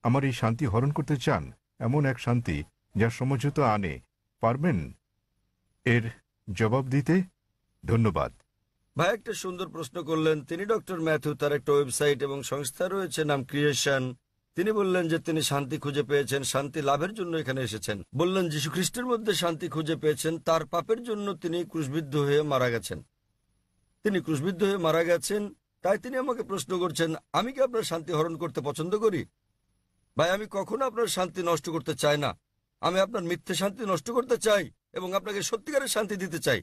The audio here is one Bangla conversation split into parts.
আমার এই শান্তি হরণ করতে চান, এমন এক শান্তি যা সমঝোতা আনে, পারবেন এর জবাব দিতে? ধন্যবাদ। ভাই একটা সুন্দর প্রশ্ন করলেন। তিনি ডক্টর ম্যাথু, তার একটা ওয়েবসাইট এবং সংস্থা রয়েছে নাম ক্রিয়েশন। তিনি বললেন যে তিনি শান্তি খুঁজে পেয়েছেন, শান্তি লাভের জন্য এখানে এসেছেন। বললেন যীশু খ্রিস্টের মধ্যে শান্তি খুঁজে পেয়েছেন, তার পাপের জন্য তিনি ক্রুশবিদ্ধ হয়ে মারা গেছেন। তিনি ক্রুশবিদ্ধ হয়ে মারা গেছেন, তাই তিনি আমাকে প্রশ্ন করছেন আমি কি আপনার শান্তি হরণ করতে পছন্দ করি? ভাই আমি কখনো আপনার শান্তি নষ্ট করতে চাই না। আমি আপনার মিথ্যে শান্তি নষ্ট করতে চাই এবং আপনাকে সত্যিকারের শান্তি দিতে চাই।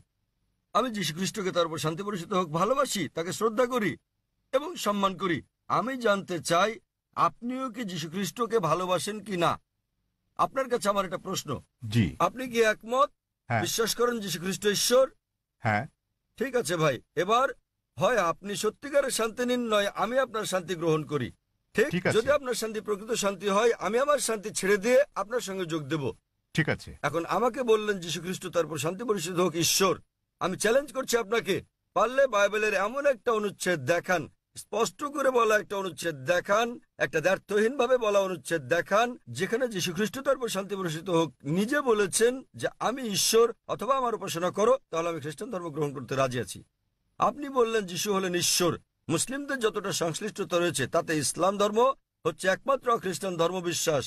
আমি যীশু খ্রিস্টকে তার উপর শান্তি বর্ষিত হোক ভালোবাসি, তাকে শ্রদ্ধা করি এবং সম্মান করি। আমি জানতে চাই আপনিও কি যীশু খ্রিস্টকে ভালোবাসেন কি না। আপনার কাছে আমার একটা প্রশ্ন, জি। আপনি কি একমত? হ্যাঁ। বিশ্বাস করেন যীশু খ্রিস্ট ঈশ্বর? হ্যাঁ। ঠিক আছে ভাই, এবার হয় আপনি সত্যিকারের শান্তি নিন, নয় আমি আপনার শান্তি গ্রহণ করি। ঠিক, ঠিক আছে। যদি আপনার শান্তি প্রকৃত শান্তি হয় আমি আমার শান্তি ছেড়ে দিয়ে আপনার সঙ্গে যোগ দেব। ঠিক আছে। এখন আমাকে বললেন যীশু খ্রিস্ট তারপর শান্তি পরিষদ হোক ঈশ্বর। আমি চ্যালেঞ্জ করছি আপনাকে, পারলে বাইবেলের এমন একটা অনুচ্ছেদ দেখান, স্পষ্ট করে বলা একটা অনুচ্ছেদ দেখান, একটা দ্ব্যর্থহীন ভাবে বলা অনুচ্ছেদ দেখান, যেখানে যীশু খ্রিস্ট তারপর শান্তি পরিষদ হোক নিজে বলেছেন যে আমি ঈশ্বর অথবা আমার উপাসনা করো, তাহলে আমি খ্রিস্টান ধর্ম গ্রহণ করতে রাজি আছি। আপনি বললেন যীশু হলেন ঈশ্বর। মুসলিমদের যতটা সংশ্লিষ্টতা রয়েছে তাতে ইসলাম ধর্ম হচ্ছে একমাত্র খ্রিস্টান ধর্ম বিশ্বাস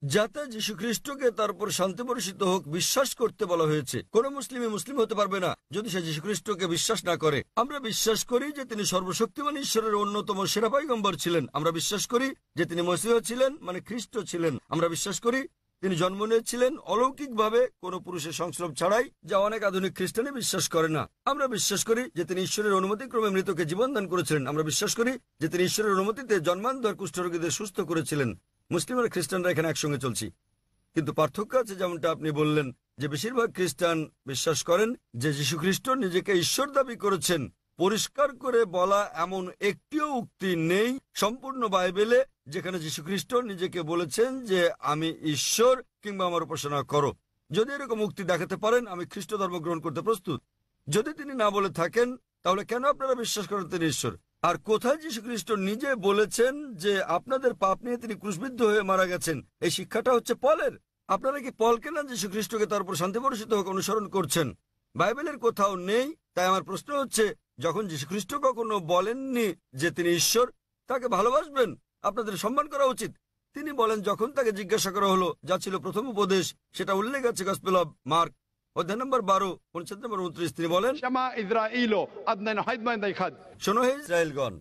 যাতে যীশু খ্রিস্টকে তার উপর শান্তি বর্ষিত হোক বিশ্বাস করতে বলা হয়েছে। কোন মুসলিমই মুসলিম হতে পারবে না যদি সে যীশু খ্রিস্টকে বিশ্বাস না করে। আমরা বিশ্বাস করি যে তিনি সর্বশক্তিমান ঈশ্বরের অন্যতম সেরা পয়গম্বর ছিলেন। আমরা বিশ্বাস করি যে তিনি মসীহ ছিলেন, মানে খ্রিস্ট ছিলেন। আমরা বিশ্বাস করি তিনি জন্ম নিয়েছিলেন অলৌকিকভাবে, কোনো পুরুষের সংস্রব ছাড়াই, যা অনেক আধুনিক খ্রিস্টানে বিশ্বাস করে না। আমরা বিশ্বাস করি যে তিনি ঈশ্বরের অনুমতিক্রমে মৃতকে জীবন দান করেছিলেন। আমরা বিশ্বাস করি যে তিনি ঈশ্বরের অনুমতিতে জন্মান্ধর কুষ্ঠরোগীদের সুস্থ করেছিলেন। মুসলিম আর খ্রিস্টানরা এখানে একসঙ্গে চলছি, কিন্তু পার্থক্য আছে। যেমনটা আপনি বললেন যে বেশিরভাগ খ্রিস্টান বিশ্বাস করেন যে যীশু খ্রিস্ট নিজেকে ঈশ্বর দাবি করেছেন। পরিষ্কার করে বলা এমন একটিও উক্তি নেই সম্পূর্ণ বাইবেলে যেখানে যীশু খ্রিস্ট নিজেকে বলেছেন যে আমি ঈশ্বর কিংবা আমার উপাসনা করো। যদি এরকম উক্তি দেখাতে পারেন আমি খ্রিস্ট ধর্ম গ্রহণ করতে প্রস্তুত। যদি তিনি না বলে থাকেন তাহলে কেন আপনারা বিশ্বাস করেন তিনি ঈশ্বর? আর কোথায় যীশু খ্রিস্ট নিজে বলেছেন যে আপনাদের পাপ নিয়ে তিনি ক্রুশবিদ্ধ হয়ে মারা গেছেন? এই শিক্ষাটা হচ্ছে পলের। আপনারা কি পলকে না যীশু খ্রিস্টকে তার উপর শান্তি বর্ষিত হোক অনুসরণ করছেন? বাইবেলের কোথাও নেই। তাই আমার প্রশ্ন হচ্ছে, যখন যীশু খ্রিস্ট কখনো বলেননি যে তিনি ঈশ্বর, তাকে ভালোবাসবেন, আপনাদের সম্মান করা উচিত। তিনি বলেন যখন তাকে জিজ্ঞাসা করা হলো, যা ছিল প্রথম উপদেশ, সেটা উল্লেখ আছে গসপেল অব মার্ক অধ্যায় নম্বর 12 অনুচ্ছেদ নম্বর 29। তিনি বলেন, শোনো হে ইসরায়েলগণ,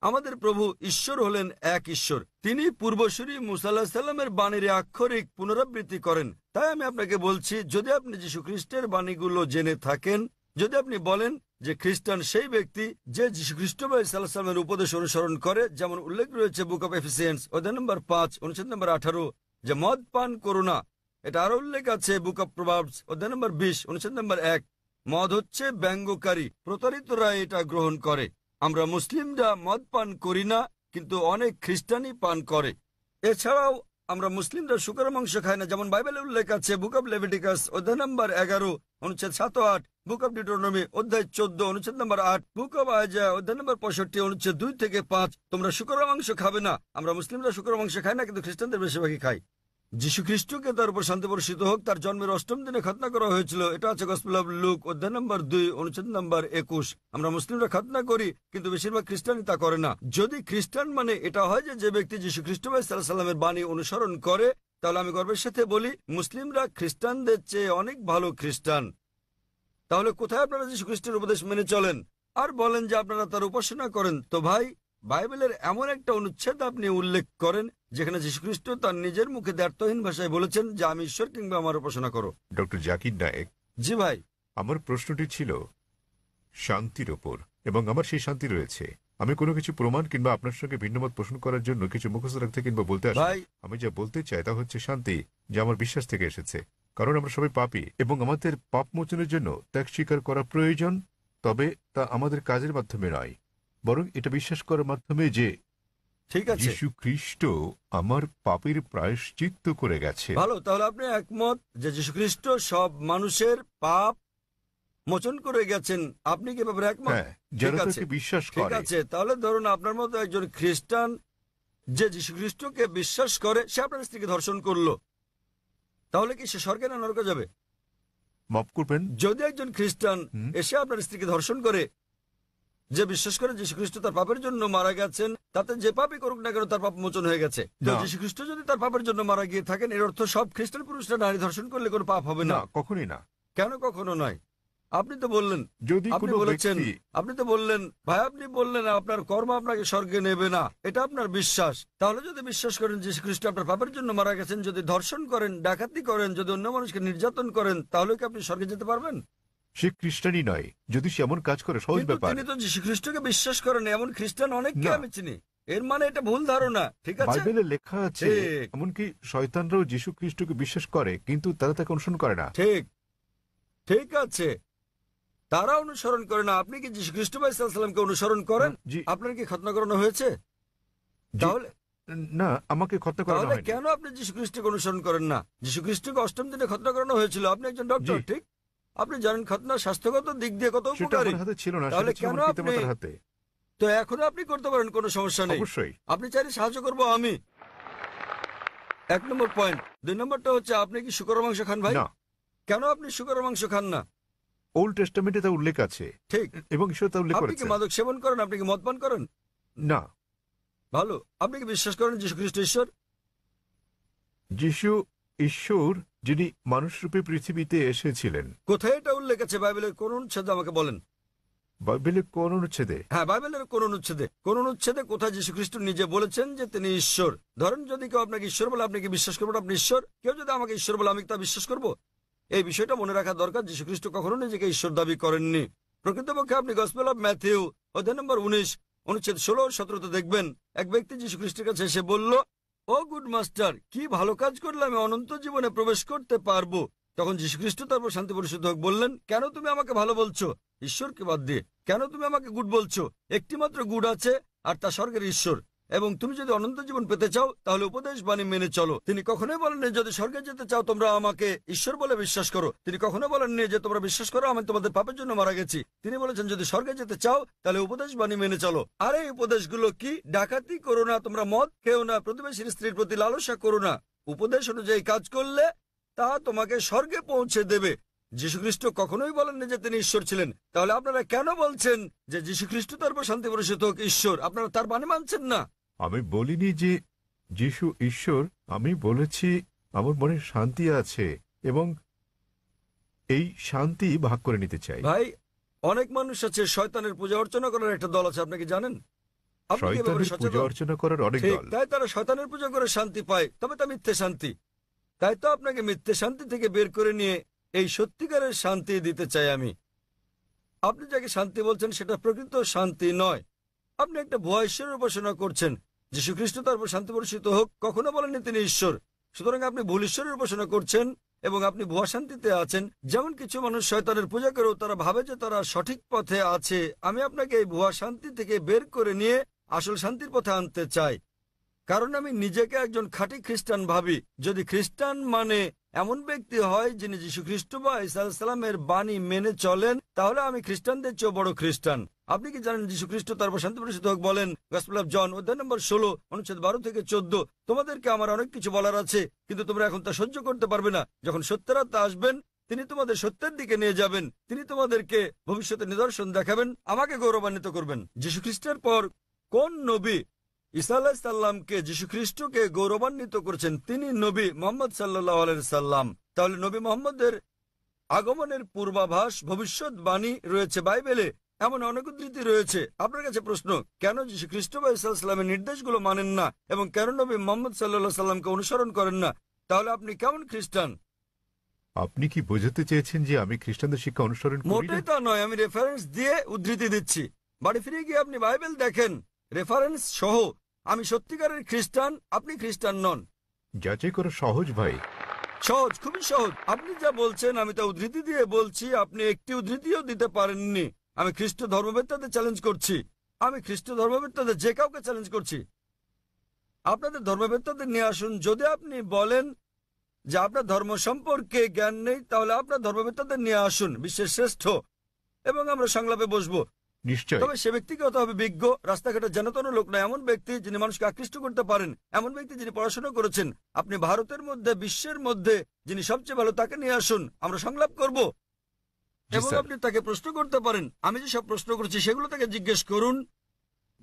আমাদের প্রভু ঈশ্বর হলেন এক ঈশ্বর। তিনি পূর্বসূরি মুসা আলাইহিস সালামের বাণীর আক্ষরিক পুনরাবৃত্তি করেন। তাই আমি আপনাকে বলছি, যদি আপনি যীশু খ্রিস্টের বাণীগুলো জেনে থাকেন, যদি আপনি বলেন যে খ্রিস্টান সেই ব্যক্তি যে যীশু খ্রিস্ট বা ঈসা আলাইহিস সালামের উপদেশ অনুসরণ করে, যেমন উল্লেখ রয়েছে বুক অব এফিসিয়েন্স অধ্যায় নম্বর 5 অনুচ্ছেদ নম্বর 18, যে মদ পান করো না। এটা আরো উল্লেখ আছে বুক অব প্রভাবস অধ্যায় নম্বর 20 অনুচ্ছেদ নম্বর 1। মদ হচ্ছে ব্যঙ্গকারী, প্রতারিতরা এটা গ্রহণ করে। আমরা মুসলিমরা মদ পান করি না, কিন্তু অনেক খ্রিস্টানই পান করে। এছাড়াও আমরা মুসলিমরা শুকরের মাংস খাই না, যেমন বাইবেলে উল্লেখ আছে বুক অব লেভিটিকাস অধ্যায় নম্বর 11 অনুচ্ছেদ 7 ও 8, বুক অব ডিউটেরোনমি অধ্যায় 14 অনুচ্ছেদ নম্বর 8, বুক অব আইজায়া অধ্যায় নম্বর 65 অনুচ্ছেদ 2 থেকে 5। তোমরা শুকরের মাংস খাবে না। আমরা মুসলিমরা শুকরের মাংস খাই না, কিন্তু খ্রিস্টানদের বেশিরভাগই খাই। যীশু খ্রিস্টকে তার উপর শান্তি বর্ষিত হোক তার জন্মের 8ম দিনে খতনা করা হয়েছিল। এটা আছে গসপেল অব লুক অধ্যায় নম্বর 2 অনুচ্ছেদ নম্বর 21। আমরা মুসলিমরা খতনা করি, কিন্তু বেশিরভাগ খ্রিস্টানই তা করে না। যদি খ্রিস্টান মানে এটা হয় যে ব্যক্তি যীশু খ্রিস্ট সাল্লাল্লাহু সাল্লামের বাণী অনুসরণ করে, তাহলে আমি গর্বের সাথে বলি মুসলিমরা খ্রিস্টানদের চেয়ে অনেক ভালো খ্রিস্টান। তাহলে কোথায় আপনারা যীশু খ্রিস্টের উপদেশ মেনে চলেন আর বলেন যে আপনারা তার উপাসনা করেন? তো ভাই, বাইবেলের এমন একটা অনুচ্ছেদ আপনি উল্লেখ করেন যেখানে যীশুখ্রিস্ট তার নিজের মুখে দ্ব্যর্থহীন ভাষায় বলেছেন যে আমি ঈশ্বর কিংবা আমার উপাসনা করো। ডক্টর জাকির নায়েক। জি ভাই। আমার প্রশ্নটি ছিল শান্তির ওপর, এবং আমার সেই শান্তি রয়েছে। আমি কোনো কিছু প্রমাণ কিংবা আপনার সঙ্গে ভিন্নমত পোষণ করার জন্য কিছু মুখস্থ রাখতে কিংবা বলতে আসি। আমি যা বলতে চাই তা হচ্ছে শান্তি, যা আমার বিশ্বাস থেকে এসেছে। কারণ আমরা সবাই পাপী এবং আমাদের পাপ মোচনের জন্য ত্যাগ স্বীকার করা প্রয়োজন। তবে তা আমাদের কাজের মাধ্যমে নয়, বরং এটা বিশ্বাস করার মাধ্যমে যে ঠিক আছে, যীশু খ্রিস্ট আমার পাপের প্রায়শ্চিত্ত করে গেছে। ভালো, তাহলে আপনি একমত যে যীশু খ্রিস্ট সব মানুষের পাপ মোচন করে গেছেন। আপনি কি ব্যাপারে একমত? হ্যাঁ, যারা তাকে বিশ্বাস করে। ঠিক আছে, তাহলে ধরুন আপনার মতো একজন খ্রিস্টান যে যীশু খ্রিস্টকে বিশ্বাস করে সে আপনার স্ত্রীকে ধর্ষণ করলো, তাহলে কি সে স্বর্গে না নরকে যাবে? মাফ করবেন। যদি একজন খ্রিস্টান হুম। এসে আপনার স্ত্রীকে ধর্ষণ করে, যে বিশ্বাস করে যীশু খ্রিস্ট তার পাপের জন্য মারা গেছেন, তাতে যে পাপই করুক না কেন তার পাপ মোচন হয়ে গেছে। তো না। যীশু খ্রিস্ট যদি তার পাপের জন্য মারা গিয়ে থাকেন, এর অর্থ সব খ্রিস্টান পুরুষরা নারী ধর্ষণ করলে কোনো পাপ হবে না, না? কখনই না। কেন কখনো নয়? আপনি তো বললেন, যদি আপনি কোনো বলেছেন, ব্যক্তি আপনি তো বললেন ভাই, আপনি বললেন আপনার কর্ম আপনাকে স্বর্গে নেবে না, এটা আপনার বিশ্বাস। তাহলে যদি বিশ্বাস করেন যীশু খ্রিস্ট আপনার পাপের জন্য মারা গেছেন, যদি ধর্ষণ করেন, ডাকাতি করেন, যদি অন্য মানুষকে নির্যাতন করেন, তাহলে কি আপনি স্বর্গে যেতে পারবেন? সে খ্রিস্টানই নয়, যদি সে এমন কাজ করে, সহজ কিন্তু ব্যাপার। তিনি তো যীশু খ্রিস্টকে বিশ্বাস করেন, এমন খ্রিস্টান অনেককে না। আমি চিনি। এর মানে এটা ভুল ধারণা, ঠিক আছে? বাইবেলে লেখা আছে ঠিক। এমনকি শয়তানরাও যীশু খ্রিস্টকে বিশ্বাস করে, কিন্তু তারা তাকে অনুসরণ করে না। ঠিক, ঠিক আছে, তারা অনুসরণ করে না। আপনি কি যীশু খ্রিস্ট ভাই সাল্লামকে অনুসরণ করেন? জি। আপনার কি খতনা করানো হয়েছে? জি। তাহলে না, আমাকে খতনা করানো তাহলে হয়নি। কেন আপনি যীশু খ্রিস্টকে অনুসরণ করেন না? যীশু খ্রিস্টকে অষ্টম দিনে খতনা করানো হয়েছিল। আপনি একজন ডক্টর, জি। ঠিক? আপনি জানেন খতনা স্বাস্থ্যগত দিক দিয়ে কত সেটা উপকারী। আমার হাতে ছিল না, তাহলে সেটা ছিল কেন আমার আপনি পিতামাতার হাতে। তো এখনো আপনি করতে পারেন, কোনো সমস্যা নেই। অবশ্যই। আপনি চাইলে সাহায্য করবো আমি। 1 নম্বর পয়েন্ট। 2 নম্বরটা হচ্ছে, আপনি কি শুকরের মাংস খান ভাই? না, কেন আপনি শুকরের মাংস খান না? ওল্ড টেস্টামেন্টে তা উল্লেখ আছে ঠিক। এবং ঈশ্বর তা উল্লেখ আপনি কি করেছে। মাদক সেবন করেন? আপনি কি মদ পান করেন? না। ভালো। আপনি কি বিশ্বাস করেন যীশু খ্রিস্ট ঈশ্বর? যিশু ঈশ্বর, যিনি মানুষরূপে পৃথিবীতে এসেছিলেন। কোথায় এটা উল্লেখ আছে বাইবেলের কোন অনুচ্ছেদে আমাকে বলেন? বাইবেলে কোন অনুচ্ছেদে? হ্যাঁ, বাইবেলের কোন অনুচ্ছেদে? কোন অনুচ্ছেদে কোথায় যীশু খ্রিস্ট নিজে বলেছেন যে তিনি ঈশ্বর? ধরেন যদি কেউ আপনাকে ঈশ্বর বলে, আপনি কি বিশ্বাস করবেন আপনি ঈশ্বর? কেউ যদি আমাকে ঈশ্বর বলে, আমি কি তা বিশ্বাস করব? এই বিষয়টা মনে রাখা দরকার। যীশু খ্রিস্ট কখনো নিজেকে ঈশ্বর দাবি করেননি। প্রকৃতপক্ষে আপনি গসপেল অফ ম্যাথিউ অধ্যায় নম্বর 19 অনুচ্ছেদ 16 ও 17 দেখবেন, এক ব্যক্তি যীশু খ্রিস্টের কাছে এসে বলল, ও গুড মাস্টার, কি ভালো কাজ করলে আমি অনন্ত জীবনে প্রবেশ করতে পারবো? তখন যীশু খ্রিস্ট তারপর শান্তি পরিশুদ্ধ হোক বললেন, কেন তুমি আমাকে ভালো বলছো ঈশ্বরকে বাদ দিয়ে? কেন তুমি আমাকে গুড বলছো? একটি মাত্র গুড আছে, আর তা স্বর্গের ঈশ্বর। এবং তুমি যদি অনন্ত জীবন পেতে চাও, তাহলে উপদেশ বাণী মেনে চলো। তিনি কখনোই বলেননি যদি স্বর্গে যেতে চাও তোমরা আমাকে ঈশ্বর বলে বিশ্বাস করো। তিনি কখনো বলেননি যে তোমরা বিশ্বাস করো আমি তোমাদের পাপের জন্য মারা গেছি। তিনি বলেছেন যদি স্বর্গে যেতে চাও তাহলে উপদেশ বাণী মেনে চলো। আর এই উপদেশগুলো কি? ডাকাতি করো না, তোমরা মদ খেও না, প্রতিবেশীর স্ত্রীর প্রতি লালসা করো না। উপদেশ অনুযায়ী কাজ করলে তা তোমাকে স্বর্গে পৌঁছে দেবে। যীশুখ্রিস্ট কখনোই বলেননি যে তিনি ঈশ্বর ছিলেন। তাহলে আপনারা কেন বলছেন যে যীশুখ্রিস্ট তারপর শান্তি বর্ষিত হোক ঈশ্বর? আপনারা তার বাণী মানছেন না। আমি বলিনি যে যিশু ঈশ্বর, আমি বলেছি আমার মনে শান্তি আছে এবং এই শান্তি ভাগ করে নিতে চাই। ভাই, অনেক মানুষ আছে, শয়তানের পূজা অর্চনা করার একটা দল আছে, আপনি কি জানেন? আপনি কি এ ব্যাপারে শয়তানের পূজা সচেতন? অর্চনা করার অনেক ঠিক, দল। তাই তারা শয়তানের পূজা করে শান্তি পায়, তবে তা মিথ্যে শান্তি। তাই তো আপনাকে মিথ্যে শান্তি থেকে বের করে নিয়ে এই সত্যিকারের শান্তি দিতে চাই আমি। আপনি যাকে শান্তি বলছেন সেটা প্রকৃত শান্তি নয়। আপনি একটা ভুয়া ঈশ্বরের উপাসনা করছেন। যীশুখ্রিস্ট তার উপর শান্তি বর্ষিত হোক কখনো বলেননি তিনি ঈশ্বর। সুতরাং আপনি ভুল ঈশ্বরের উপাসনা করছেন এবং আপনি ভুয়া শান্তিতে আছেন। যেমন কিছু মানুষ শয়তানের পূজা করেও তারা ভাবে যে তারা সঠিক পথে আছে। আমি আপনাকে এই ভুয়া শান্তি থেকে বের করে নিয়ে আসল শান্তির পথে আনতে চাই, কারণ আমি নিজেকে একজন খাঁটি খ্রিস্টান ভাবি। যদি খ্রিস্টান মানে এমন ব্যক্তি হয় যিনি যীশু খ্রিস্ট বা ঈসা আলাইহিস সালামের বাণী মেনে চলেন, তাহলে আমি খ্রিস্টানদের চেয়ে বড় খ্রিস্টান। আপনি কি জানেন যীশু খ্রিস্ট তারপর শান্তি বর্ষিত হোক বলেন, গসপেল অফ জন অধ্যায় নম্বর 16 অনুচ্ছেদ 12 থেকে 14, তোমাদেরকে আমার অনেক কিছু বলার আছে, কিন্তু তোমরা এখন তা সহ্য করতে পারবে না। যখন সত্যের আত্মা আসবেন তিনি তোমাদের সত্যের দিকে নিয়ে যাবেন। তিনি তোমাদেরকে ভবিষ্যতে নিদর্শন দেখাবেন, আমাকে গৌরবান্বিত করবেন। যীশু খ্রিস্টের পর কোন নবী ঈসা আলাইহিস সালামকে যীশু খ্রিস্টকে গৌরবান্বিত করেছেন? তিনি নবী মুহাম্মদ সাল্লাল্লাহু আলাইহি সাল্লাম। তাহলে নবী মুহাম্মদের আগমনের পূর্বাভাস, ভবিষ্যৎবাণী রয়েছে বাইবেলে। এমন অনেক উদ্ধৃতি রয়েছে। আপনার কাছে প্রশ্ন, কেন যীশু খ্রিস্ট বা ঈসা আলাইহিস সালামের নির্দেশগুলো মানেন না এবং কেন নবী মুহাম্মদ সাল্লাল্লাহু আলাইহি সাল্লামকে অনুসরণ করেন না? তাহলে আপনি কেমন খ্রিস্টান? আপনি কি বোঝাতে চেয়েছেন যে আমি খ্রিস্টানদের শিক্ষা অনুসরণ করি না? মোটেই তা নয়, আমি রেফারেন্স দিয়ে উদ্ধৃতি দিচ্ছি। বাড়ি ফিরে গিয়ে আপনি বাইবেল দেখেন রেফারেন্স সহ। আমি সত্যিকারের খ্রিস্টান, আপনি খ্রিস্টান নন। যাচাই করা সহজ ভাই। সহজ, খুবই সহজ। আপনি যা বলছেন আমি তা উদ্ধৃতি দিয়ে বলছি, আপনি একটি উদ্ধৃতিও দিতে পারেননি। আমি খ্রিস্ট ধর্মবেত্তাদের চ্যালেঞ্জ করছি। আমি খ্রিস্ট ধর্মবেত্তাদের যে কাউকে চ্যালেঞ্জ করছি। আপনাদের ধর্মবেত্তাদের নিয়ে আসুন। যদি আপনি বলেন যে আপনার ধর্ম সম্পর্কে জ্ঞান নেই, তাহলে আপনার ধর্মবেত্তাদের নিয়ে আসুন, বিশ্বের শ্রেষ্ঠ, এবং আমরা সংলাপে বসবো। নিশ্চয়। তবে সে ব্যক্তিকে হতে হবে বিজ্ঞ, রাস্তাঘাটে জানাতন লোক নয়, এমন ব্যক্তি যিনি মানুষকে আকৃষ্ট করতে পারেন, এমন ব্যক্তি যিনি পড়াশোনা করেছেন। আপনি ভারতের মধ্যে, বিশ্বের মধ্যে যিনি সবচেয়ে ভালো তাকে নিয়ে আসুন, আমরা সংলাপ করব। জি এবং স্যার। আপনি তাকে প্রশ্ন করতে পারেন। আমি যে সব প্রশ্ন করছি সেগুলো তাকে জিজ্ঞেস করুন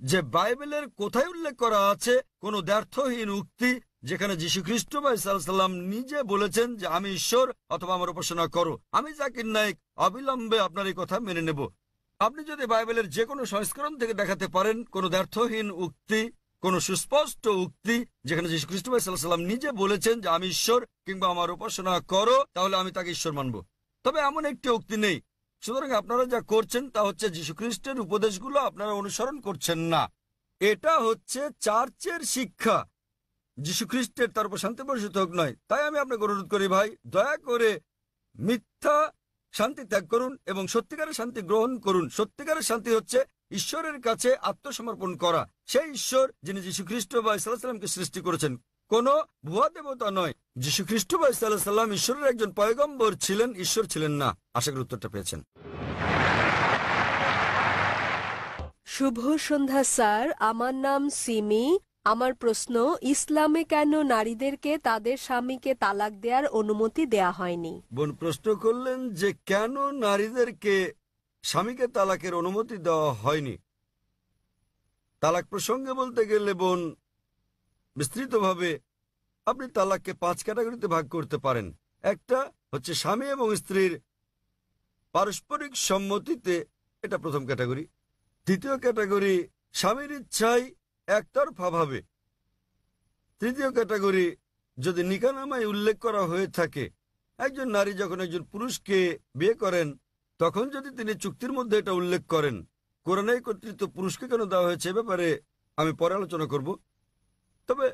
যে বাইবেলের কোথায় উল্লেখ করা আছে কোন দ্ব্যর্থহীন উক্তি যেখানে যীশু খ্রিস্ট বা ঈসা আলাইহিস সালাম নিজে বলেছেন যে আমি ঈশ্বর অথবা আমার উপাসনা করো। আমি জাকির নায়েক অবিলম্বে আপনার এই কথা মেনে নেব। আপনি যদি বাইবেলের যে কোনো সংস্করণ থেকে দেখাতে পারেন কোন দ্ব্যর্থহীন উক্তি, কোন সুস্পষ্ট উক্তি যেখানে যীশু খ্রিস্ট বা ঈসা আলাইহিস সালাম নিজে বলেছেন যে আমি ঈশ্বর কিংবা আমার উপাসনা করো, তাহলে আমি তাকে ঈশ্বর মানব। তবে এমন একটি উক্তি নেই। সুতরাং আপনারা যা করছেন তা হচ্ছে যীশু খ্রিস্টের উপদেশগুলো আপনারা অনুসরণ করছেন না। এটা হচ্ছে চার্চের শিক্ষা, যীশু খ্রিস্টের তার উপর শান্তি বর্ষিত হোক নয়। তাই আমি আপনাকে অনুরোধ করি ভাই, দয়া করে মিথ্যা শান্তি ত্যাগ করুন এবং সত্যিকারের শান্তি গ্রহণ করুন। সত্যিকারের শান্তি হচ্ছে ঈশ্বরের কাছে আত্মসমর্পণ করা, সেই ঈশ্বর যিনি যীশু খ্রিস্ট বা ঈসা আলাইহিস সালামকে সৃষ্টি করেছেন, কোন ভুয়া দেবতা নয়। যীশু খ্রিস্ট বা ঈসা আলাইহিস সালাম ঈশ্বরের একজন পয়গম্বর ছিলেন, ঈশ্বর ছিলেন না। আশা করি উত্তরটা পেয়েছেন। শুভ সন্ধ্যা স্যার, আমার নাম সিমি। আমার প্রশ্ন, ইসলামে কেন নারীদেরকে তাদের স্বামীকে তালাক দেওয়ার অনুমতি দেয়া হয়নি? বোন প্রশ্ন করলেন যে কেন নারীদেরকে স্বামীকে তালাকের অনুমতি দেওয়া হয়নি। তালাক প্রসঙ্গে বলতে গেলে বোন, বিস্তৃতভাবে আপনি তালাককে 5 ক্যাটাগরিতে ভাগ করতে পারেন। একটা হচ্ছে স্বামী এবং স্ত্রীর পারস্পরিক সম্মতিতে, এটা প্রথম ক্যাটাগরি। দ্বিতীয় ক্যাটাগরি স্বামীর ইচ্ছায় একতরফাভাবে। তৃতীয় ক্যাটাগরি যদি নিকাহনামায় উল্লেখ করা হয়ে থাকে, একজন নারী যখন একজন পুরুষকে বিয়ে করেন তখন যদি তিনি চুক্তির মধ্যে এটা উল্লেখ করেন। কোরআনে কর্তৃত্ব পুরুষকে কেন দেওয়া হয়েছে এ ব্যাপারে আমি পরে আলোচনা করব। তবে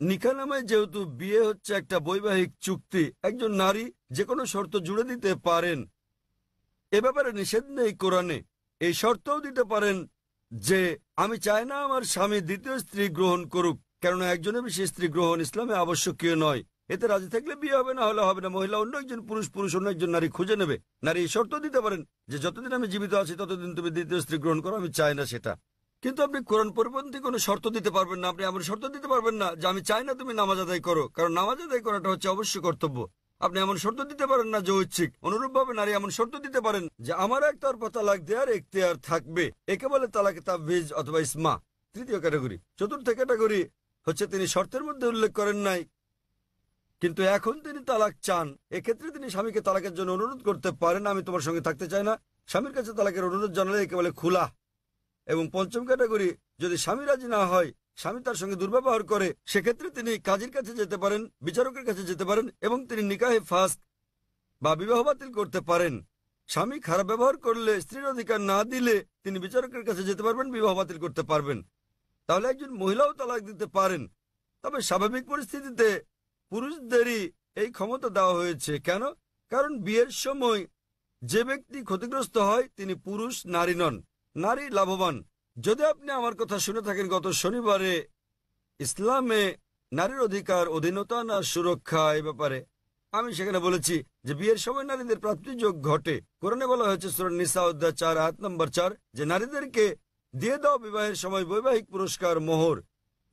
নিকাহনামায় যেহেতু বিয়ে হচ্ছে একটা বৈবাহিক চুক্তি, একজন নারী যে কোনো শর্ত জুড়ে দিতে পারেন, এ ব্যাপারে নিষেধ নেই কোরআনে। এই শর্তও দিতে পারেন যে আমি চাই না আমার স্বামী দ্বিতীয় স্ত্রী গ্রহণ করুক, কেননা একজনের বেশি স্ত্রী গ্রহণ ইসলামে আবশ্যকীয় নয়। এতে রাজি থাকলে বিয়ে হবে, না হলে হবে না। মহিলা অন্য একজন পুরুষ, পুরুষ অন্য একজন নারী খুঁজে নেবে। নারী এই শর্ত দিতে পারেন যে যতদিন আমি জীবিত আছি ততদিন তুমি দ্বিতীয় স্ত্রী গ্রহণ করো, আমি চাই না সেটা। কিন্তু আপনি কোরআন পরিপন্থী কোনো শর্ত দিতে পারবেন না। আপনি এমন শর্ত দিতে পারবেন না যে আমি চাই না তুমি নামাজ আদায় করো, কারণ নামাজ আদায় করাটা হচ্ছে অবশ্যই কর্তব্য। আপনি এমন শর্ত দিতে পারেন না যে ঐচ্ছিক। অনুরূপভাবে নারী এমন শর্ত দিতে পারেন যে আমার একতরফা তালাক দেওয়ার এখতিয়ার থাকবে। একে বলে তালাকে তাবভিজ অথবা ইসমা। তৃতীয় ক্যাটাগরি। চতুর্থ ক্যাটাগরি হচ্ছে তিনি শর্তের মধ্যে উল্লেখ করেন নাই, কিন্তু এখন তিনি তালাক চান। এক্ষেত্রে তিনি স্বামীকে তালাকের জন্য অনুরোধ করতে পারেন, আমি তোমার সঙ্গে থাকতে চাই না। স্বামীর কাছে তালাকের অনুরোধ জানালে একে বলে খুলা। এবং পঞ্চম ক্যাটাগরি, যদি স্বামী রাজি না হয়, স্বামী তার সঙ্গে দুর্ব্যবহার করে, সেক্ষেত্রে তিনি কাজীর কাছে যেতে পারেন, বিচারকের কাছে যেতে পারেন এবং তিনি নিকাহে ফাস্ক বা বিবাহ বাতিল করতে পারেন। স্বামী খারাপ ব্যবহার করলে, স্ত্রীর অধিকার না দিলে তিনি বিচারকের কাছে যেতে পারবেন, বিবাহ বাতিল করতে পারবেন। তাহলে একজন মহিলাও তালাক দিতে পারেন। তবে স্বাভাবিক পরিস্থিতিতে পুরুষদেরই এই ক্ষমতা দেওয়া হয়েছে। কেন? কারণ বিয়ের সময় যে ব্যক্তি ক্ষতিগ্রস্ত হয় তিনি পুরুষ, নারী নন। নারী লাভবান। যদি আপনি আমার কথা শুনে থাকেন, গত শনিবারে ইসলামে নারীর অধিকার, অধীনতা না সুরক্ষা এ ব্যাপারে আমি সেখানে বলেছি যে বিয়ের সময় নারীদের প্রাপ্তিযোগ ঘটে। কোরআনে বলা হয়েছে সূরা নিসা অধ্যায় 4 আয়াত নম্বর 4 যে নারীদেরকে দিয়ে দাও বিবাহের সময় বৈবাহিক পুরস্কার, মোহর।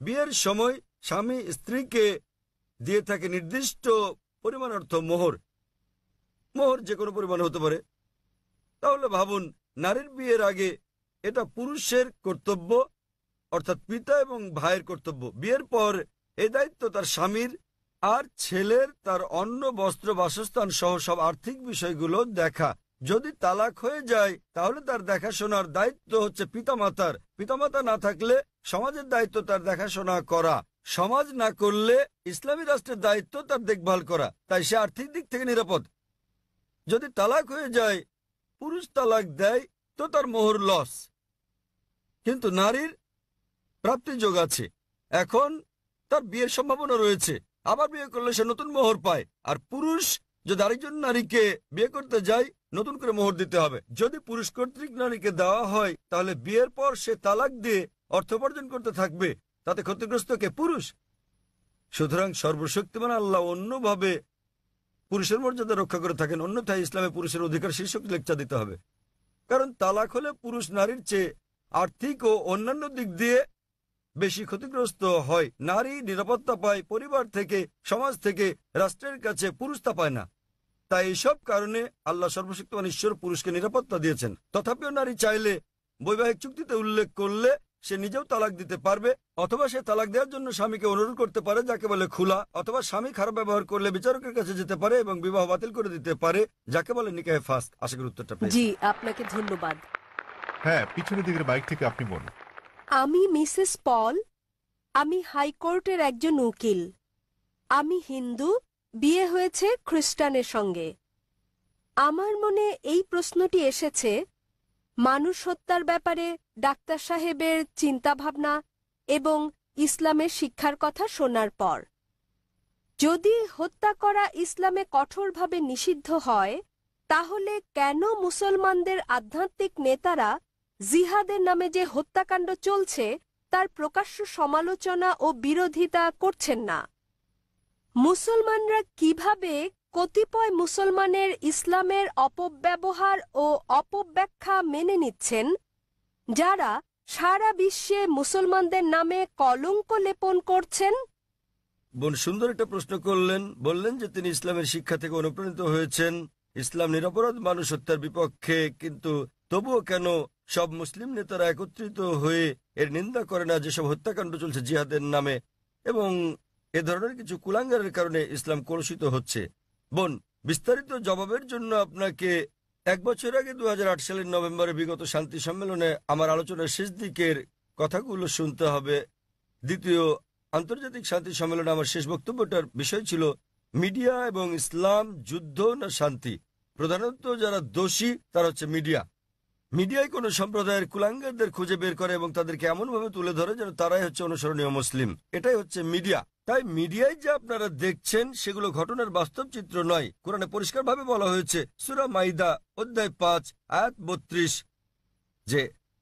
বিয়ের সময় স্বামী স্ত্রীকে দিয়ে থাকে নির্দিষ্ট পরিমাণ অর্থ মোহর। মোহর যে কোনো পরিমাণ হতে পারে। তাহলে ভাবুন, নারীর বিয়ের আগে এটা পুরুষের কর্তব্য, অর্থাৎ পিতা এবং ভাইয়ের কর্তব্য। বিয়ের পর এই দায়িত্ব তার স্বামীর, আর ছেলের তার অন্ন, বস্ত্র, বাসস্থান সহ সব আর্থিক বিষয়গুলো দেখা। যদি তালাক হয়ে যায় তাহলে তার দেখাশোনার দায়িত্ব হচ্ছে পিতামাতার। পিতামাতা না থাকলে সমাজের দায়িত্ব তার দেখাশোনা করা। সমাজ না করলে ইসলামী রাষ্ট্রের দায়িত্ব তার দেখভাল করা। তাই সে আর্থিক দিক থেকে নিরাপদ। যদি তালাক হয়ে যায়, পুরুষ তালাক দেয়, তো তার মোহর লস। কিন্তু নারীর প্রাপ্তিযোগ আছে। এখন তার বিয়ের সম্ভাবনা রয়েছে। আবার বিয়ে করলে সে নতুন মোহর পায়। আর পুরুষ যদি আরেকজন নারীকে বিয়ে করতে যায়, নতুন করে মোহর দিতে হবে। যদি পুরুষ কর্তৃক নারীকে দেওয়া হয় তাহলে বিয়ের পর সে তালাক দিয়ে অর্থ উপার্জন করতে থাকবে। তাতে ক্ষতিগ্রস্ত কে? পুরুষ। সুতরাং সর্বশক্তিমান আল্লাহ অন্যভাবে পুরুষের মর্যাদা রক্ষা করে থাকেন। অন্যথায় ইসলামে পুরুষের অধিকার শীর্ষক লেকচার দিতে হবে। কারণ তালাক হলে পুরুষ নারীর চেয়ে আর্থিক ও অন্যান্য দিক দিয়ে বেশি ক্ষতিগ্রস্ত হয়। নারী নিরাপত্তা পায় পরিবার থেকে, সমাজ থেকে, রাষ্ট্রের কাছে, পুরুষ তা পায় না। তাই এইসব কারণে আল্লাহ সর্বশক্তিমান ঈশ্বর পুরুষকে নিরাপত্তা দিয়েছেন। তথাপিও নারী চাইলে বৈবাহিক চুক্তিতে উল্লেখ করলে সে নিজেও তালাক দিতে পারবে, অথবা সে তালাক দেওয়ার জন্য স্বামীকে অনুরোধ করতে পারে, যাকে বলে খুলা, অথবা স্বামী খারাপ ব্যবহার করলে বিচারকের কাছে যেতে পারে এবং বিবাহ বাতিল করে দিতে পারে, যাকে বলে নিকাহে ফাস্ক। আশা করি উত্তরটা পেয়েছেন। জি, আপনাকে ধন্যবাদ। হ্যাঁ, পিছনের দিকের বাইক থেকে আপনি বলুন। আমি মিসেস পল। আমি হাইকোর্টের একজন উকিল। আমি হিন্দু, বিয়ে হয়েছে খ্রিস্টানের সঙ্গে। আমার মনে এই প্রশ্নটি এসেছে মানুষ হত্যার ব্যাপারে ডাক্তার সাহেবের চিন্তাভাবনা এবং ইসলামের শিক্ষার কথা শোনার পর। যদি হত্যা করা ইসলামে কঠোরভাবে নিষিদ্ধ হয়, তাহলে কেন মুসলমানদের আধ্যাত্মিক নেতারা জিহাদের নামে যে হত্যাকাণ্ড চলছে তার প্রকাশ্য সমালোচনা ও বিরোধিতা করছেন না? মুসলমানরা কিভাবে কতিপয় মুসলমানের ইসলামের অপব্যবহার ও অপব্যাখ্যা মেনে নিচ্ছেন, যারা সারা বিশ্বে মুসলমানদের নামে কলঙ্ক লেপন করছেন? বোন সুন্দর একটা প্রশ্ন করলেন। বললেন যে তিনি ইসলামের শিক্ষা থেকে অনুপ্রাণিত হয়েছেন, ইসলাম নিরপরাধ মানুষ হত্যার বিপক্ষে, কিন্তু তবুও কেন সব মুসলিম নেতারা একত্রিত হয়ে এর নিন্দা করে না যেসব হত্যাকাণ্ড চলছে জিহাদের নামে, এবং এ ধরনের কিছু কুলাঙ্গারের কারণে ইসলাম কলুষিত হচ্ছে? বোন, বিস্তারিত জবাবের জন্য আপনাকে 1 বছর আগে 2008 সালের নভেম্বরে বিগত শান্তি সম্মেলনে আমার আলোচনার শেষ দিকের কথাগুলো শুনতে হবে। দ্বিতীয় আন্তর্জাতিক শান্তি সম্মেলনে আমার শেষ বক্তব্যটার বিষয় ছিল মিডিয়া এবং ইসলাম, যুদ্ধ না শান্তি। প্রধানত যারা দোষী তারা হচ্ছে মিডিয়া। মিডিয়ায় কোনো সম্প্রদায়ের কুলাঙ্গারদের খুঁজে বের করে এবং তাদেরকে এমনভাবে তুলে ধরে যেন তারাই হচ্ছে অনুসরণীয় মুসলিম। এটাই হচ্ছে মিডিয়া। তাই মিডিয়ায় যে আপনারা দেখছেন সেগুলো ঘটনার বাস্তব চিত্র নয়। কোরআনে পরিষ্কারভাবে বলা হয়েছে, সূরা মাইদা অধ্যায় 5 আয়াত 32, যে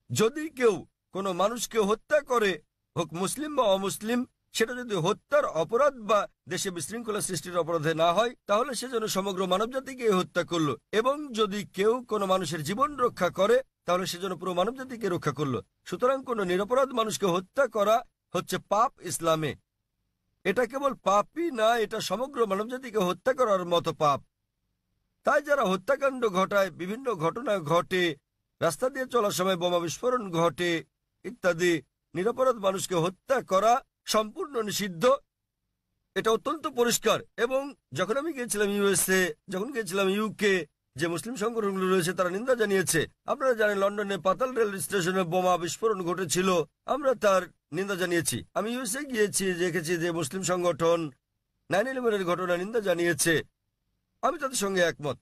যদি কেউ কোনো মানুষকে হত্যা করে, হোক মুসলিম বা অমুসলিম, সেটা যদি হত্যার অপরাধ বা দেশে বিশৃঙ্খলা সৃষ্টির অপরাধে না হয়, তাহলে সে যেন সমগ্র মানবজাতিকে হত্যা করলো। এবং যদি কেউ কোনো মানুষের জীবন রক্ষা করে, তাহলে সে যেন পুরো মানবজাতিকে রক্ষা করলো। সুতরাং কোনো নিরপরাধ মানুষকে হত্যা করা হচ্ছে পাপ ইসলামে। এটা কেবল পাপই না, এটা সমগ্র মানবজাতিকে হত্যা করার মতো পাপ। তাই যারা হত্যাকাণ্ড ঘটায়, বিভিন্ন ঘটনা ঘটে, রাস্তা দিয়ে চলার সময় বোমা বিস্ফোরণ ঘটে ইত্যাদি, নিরপরাধ মানুষকে হত্যা করা সম্পূর্ণ নিষিদ্ধ। এটা অত্যন্ত পরিষ্কার। এবং যখন আমি গিয়েছিলাম ইউএসএ, যখন গিয়েছিলাম ইউকে, যে মুসলিম সংগঠনগুলো রয়েছে তারা নিন্দা জানিয়েছে। আপনারা জানেন লন্ডনে পাতাল রেল স্টেশনে বোমা বিস্ফোরণ ঘটেছিল, আমরা তার নিন্দা জানিয়েছি। আমি ইউএসএ গিয়েছি, দেখেছি যে মুসলিম সংগঠন 9/11-এর ঘটনা নিন্দা জানিয়েছে। আমি তাদের সঙ্গে একমত,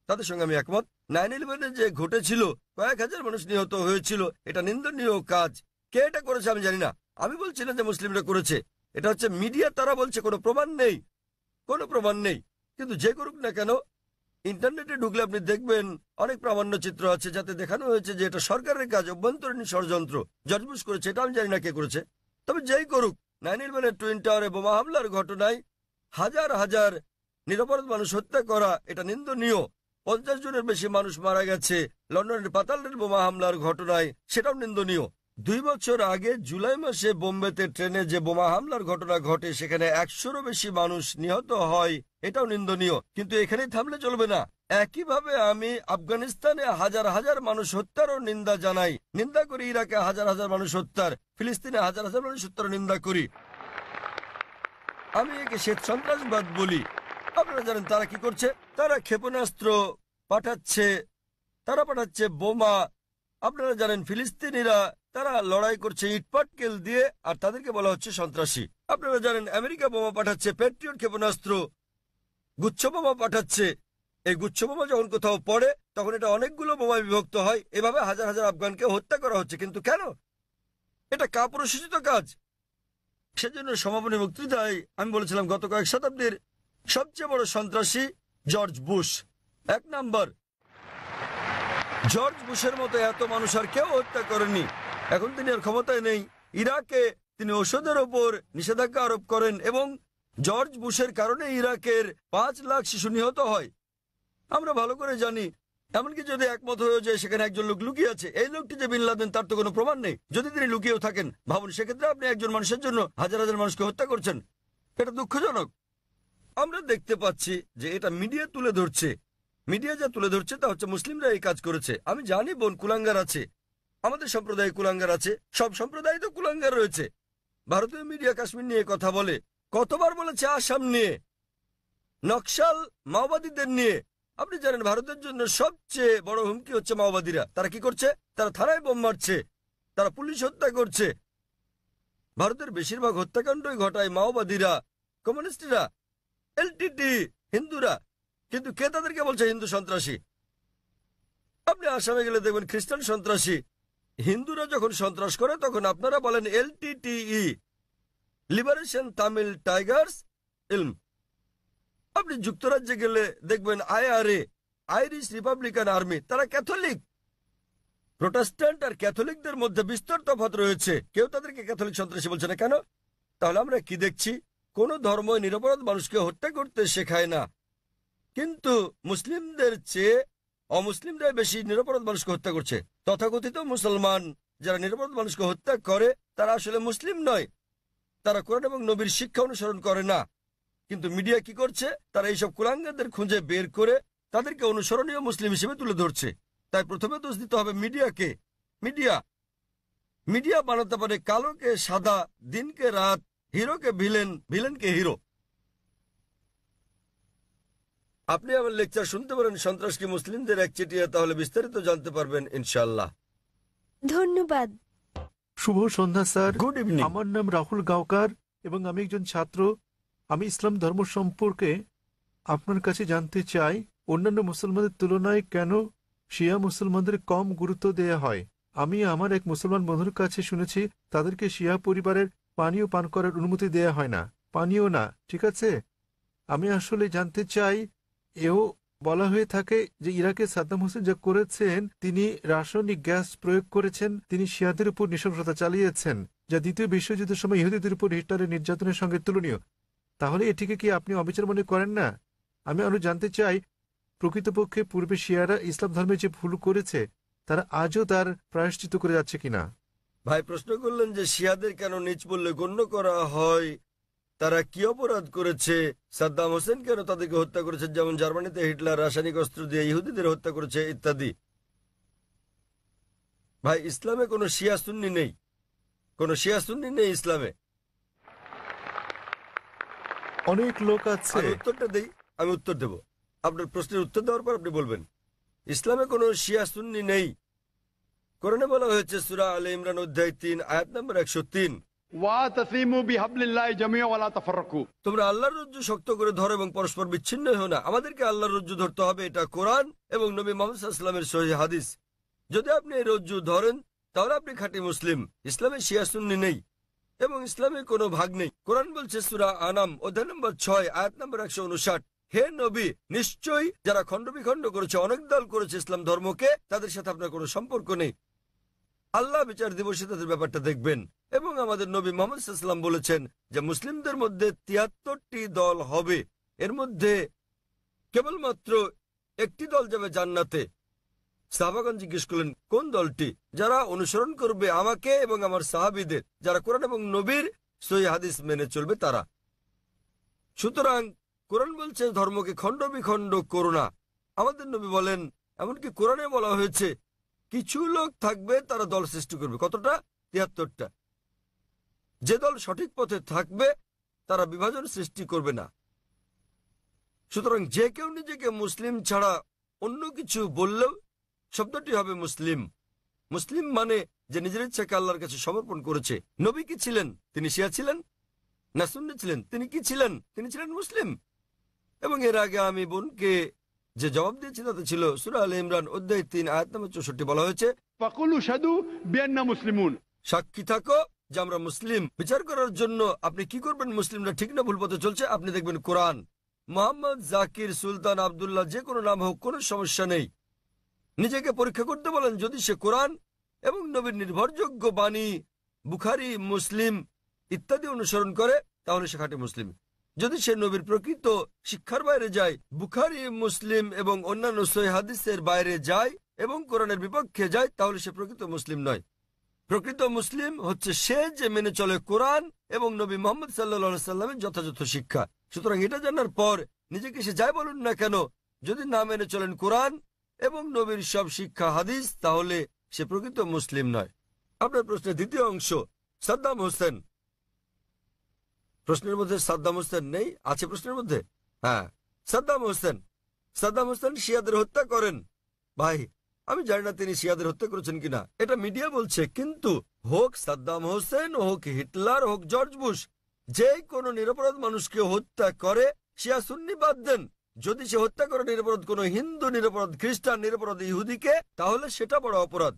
তাদের সঙ্গে আমি একমত। 9/11-এ যে ঘটেছিল, কয়েক হাজার মানুষ নিহত হয়েছিল, এটা নিন্দনীয় কাজ। কে এটা করেছে আমি জানি না, আমি বলছি না যে মুসলিমরা করেছে। এটা হচ্ছে মিডিয়া, তারা বলছে কোনো প্রমাণ নেই, কোনো প্রমাণ নেই। কিন্তু যে করুক না কেন, ইন্টারনেটে ঢুকলে আপনি দেখবেন অনেক প্রামাণ্য চিত্র আছে যাতে দেখানো হয়েছে যে এটা সরকারের কাজ, অভ্যন্তরীণ ষড়যন্ত্র। জর্জ বুশ করেছে, এটা আমি জানি না কে করেছে। তবে যেই করুক, 9/11-এর টুইন টাওয়ারে বোমা হামলার ঘটনায় হাজার হাজার নিরপরাধ মানুষ হত্যা করা, এটা নিন্দনীয়। 50 জনের বেশি মানুষ মারা গেছে লন্ডনের পাতাল রেল বোমা হামলার ঘটনায়, সেটাও নিন্দনীয়। 2 বছর আগে জুলাই মাসে বোম্বেতে ট্রেনে যে বোমা হামলার ঘটনা ঘটে, সেখানে 100-রও বেশি মানুষ নিহত হয়, এটাও নিন্দনীয়। কিন্তু এখানেই থামলে চলবে না। একইভাবে আমি আফগানিস্তানে হাজার হাজার মানুষ হত্যারও নিন্দা জানাই, নিন্দা করি। ইরাকে হাজার হাজার মানুষ হত্যার, ফিলিস্তিনে হাজার হাজার মানুষ হত্যারও নিন্দা করি। আমি একে শ্বেত সন্ত্রাসবাদ বলি। আপনারা জানেন তারা কি করছে? তারা ক্ষেপণাস্ত্র পাঠাচ্ছে, তারা পাঠাচ্ছে বোমা। আপনারা জানেন ফিলিস্তিনিরা তারা লড়াই করছে ইটপাটকেল দিয়ে, আর তাদেরকে বলা হচ্ছে সন্ত্রাসী। আপনারা জানেন আমেরিকা বোমা পাঠাচ্ছে, প্যাট্রিয়ট ক্ষেপণাস্ত্র, গুচ্ছ বোমা পাঠাচ্ছে। এই গুচ্ছ বোমা যখন কোথাও পড়ে, তখন এটা অনেকগুলো বোমায় বিভক্ত হয়। এভাবে হাজার হাজার আফগানকে হত্যা করা হচ্ছে। কিন্তু কেন? এটা কাপুরুষোচিত কাজ। সেজন্য সমাপনী বক্তৃতায় আমি বলেছিলাম গত কয়েক শতাব্দীর সবচেয়ে বড় সন্ত্রাসী জর্জ বুশ। 1 নাম্বার। জর্জ বুশের মতো এত মানুষ আর কেউ হত্যা করেনি। এখন তিনি আর ক্ষমতায় নেই। ইরাকে তিনি ওষুধের ওপর নিষেধাজ্ঞা আরোপ করেন এবং জর্জ বুশের কারণে ইরাকের 5 লাখ শিশু নিহত হয়। আমরা ভালো করে জানি এমনকি যদি একমত হয়ে যায় সেখানে একজন লোক লুকিয়ে আছে, এই লোকটি যে বিন লাদেন তার তো কোনো প্রমাণ নেই। যদি তিনি লুকিয়েও থাকেন, ভাবুন সেক্ষেত্রে আপনি একজন মানুষের জন্য হাজার হাজার মানুষকে হত্যা করছেন। এটা দুঃখজনক। আমরা দেখতে পাচ্ছি যে এটা মিডিয়া তুলে ধরছে। মিডিয়া যা তুলে ধরছে তা হচ্ছে মুসলিমরা এই কাজ করেছে। আমি জানি বোন, কুলাঙ্গার আছে, আমাদের সম্প্রদায়ে কুলাঙ্গার আছে, সব সম্প্রদায় তো কুলাঙ্গার রয়েছে। ভারতীয় মিডিয়া কাশ্মীর নিয়ে কথা বলে, কতবার বলেছে আসাম নিয়ে, নকশাল মাওবাদীদের নিয়ে। আপনি জানেন ভারতের জন্য সবচেয়ে বড় হুমকি হচ্ছে মাওবাদীরা। তারা কি করছে? তারা থানায় বোম মারছে, তারা পুলিশ হত্যা করছে। ভারতের বেশিরভাগ হত্যাকাণ্ডই ঘটায় মাওবাদীরা, কমিউনিস্টরা, এলটিটি, হিন্দুরা। কিন্তু কে তাদেরকে বলছে হিন্দু সন্ত্রাসী? আপনি আসামে গেলে দেখবেন খ্রিস্টান সন্ত্রাসী। হিন্দুরা যখন সন্ত্রাস করে তখন আপনারা বলেন এলটিটিই, লিবারেশন তামিল টাইগার্স ইলম। আপনি যুক্তরাজ্যে গেলে দেখবেন আইআরএ, আইরিশ রিপাবলিকান আর্মি, তারা ক্যাথলিক। প্রোটেস্ট্যান্ট আর ক্যাথলিকদের মধ্যে বিস্তর তফাৎ রয়েছে। কেউ তাদেরকে ক্যাথলিক সন্ত্রাসী বলছে না কেন? তাহলে আমরা কি দেখছি? কোন ধর্ম নিরপরাধ মানুষকে হত্যা করতে শেখায় না, কিন্তু মুসলিমদের চেয়ে অমুসলিমরাই বেশি নিরপরাধ মানুষকে হত্যা করছে। তথাকথিত মুসলমান যারা নিরপরাধ মানুষকে হত্যা করে তারা আসলে মুসলিম নয়, তারা কোরআন এবং নবীর শিক্ষা অনুসরণ করে না। কিন্তু মিডিয়া কি করছে? তারা এইসব কুলাঙ্গারদের খুঁজে বের করে তাদেরকে অনুসরণীয় মুসলিম হিসেবে তুলে ধরছে। তাই প্রথমে দোষ দিতে হবে মিডিয়াকে। মিডিয়া বানাতে পারে কালোকে সাদা, দিনকে রাত, হিরোকে ভিলেন, ভিলেনকে হিরো। আপনি আমার লেকচার শুনতে পারেন সন্ত্রাস কি মুসলিমদের একচেটিয়া, তাহলে বিস্তারিত জানতে পারবেন ইনশাআল্লাহ। ধন্যবাদ। শুভ সন্ধ্যা স্যার। Good evening. আমার নাম রাহুল গাওকার এবং আমি একজন ছাত্র। আমি ইসলাম ধর্ম সম্পর্কে আপনার কাছে জানতে চাই, অন্যান্য মুসলমানদের তুলনায় কেন শিয়া মুসলমানদের কম গুরুত্ব দেয়া হয়? আমি আমার এক মুসলমান বন্ধুর কাছে শুনেছি তাদেরকে শিয়া পরিবারের পানীয় পান করার অনুমতি দেয়া হয় না। পানীয় না, ঠিক আছে? আমি আসলে জানতে চাই, এও বলা হয়ে থাকে যে ইরাকে সাদ্দাম হোসেন যা করেছেন, তিনি রাসায়নিক গ্যাস প্রয়োগ করেছেন, তিনি শিয়াদের উপর নৃশংসতা চালিয়েছেন, যা দ্বিতীয় বিশ্বযুদ্ধের সময় ইহুদিদের উপর হিটলারের নির্যাতনের সঙ্গে তুলনীয়। তাহলে এটিকে কি আপনি অবিচার মনে করেন না? আমি আরো জানতে চাই, প্রকৃতপক্ষে পূর্বে শিয়ারা ইসলাম ধর্মে যে ভুল করেছে তারা আজও তার প্রায়শ্চিত্ত করে যাচ্ছে কিনা? ভাই প্রশ্ন করলেন যে শিয়াদের কেন নিচ বললে গণ্য করা হয়, তারা কি অপরাধ করেছে, সাদ্দাম হোসেন কেন তাদেরকে হত্যা করেছে, যেমন জার্মানিতে হিটলার রাসায়নিক অস্ত্র দিয়ে ইহুদিদের হত্যা করেছে ইত্যাদি। ভাই ইসলামে কোনো শিয়া সুন্নি নেই, কোনো শিয়া সুন্নি নেই ইসলামে। অনেক লোক আছে। আমি উত্তরটা দেই, আমি উত্তর দেব। আপনার প্রশ্নের উত্তর দেওয়ার পর আপনি বলবেন। ইসলামে কোনো শিয়া সুন্নি নেই। কোরআনে বলা হয়েছে সূরা আলে ইমরান অধ্যায় 3 আয়াত নম্বর 103, তোমরা আল্লাহর রজ্জু শক্ত করে ধরো এবং পরস্পর বিচ্ছিন্ন হও না। আমাদেরকে আল্লাহর রজ্জু ধরতে হবে, এটা কোরআন এবং নবী মুহাম্মদ সাল্লাল্লাহু আলাইহি ওয়াসাল্লামের সহিহ হাদিস। যদি আপনি এই রজ্জু ধরেন তাহলে আপনি খাঁটি মুসলিম। ইসলামে শিয়া সুন্নি নেই এবং ইসলামে কোনো ভাগ নেই। কোরআন বলছে সূরা আনাম অধ্যায় নম্বর 6 আয়াত নম্বর 159, হে নবী, নিশ্চয়ই যারা খণ্ড বিখণ্ড করেছে, অনেক দল করেছে ইসলাম ধর্মকে, তাদের সাথে আপনার কোনো সম্পর্ক নেই। আল্লাহ বিচার দিবসে তাদের ব্যাপারটা দেখবেন। এবং আমাদের নবী মুহাম্মদ সাল্লাল্লাহু আলাইহি ওয়াসাল্লাম বলেছেন যে মুসলিমদের মধ্যে 73টি দল হবে, এর মধ্যে কেবলমাত্র একটি দল যাবে জান্নাতে। সাহাবাগণ জিজ্ঞেস করলেন কোন দলটি? যারা অনুসরণ করবে আমাকে এবং আমার সাহাবীদের, যারা কোরআন এবং নবীর সহিহ হাদিস মেনে চলবে তারা। সুতরাং কোরআন বলছে ধর্মকে খণ্ড বিখণ্ড করো না। আমাদের নবী বলেন, এমনকি কোরআনে বলা হয়েছে কিছু লোক থাকবে তারা দল সৃষ্টি করবে। কতটা? 73টা। যে দল সঠিক পথে থাকবে তারা বিভাজন সৃষ্টি করবে না। সুতরাং যে কেউ নিজেকে মুসলিম ছাড়া অন্য কিছু বললেও শব্দটি হবে মুসলিম। মুসলিম মানে যে নিজের ইচ্ছাকে আল্লাহর কাছে সমর্পণ করেছে। নবী কি ছিলেন? তিনি শিয়া ছিলেন না সুন্নি ছিলেন? তিনি কি ছিলেন? তিনি ছিলেন মুসলিম। এবং এর আগে আমি বোনকে যে জবাব দিয়েছি তাতে ছিল সূরা আলে ইমরান অধ্যায় 3 আয়াত নম্বর 64 বলা হয়েছে, সাক্ষী থাকো যে আমরা মুসলিম। বিচার করার জন্য আপনি কি করবেন মুসলিমরা ঠিক না ভুল পথে চলছে? আপনি দেখবেন কোরআন। মোহাম্মদ, জাকির, সুলতান, আব্দুল্লাহ, যে কোনো নাম হোক, কোনো সমস্যা নেই। নিজেকে পরীক্ষা করতে বলেন, যদি সে কোরআন এবং নবীর নির্ভরযোগ্য বাণী বুখারী, মুসলিম ইত্যাদি অনুসরণ করে তাহলে সে খাঁটি মুসলিম। যদি সে নবীর প্রকৃত শিক্ষার বাইরে যায়, বুখারী, মুসলিম এবং অন্যান্য সহিহ হাদিসের বাইরে যায় এবং কোরআনের বিপক্ষে যায়, তাহলে সে প্রকৃত মুসলিম নয়। প্রকৃত মুসলিম হচ্ছে সে যে মেনে চলে কোরআন এবং নবী মোহাম্মদ সাল্লাল্লাহু আলাইহি সাল্লামের যথাযথ শিক্ষা। সুতরাং এটা জানার পর নিজেকে সে যাই বলুন না কেন, যদি না মেনে চলেন কোরআন এবং নবীর সব শিক্ষা হাদিস, তাহলে সে প্রকৃত মুসলিম নয়। আপনার প্রশ্নের দ্বিতীয় অংশ, সাদ্দাম হোসেন। প্রশ্নের মধ্যে সাদ্দাম হোসেন নেই, আছে প্রশ্নের মধ্যে? হ্যাঁ, সাদ্দাম হোসেন। সাদ্দাম হোসেন শিয়াদের হত্যা করেন। ভাই, আমি জানি না তিনি শিয়াদের হত্যা করেছেন কিনা, এটা মিডিয়া বলছে, কিন্তু হোক সাদ্দাম হোসেন, হোক হিটলার, হোক জর্জ বুশ, যে কোনো নিরপরাধ মানুষকে হত্যা করে, শিয়া সুন্নি বাদ দেন, যদি সে হত্যা করে নিরপরাধ কোনো হিন্দু, নিরপরাধ খ্রিস্টান, নিরপরাধ ইহুদিকে, তাহলে সেটা বড় অপরাধ।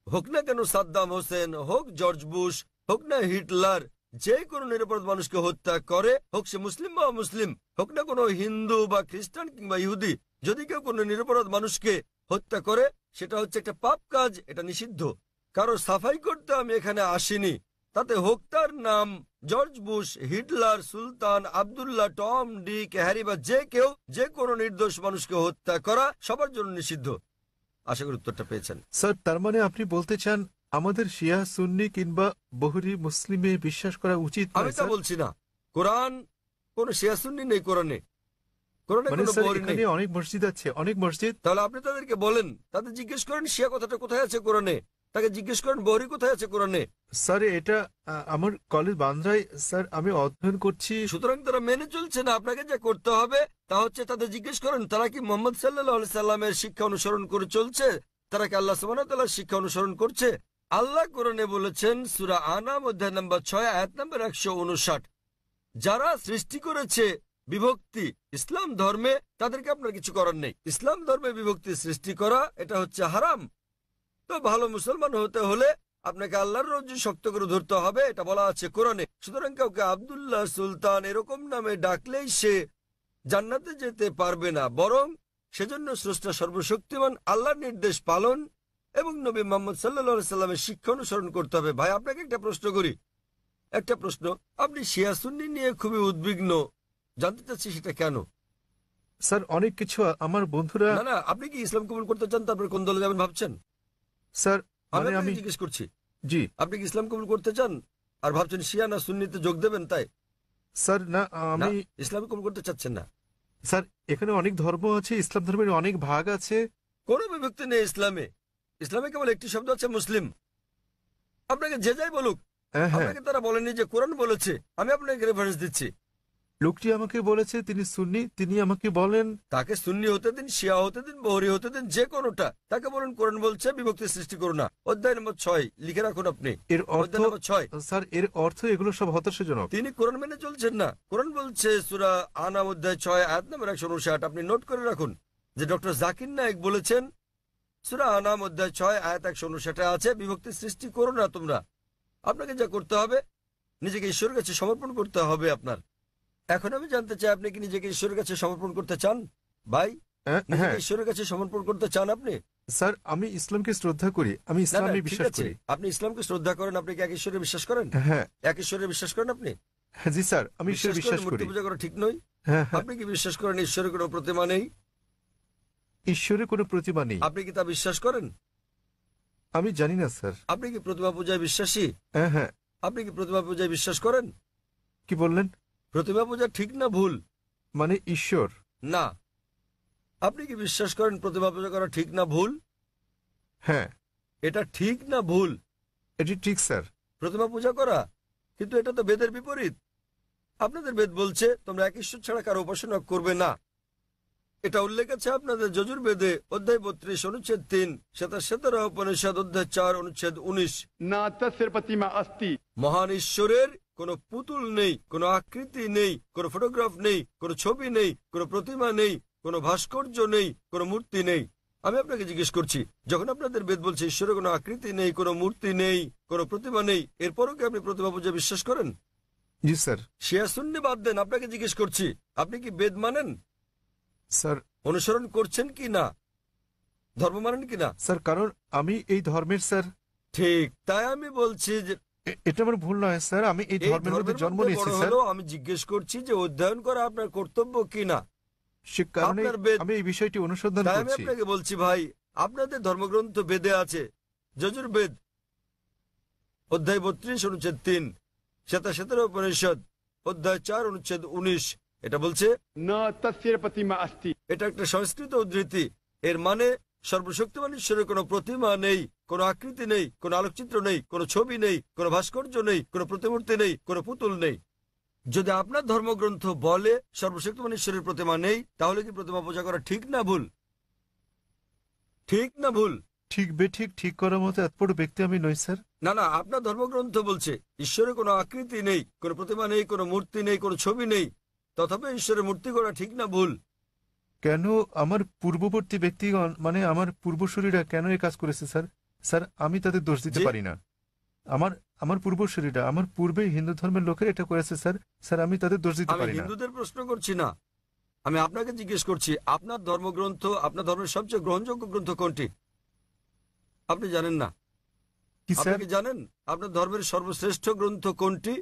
হোক না কেন সাদ্দাম হোসেন, হোক জর্জ বুশ, হোক না হিটলার, যে কোনো নিরপরাধ মানুষকে হত্যা করে, হোক সে মুসলিম বা মুসলিম, হোক না কোনো হিন্দু বা খ্রিস্টান কিংবা ইহুদি, যদি কেউ কোনো নিরপরাধ মানুষকে হত্যা করে, সেটা হচ্ছে একটা পাপ কাজ, এটা নিষিদ্ধ। কারো সাফাই করতে আমি এখানে আসিনি, তাতে হোক তার নাম জর্জ বুশ, হিটলার, সুলতান, আব্দুল্লাহ, টম, ডিক, হ্যারি বা যে কেউ, যে কোনো নির্দোষ মানুষকে হত্যা করা সবার জন্য নিষিদ্ধ। আশা করি উত্তরটা পেয়েছেন। স্যার, তার মানে আপনি বলতে চান আমাদের শিয়া সুন্নি কিংবা বহুরি মুসলিমে বিশ্বাস করা উচিত আমি নয়, তা স্যার? বলছি না। কোরআন কোন শিয়া সুন্নি নেই, কোরআনে মানে কোনো স্যার, বহুরি নেই। এখানে অনেক মসজিদ আছে, অনেক মসজিদ। তাহলে আপনি তাদেরকে বলেন, তাদের জিজ্ঞেস করেন শিয়া কথাটা কোথায় আছে কোরআনে, তাকে জিজ্ঞেস করেন বহুরি কোথায় আছে কোরআনে। স্যার, এটা আমার কলেজ বান্দ্রায়, স্যার, আমি অধ্যয়ন করছি। সুতরাং তারা মেনে চলছে না। আপনাকে যা করতে হবে তা হচ্ছে তাদের জিজ্ঞেস করেন তারা কি মোহাম্মদ সাল্লাল্লাহু আলাইহি সাল্লামের শিক্ষা অনুসরণ করে চলছে, তারা কি আল্লাহ সুবহানাহু ওয়া তাআলার শিক্ষা অনুসরণ করছে। আল্লাহ কোরআনে বলেছেন, সূরা আনাম অধ্যায় নম্বর 6 আয়াত নম্বর 159, যারা সৃষ্টি করেছে বিভক্তি ইসলাম ধর্মে, তাদেরকে আপনার কিছু করার নেই। ইসলাম ধর্মে বিভক্তি সৃষ্টি করা এটা হচ্ছে হারাম। তো ভালো মুসলমান হতে হলে আপনাকে আল্লাহর রজ্জু শক্ত করে ধরতে হবে, এটা বলা আছে কোরআনে। সুতরাং কাউকে আব্দুল্লাহ, সুলতান এরকম নামে ডাকলেই সে জান্নাতে যেতে পারবে না, বরং সেজন্য স্রষ্টা সর্বশক্তিমান আল্লাহর নির্দেশ পালন এবং নবী মুহাম্মদ সাল্লাল্লাহু আলাইহি সাল্লামের শিক্ষা অনুসরণ করতে হবে। ভাই, আপনাকে একটা প্রশ্ন করি, একটা প্রশ্ন। আপনি শিয়া সুন্নি নিয়ে খুবই উদ্বিগ্ন, জানতে চাচ্ছি সেটা কেন? স্যার, অনেক কিছু আমার বন্ধুরা। না, আপনি কি ইসলাম কবুল করতে চান, তারপরে কোন দলে যাবেন ভাবছেন? স্যার, আমি মানে আপনাকে আমি জিজ্ঞেস করছি, জি আপনি কি ইসলাম কবুল করতে চান আর ভাবছেন শিয়া না সুন্নিতে যোগ দেবেন, তাই? স্যার, না, না, আমি ইসলাম কবুল করতে চাচ্ছেন না। স্যার, এখানে অনেক ধর্ম আছে, ইসলাম ধর্মের অনেক ভাগ আছে। কোনো বিভক্তি নেই ইসলামে। ইসলামে কেবল একটি শব্দ আছে, মুসলিম। আপনাকে যে যাই বলুক, হ্যাঁ, হ্যাঁ, আপনাকে তারা বলেনি যে কোরআন বলেছে। আমি আপনাকে রেফারেন্স দিচ্ছি। লোকটি আমাকে বলেছে তিনি সুন্নি, তিনি আমাকে বলেন। তাকে সুন্নি হতে দিন, শিয়া হতে দিন, বহরি হতে দিন, যে কোনোটা। তাকে বলেন কোরআন বলছে বিভক্তি সৃষ্টি করো না। অধ্যায় নম্বর 6 লিখে রাখুন আপনি, এর অর্থ, অধ্যায় নম্বর 6। স্যার, এর অর্থ এগুলো সব হতাশাজনক। তিনি কোরআন মেনে চলছেন না। কোরআন বলছে সূরা আনাম অধ্যায় 6 আয়াত নম্বর 159, আপনি নোট করে রাখুন যে ডক্টর জাকির নায়েক বলেছেন, সূরা আনাম অধ্যায় 6 আয়াত 159 আছে, বিভক্তি সৃষ্টি করো না তোমরা। আপনাকে যা করতে হবে, নিজেকে ঈশ্বরের কাছে সমর্পণ করতে হবে আপনার। এখন আমি জানতে চাই, আপনি কি নিজেকে ঈশ্বরের কাছে সমর্পণ করতে চান? ভাই, হ্যাঁ, নিজেকে ঈশ্বরের কাছে সমর্পণ করতে চান আপনি? স্যার, আমি ইসলামকে শ্রদ্ধা করি, আমি না, ইসলামে ঠিক বিশ্বাস আছে। করি। আপনি ইসলামকে শ্রদ্ধা করেন, আপনি কি এক ঈশ্বরে বিশ্বাস করেন? হ্যাঁ, এক ঈশ্বরে বিশ্বাস করেন আপনি? হ্যাঁ, জি স্যার, আমি ঈশ্বরে বিশ্বাস মূর্তি করি। পূজা করা ঠিক নয়। হ্যাঁ, হ্যাঁ, আপনি কি বিশ্বাস করেন ঈশ্বরের কোনো প্রতিমা নেই? ঈশ্বরের কোনো প্রতিমা নেই। আপনি কি তা বিশ্বাস করেন? আমি জানি না স্যার। আপনি কি প্রতিমা পূজায় বিশ্বাসী? হ্যাঁ, হ্যাঁ, আপনি কি প্রতিমা পূজায় বিশ্বাস করেন? কি বললেন? প্রতিমা পূজা ঠিক না ভুল? মানে ঈশ্বর? না। আপনি কি বিশ্বাস করেন প্রতিমা পূজা করা ঠিক না ভুল? হ্যাঁ, এটা ঠিক না ভুল? এটি ঠিক স্যার। প্রতিমা পূজা করা, কিন্তু এটা তো বেদের বিপরীত। আপনাদের বেদ বলছে তোমরা এক ঈশ্বর ছাড়া কারো উপাসনা করবে না। এটা উল্লেখ আছে আপনাদের যজুর বেদে অধ্যায় 32 অনুচ্ছেদ 3, শ্বেতার উপনিষদ অধ্যায় 4 অনুচ্ছেদ 19। না তস্যের প্রতিমা অস্তি। মহান ঈশ্বরের কোনো পুতুল নেই, কোনো আকৃতি নেই, কোনো ফটোগ্রাফ নেই, কোনো ছবি নেই, কোনো প্রতিমা নেই, কোনো ভাস্কর্য নেই, কোনো মূর্তি নেই। আমি আপনাকে জিজ্ঞেস করছি, যখন আপনাদের বেদ বলছে ঈশ্বরের কোনো আকৃতি নেই, কোনো মূর্তি নেই, কোনো প্রতিমা নেই, এরপরও কি আপনি প্রতিমা পূজা বিশ্বাস করেন? জি স্যার। শিয়া সুন্নি বাদ দেন, আপনাকে জিজ্ঞেস করছি, আপনি কি বেদ মানেন? স্যার, অনুসরণ করছেন কি না? ধর্ম মানেন কি না? স্যার, কারণ আমি এই ধর্মের স্যার। ঠিক, তাই আমি বলছি যে এটা আমার ভুল নয় স্যার, আমি এই এই ধর্মের মধ্যে ধর্মের জন্ম মধ্যে নিয়েছি বড় স্যার। হলেও আমি জিজ্ঞেস করছি যে অধ্যয়ন করা আপনার কর্তব্য কিনা। সে কারণে আপনার বেদ, আমি এই বিষয়টি অনুসন্ধান তাই আমি করছি। আপনাকে বলছি ভাই, আপনাদের ধর্মগ্রন্থ বেদে আছে, যজুর্বেদ অধ্যায় 32 অনুচ্ছেদ 3, শ্বেতাশ্বেতার উপনিষদ অধ্যায় 4 অনুচ্ছেদ 19, এটা বলছে, न तस्य प्रतिमा अस्ति। এটা একটা সংস্কৃত উদ্ধৃতি। এর মানে সর্বশক্তিমান ঈশ্বরের কোনো প্রতিমা নেই, কোনো আকৃতি নেই, কোনো আলোকচিত্র নেই, কোনো ছবি নেই, কোনো ভাস্কর্য নেই, কোনো প্রতিমূর্তি নেই, কোনো পুতুল নেই। যদি আপনার ধর্মগ্রন্থ বলে সর্বশক্তিমান ঈশ্বরের প্রতিমা নেই, তাহলে কি প্রতিমা পূজা করা ঠিক না ভুল? ঠিক না ভুল? ঠিক বেঠিক ঠিক করার মতো এত বড় ব্যক্তি আমি নই স্যার। না না, আপনার ধর্মগ্রন্থ বলছে ঈশ্বরের কোনো আকৃতি নেই, কোনো প্রতিমা নেই, কোনো মূর্তি নেই, কোনো ছবি নেই, তথাপি ঈশ্বরের মূর্তি করা ঠিক না ভুল? কেন আমার পূর্ববর্তী ব্যক্তিগণ, মানে আমার পূর্বসূরীরা কেন এই কাজ করেছে স্যার? স্যার আমি তাদের দোষ দিতে জি? পারি না। আমার আমার পূর্বসূরীরা, আমার পূর্বে হিন্দু ধর্মের লোকের এটা করেছে স্যার। স্যার আমি তাদের দোষ দিতে আমি পারি না। হিন্দুদের প্রশ্ন করছি না, আমি আপনাকে জিজ্ঞেস করছি আপনার ধর্মগ্রন্থ, আপনার ধর্মের সবচেয়ে গ্রহণযোগ্য গ্রন্থ কোনটি? আপনি জানেন না? কি আপনি স্যার? কি জানেন আপনার ধর্মের সর্বশ্রেষ্ঠ গ্রন্থ কোনটি?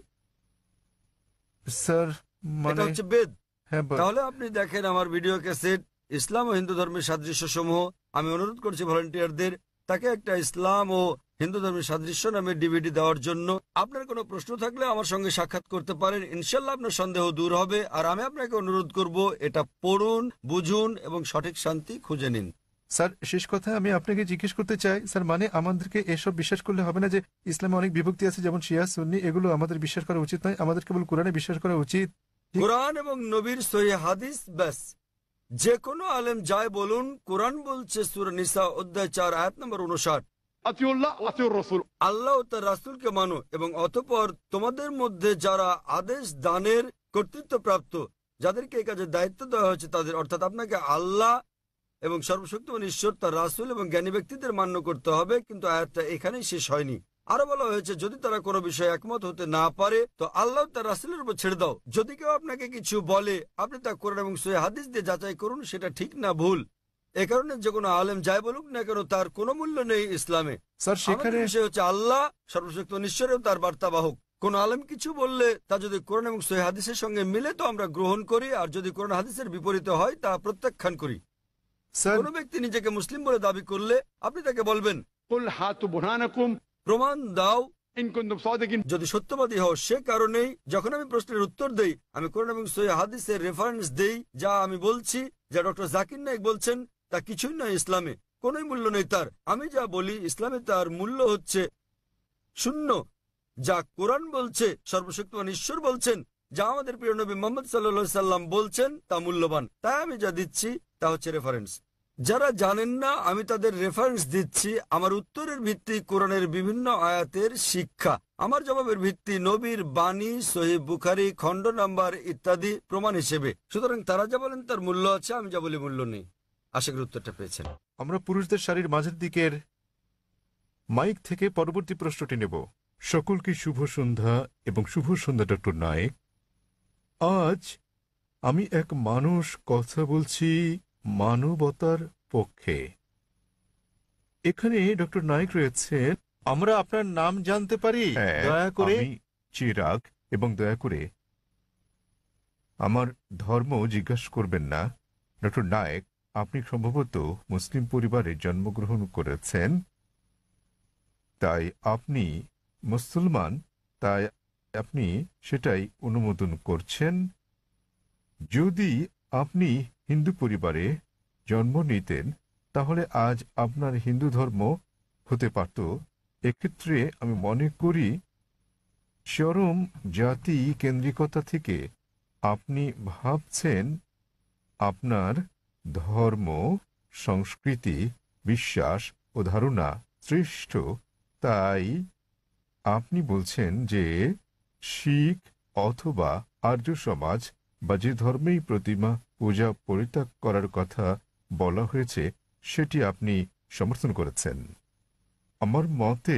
স্যার এটা মানে হচ্ছে বেদ। হ্যাঁ তাহলে আপনি দেখেন আমার ভিডিও ক্যাসেট ইসলাম ও হিন্দু ধর্মের সাদৃশ্য সমূহ। আমি অনুরোধ করছি ভলান্টিয়ারদের তাকে একটা ইসলাম ও হিন্দু ধর্মের সাদৃশ্য নামে ডিভিডি দেওয়ার জন্য। আপনার কোনো প্রশ্ন থাকলে আমার সঙ্গে সাক্ষাৎ করতে পারেন, ইনশাল্লাহ আপনার সন্দেহ দূর হবে। আর আমি আপনাকে অনুরোধ করব এটা পড়ুন, বুঝুন এবং সঠিক শান্তি খুঁজে নিন। স্যার শেষ কথা আমি আপনাকে জিজ্ঞেস করতে চাই স্যার, মানে আমাদেরকে এসব বিশ্বাস করলে হবে না যে ইসলামে অনেক বিভক্তি আছে, যেমন শিয়া সুন্নি, এগুলো আমাদের বিশ্বাস করা উচিত নয়, আমাদের কেবল কোরআনে বিশ্বাস করা উচিত। কোরআন এবং নবীর সহিহ হাদিস ব্যাস। যে কোনো আলেম যায় বলুন, কোরআন বলছে সূরা নিসা অধ্যায় 4 আয়াত নম্বর 59, अतिउल्लाह अतिउर रसूल। আল্লাহ ও তার রাসূলকে মানো এবং অতঃপর তোমাদের মধ্যে যারা আদেশ দানের কর্তৃত্বপ্রাপ্ত, যাদেরকে এই কাজের দায়িত্ব দেওয়া হয়েছে তাদের, অর্থাৎ আপনাকে আল্লাহ এবং সর্বশক্তিমান ঈশ্বর, তার রাসূল এবং জ্ঞানী ব্যক্তিদের মান্য করতে হবে। কিন্তু আয়াতটা এখানেই শেষ হয়নি। আরো বলা হয়েছে যদি তারা কোনো বিষয়ে একমত হতে না পারে তো আল্লাহ তার রাসূলের উপর ছেড়ে দাও। যদি কেউ আপনাকে কিছু বলে আপনি তা কোরআন এবং সহিহ হাদিস দিয়ে যাচাই করুন সেটা ঠিক না ভুল। এ কারণে যে কোনো আলেম যাই বলুক না কেন তার কোনো মূল্য নেই ইসলামে। স্যার আমাদের সেখানে বিষয় হচ্ছে আল্লাহ সর্বশক্তিমান ঈশ্বর এবং তার বার্তাবাহক। কোন আলেম কিছু বললে তা যদি কোরআন এবং সহিহ হাদিসের সঙ্গে মিলে তো আমরা গ্রহণ করি, আর যদি কোরআন হাদিসের বিপরীতে হয় তা প্রত্যাখ্যান করি। স্যার কোন ব্যক্তি নিজেকে মুসলিম বলে দাবি করলে আপনি তাকে বলবেন कुल हाथु बुरहानकुम প্রমাণ দাও इन कुंतुम सादिकिन। যদি সত্যবাদী হও। সে কারণেই যখন আমি প্রশ্নের উত্তর দেই আমি কোরআন এবং সহিহ হাদিসের রেফারেন্স দেই। যা আমি বলছি, যা ডক্টর জাকির নায়েক বলছেন, তা কিছুই নয় ইসলামে, কোনোই মূল্য নেই তার। আমি যা বলি ইসলামে তার মূল্য হচ্ছে শূন্য। যা কোরআন বলছে, সর্বশক্তিমান ঈশ্বর বলছেন, যা আমাদের প্রিয় নবী মুহাম্মদ সাল্লাল্লাহু সাল্লাম বলছেন তা মূল্যবান। তাই আমি যা দিচ্ছি তা হচ্ছে রেফারেন্স। যারা জানেন না আমি তাদের রেফারেন্স দিচ্ছি। আমার উত্তরের ভিত্তি কোরআনের বিভিন্ন আয়াতের শিক্ষা, আমার জবাবের ভিত্তি নবীর বাণী, সহিহ বুখারী খণ্ড নাম্বার ইত্যাদি প্রমাণ হিসেবে। সুতরাং তারা যা বলেন তার মূল্য আছে, আমি যা বলি মূল্য নেই। আশা করি উত্তরটা পেয়েছেন। আমরা পুরুষদের শাড়ির মাঝের দিকের মাইক থেকে পরবর্তী প্রশ্নটি নেব। সকলকে শুভ সন্ধ্যা এবং শুভ সন্ধ্যা ডক্টর নায়েক। আজ আমি এক মানুষ কথা বলছি মানবতার পক্ষে। এখানে ডক্টর নায়েক রয়েছেন, আমরা আপনার নাম জানতে পারি হ্যাঁ, দয়া করে? আমি চিরাগ, এবং দয়া করে আমার ধর্ম জিজ্ঞাসা করবেন না। ডক্টর নায়েক, আপনি সম্ভবত মুসলিম পরিবারে জন্মগ্রহণ করেছেন, তাই আপনি মুসলমান, তাই আপনি সেটাই অনুমোদন করছেন। যদি আপনি হিন্দু পরিবারে জন্ম নিতেন তাহলে আজ আপনার হিন্দু ধর্ম হতে পারত। এক্ষেত্রে আমি মনে করি চরম জাতি কেন্দ্রিকতা থেকে আপনি ভাবছেন আপনার ধর্ম, সংস্কৃতি, বিশ্বাস ও ধারণা শ্রেষ্ঠ। তাই আপনি বলছেন যে শিখ অথবা আর্য সমাজ বা যে ধর্মেই প্রতিমা পূজা পরিত্যাগ করার কথা বলা হয়েছে সেটি আপনি সমর্থন করেছেন। আমার মতে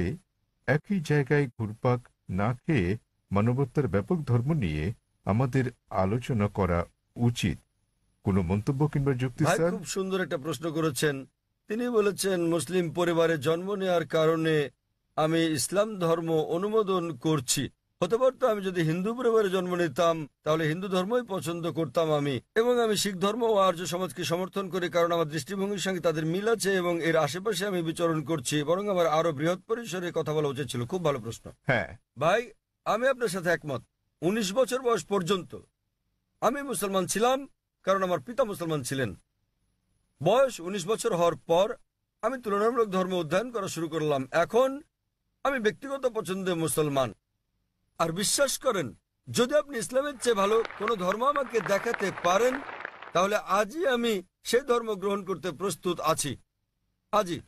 একই জায়গায় ঘুরপাক না খেয়ে মানবতার ব্যাপক ধর্ম নিয়ে আমাদের আলোচনা করা উচিত। কোনো মন্তব্য কিংবা যুক্তি ভাই স্যার? খুব সুন্দর একটা প্রশ্ন করেছেন। তিনি বলেছেন মুসলিম পরিবারে জন্ম নেওয়ার কারণে আমি ইসলাম ধর্ম অনুমোদন করছি। হতে পারতো আমি যদি হিন্দু পরিবারে জন্ম নিতাম তাহলে হিন্দু ধর্মই পছন্দ করতাম আমি, এবং আমি শিখ ধর্ম ও আর্য সমাজকে সমর্থন করি, কারণ আমার দৃষ্টিভঙ্গির সঙ্গে তাদের মিল আছে এবং এর আশেপাশে আমি বিচরণ করছি। বরং আমার আরো বৃহৎ পরিসরে কথা বলা উচিত ছিল। খুব ভালো প্রশ্ন হ্যাঁ, ভাই। আমি আপনার সাথে একমত। 19 বছর বয়স পর্যন্ত আমি মুসলমান ছিলাম, কারণ আমার পিতা মুসলমান ছিলেন। বয়স 19 বছর হওয়ার পর আমি তুলনামূলক ধর্ম অধ্যয়ন করা শুরু করলাম। এখন আমি ব্যক্তিগত পছন্দে মুসলমান। আর বিশ্বাস করেন, যদি আপনি ইসলামের চেয়ে ভালো কোনো ধর্ম আমাকে দেখাতে পারেন, তাহলে আজই আমি সেই ধর্ম গ্রহণ করতে প্রস্তুত আছি। আজই।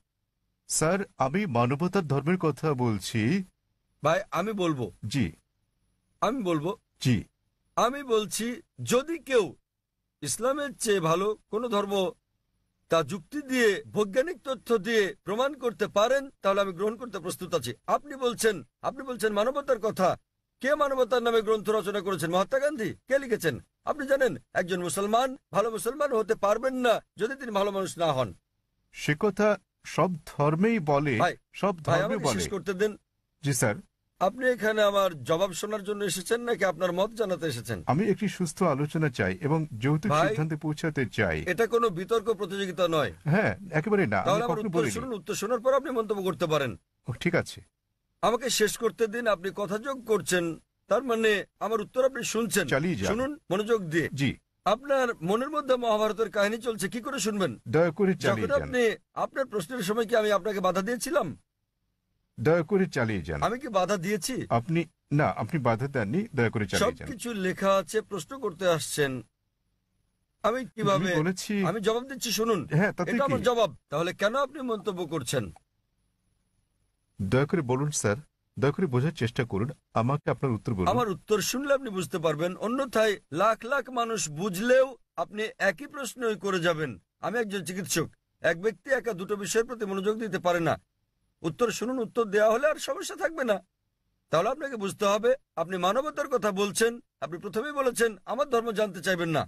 স্যার, আমি মানবতার ধর্মের কথা বলছি। ভাই আমি বলবো জি জি আমি বলছি, যদি কেউ ইসলামের চেয়ে ভালো কোনো ধর্ম তা যুক্তি দিয়ে, বৈজ্ঞানিক তথ্য দিয়ে প্রমাণ করতে পারেন, তাহলে আমি গ্রহণ করতে প্রস্তুত আছি। আপনি বলছেন মানবতার কথা। কে মানবতার নামে গ্রন্থ রচনা করেছেন? মহাত্মা গান্ধী। কে লিখেছেন? আপনি জানেন একজন মুসলমান ভালো মুসলমান হতে পারবেন না যদি তিনি ভালো মানুষ না হন। সে কথা সব ধর্মেই বলে, ভাই, সব ভাই ধর্মে আমাকে বলে। শেষ করতে দেন। জি স্যার, আপনি এখানে আমার জবাব শোনার জন্য এসেছেন নাকি আপনার মত জানাতে এসেছেন? আমি একটি সুস্থ আলোচনা চাই এবং যৌতুক ভাই, সিদ্ধান্তে পৌঁছাতে চাই। এটা কোনো বিতর্ক প্রতিযোগিতা নয়। হ্যাঁ, একেবারে না, আমি তাহলে আমার কখনো উত্তর বলিনি। শুনুন, উত্তর শোনার পর আপনি মন্তব্য করতে পারেন। ও, ঠিক আছে। আমাকে শেষ করতে দিন। আপনি কথা যোগ করছেন, তার মানে আমার উত্তর আপনি শুনছেন। চালিয়ে যান। শুনুন মনোযোগ দিয়ে। জি, আপনার মনের মধ্যে মহাভারতের কাহিনী চলছে, কি করে শুনবেন? দয়া করে যখন চালিয়ে যান। আপনি আপনার প্রশ্নের সময় কি আমি আপনাকে বাধা দিয়েছিলাম? দয়া করে চালিয়ে যান। আমি কি বাধা দিয়েছি? আপনি বাধা দেননি, দয়া করে চালিয়ে যান। সবকিছু লেখা আছে, প্রশ্ন করতে আসছেন, আমি কিভাবে আমি বলেছি। আমি জবাব দিচ্ছি, শুনুন। হ্যাঁ, তাতে এটা কি? আমার জবাব। তাহলে কেন আপনি মন্তব্য করছেন? দয়া করে বলুন স্যার, দয়া করে বোঝার চেষ্টা করুন, আমাকে আপনার উত্তর বলুন। আমার উত্তর শুনলে আপনি বুঝতে পারবেন, অন্যথায় লাখ লাখ মানুষ বুঝলেও আপনি একই প্রশ্নই করে যাবেন। আমি একজন চিকিৎসক। এক ব্যক্তি একা দুটো বিষয়ের প্রতি মনোযোগ দিতে পারে না। উত্তর শুনুন, উত্তর দেওয়া হলে আর সমস্যা থাকবে না। তাহলে আপনাকে বুঝতে হবে, আপনি মানবতার কথা বলছেন। আপনি প্রথমেই বলেছেন আমার ধর্ম জানতে চাইবেন না,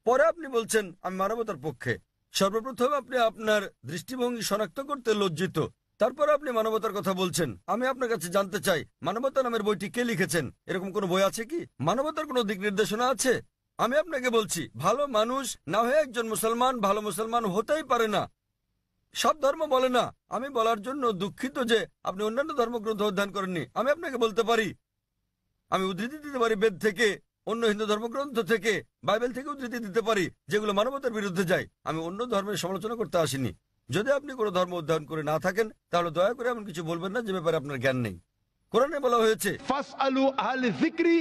পরে আপনি বলছেন আমি মানবতার পক্ষে। সর্বপ্রথম আপনি আপনার দৃষ্টিভঙ্গি শনাক্ত করতে লজ্জিত, তারপর আপনি মানবতার কথা বলছেন। আমি আপনার কাছে জানতে চাই, মানবতা নামের বইটি কে লিখেছেন? এরকম কোনো বই আছে কি? মানবতার কোনো দিক নির্দেশনা আছে? আমি আপনাকে বলছি, ভালো মানুষ না হয়ে একজন মুসলমান ভালো মুসলমান হতেই পারে না। সব ধর্ম বলে না। আমি বলার জন্য দুঃখিত যে আপনি অন্যান্য ধর্মগ্রন্থ অধ্যয়ন করেননি। আমি আপনাকে বলতে পারি, আমি উদ্ধৃতি দিতে পারি বেদ থেকে, অন্য হিন্দু ধর্মগ্রন্থ থেকে, বাইবেল থেকে উদ্ধৃতি দিতে পারি যেগুলো মানবতার বিরুদ্ধে যায়। আমি অন্য ধর্মের সমালোচনা করতে আসিনি। যদি আপনি কোনো ধর্ম অধ্যয়ন করে না থাকেন, তাহলে দয়া করে এমন কিছু বলবেন না যে ব্যাপারে আপনার জ্ঞান নেই। কোরআনে বলা হয়েছে, ফাসআলু আহলে যিকরি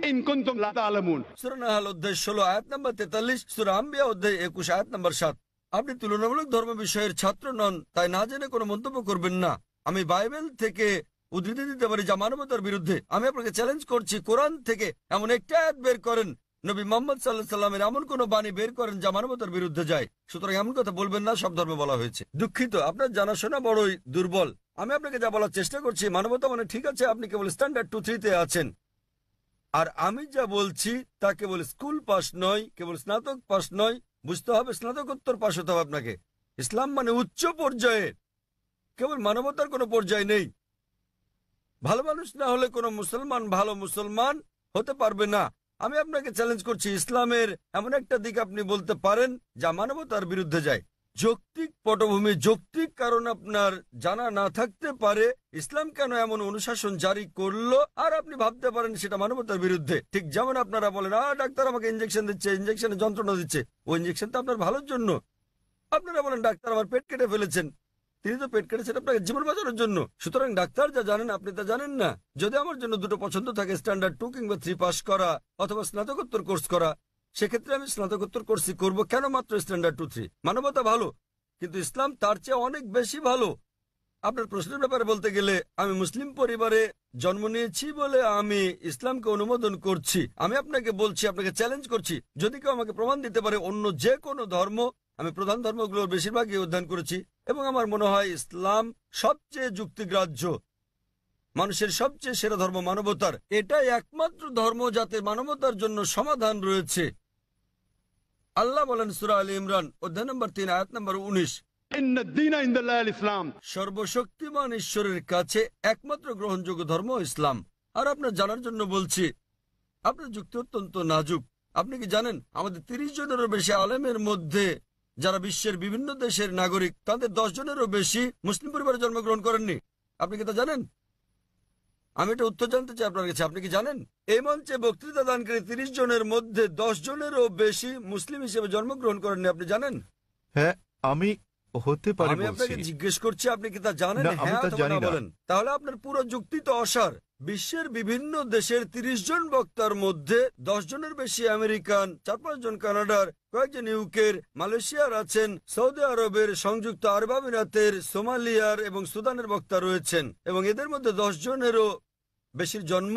ইন কুনতুম লা তা'লামুন। সূরা নাহল অধ্যায় 16 আয়াত নম্বর 43, সূরা আম্বিয়া অধ্যায় 21 আয়াত নম্বর 7। আপনি তুলনামূলক ধর্ম বিষয়ের ছাত্র নন, তাই না জেনে কোনো মন্তব্য করবেন না। আমি বাইবেল থেকে উদ্ধৃতি দিতে পারি যা মানবতার বিরুদ্ধে। আমি আপনাকে চ্যালেঞ্জ করছি, কোরআন থেকে এমন একটা আয়াত বের করেন, নবী মুহাম্মদ সাল্লাল্লাহু আলাইহি সাল্লামের এমন কোন বাণী বের করেন যা মানবতার বিরুদ্ধে যায়। সুতরাং এমন কথা বলবেন না সব ধর্মে বলা হয়েছে। দুঃখিত, আপনার জানাশোনা বড়ই দুর্বল। আমি আপনাকে যা বলার চেষ্টা করছি, মানবতা মানে ঠিক আছে, আপনি কেবল স্ট্যান্ডার্ড 2-3 আছেন। আর আমি যা বলছি তা কেবল স্কুল পাস নয়, কেবল স্নাতক পাস নয়, বুঝতে হবে স্নাতকোত্তর পাস হতে হবে আপনাকে। ইসলাম মানে উচ্চ পর্যায়ে, কেবল মানবতার কোনো পর্যায় নেই। ভালো মানুষ না হলে কোনো মুসলমান ভালো মুসলমান হতে পারবে না। আমি আপনাকে চ্যালেঞ্জ করছি, ইসলামের এমন একটা দিক আপনি বলতে পারেন যা মানবতার বিরুদ্ধে যায়। যৌক্তিক পটভূমি, যৌক্তিক কারণ আপনার জানা না থাকতে পারে ইসলাম কেন এমন অনুশাসন জারি করলো, আর আপনি ভাবতে পারেন সেটা মানবতার বিরুদ্ধে। ঠিক যেমন আপনারা বলেন, ডাক্তার আমাকে ইঞ্জেকশন দিচ্ছে, ইঞ্জেকশনে যন্ত্রণা দিচ্ছে, ওই ইঞ্জেকশন তো আপনার ভালোর জন্য। আপনারা বলেন ডাক্তার আমার পেট কেটে ফেলেছেন, তিনি তো পেট কেটেছেন আপনাকে জীবন বাঁচানোর জন্য। সুতরাং ডাক্তার যা জানেন আপনি তা জানেন না। যদি আমার জন্য দুটো পছন্দ থাকে, স্ট্যান্ডার্ড 2 কিংবা 3 পাস করা অথবা স্নাতকোত্তর কোর্স করা, সেক্ষেত্রে আমি স্নাতকোত্তর কোর্সই করব। কেন মাত্র স্ট্যান্ডার্ড 2-3? মানবতা ভালো, কিন্তু ইসলাম তার চেয়ে অনেক বেশি ভালো। আপনার প্রশ্নের ব্যাপারে বলতে গেলে, আমি মুসলিম পরিবারে জন্ম নিয়েছি বলে আমি ইসলামকে অনুমোদন করছি। আমি আপনাকে বলছি, আপনাকে চ্যালেঞ্জ করছি, যদি কেউ আমাকে প্রমাণ দিতে পারে অন্য যে কোনো ধর্ম, আমি প্রধান ধর্মগুলোর বেশিরভাগই অধ্যয়ন করেছি এবং আমার মনে হয় ইসলাম সবচেয়ে যুক্তিগ্রাহ্য, মানুষের সবচেয়ে সেরা ধর্ম মানবতার। এটাই একমাত্র ধর্ম যাতে মানবতার জন্য সমাধান রয়েছে। আল্লাহ বলেন সূরা আলে ইমরান অধ্যায় নম্বর 3 আয়াত নম্বর 19, إن الدين عند الله الإسلام। সর্বশক্তিমান ঈশ্বরের কাছে একমাত্র গ্রহণযোগ্য ধর্ম ইসলাম। আর আপনার জানার জন্য বলছি, আপনার যুক্তি অত্যন্ত নাজুক। আপনি কি জানেন আমাদের 30 জনেরও বেশি আলেমের মধ্যে যারা বিশ্বের বিভিন্ন দেশের নাগরিক, তাদের 10 জনেরও বেশি মুসলিম পরিবারে জন্মগ্রহণ করেননি? আপনি কি তা জানেন? আমি এটা উত্তর জানতে চাই আপনার কাছে, আপনি কি জানেন এই মঞ্চে বক্তৃতা দানকারী 30 জনের মধ্যে 10 জনেরও বেশি মুসলিম হিসেবে জন্মগ্রহণ করেননি? আপনি জানেন? হ্যাঁ, আমি হতে পারে আমি আপনাকে বলছি। জিজ্ঞেস করছি, আপনি কি তা জানেন? না, আমি হ্যাঁ তা অথবা জানি না না। বলেন। তাহলে আপনার পুরো যুক্তি তো অসার। বিশ্বের বিভিন্ন দেশের 30 জন বক্তার মধ্যে 10 জনের বেশি আমেরিকান, 4-5 জন কানাডার, কয়েকজন ইউকের, মালয়েশিয়ার আছেন, সৌদি আরবের, সংযুক্ত আরব আমিরাতের, সোমালিয়ার এবং সুদানের বক্তা রয়েছেন, এবং এদের মধ্যে 10 জনেরও বেশির জন্ম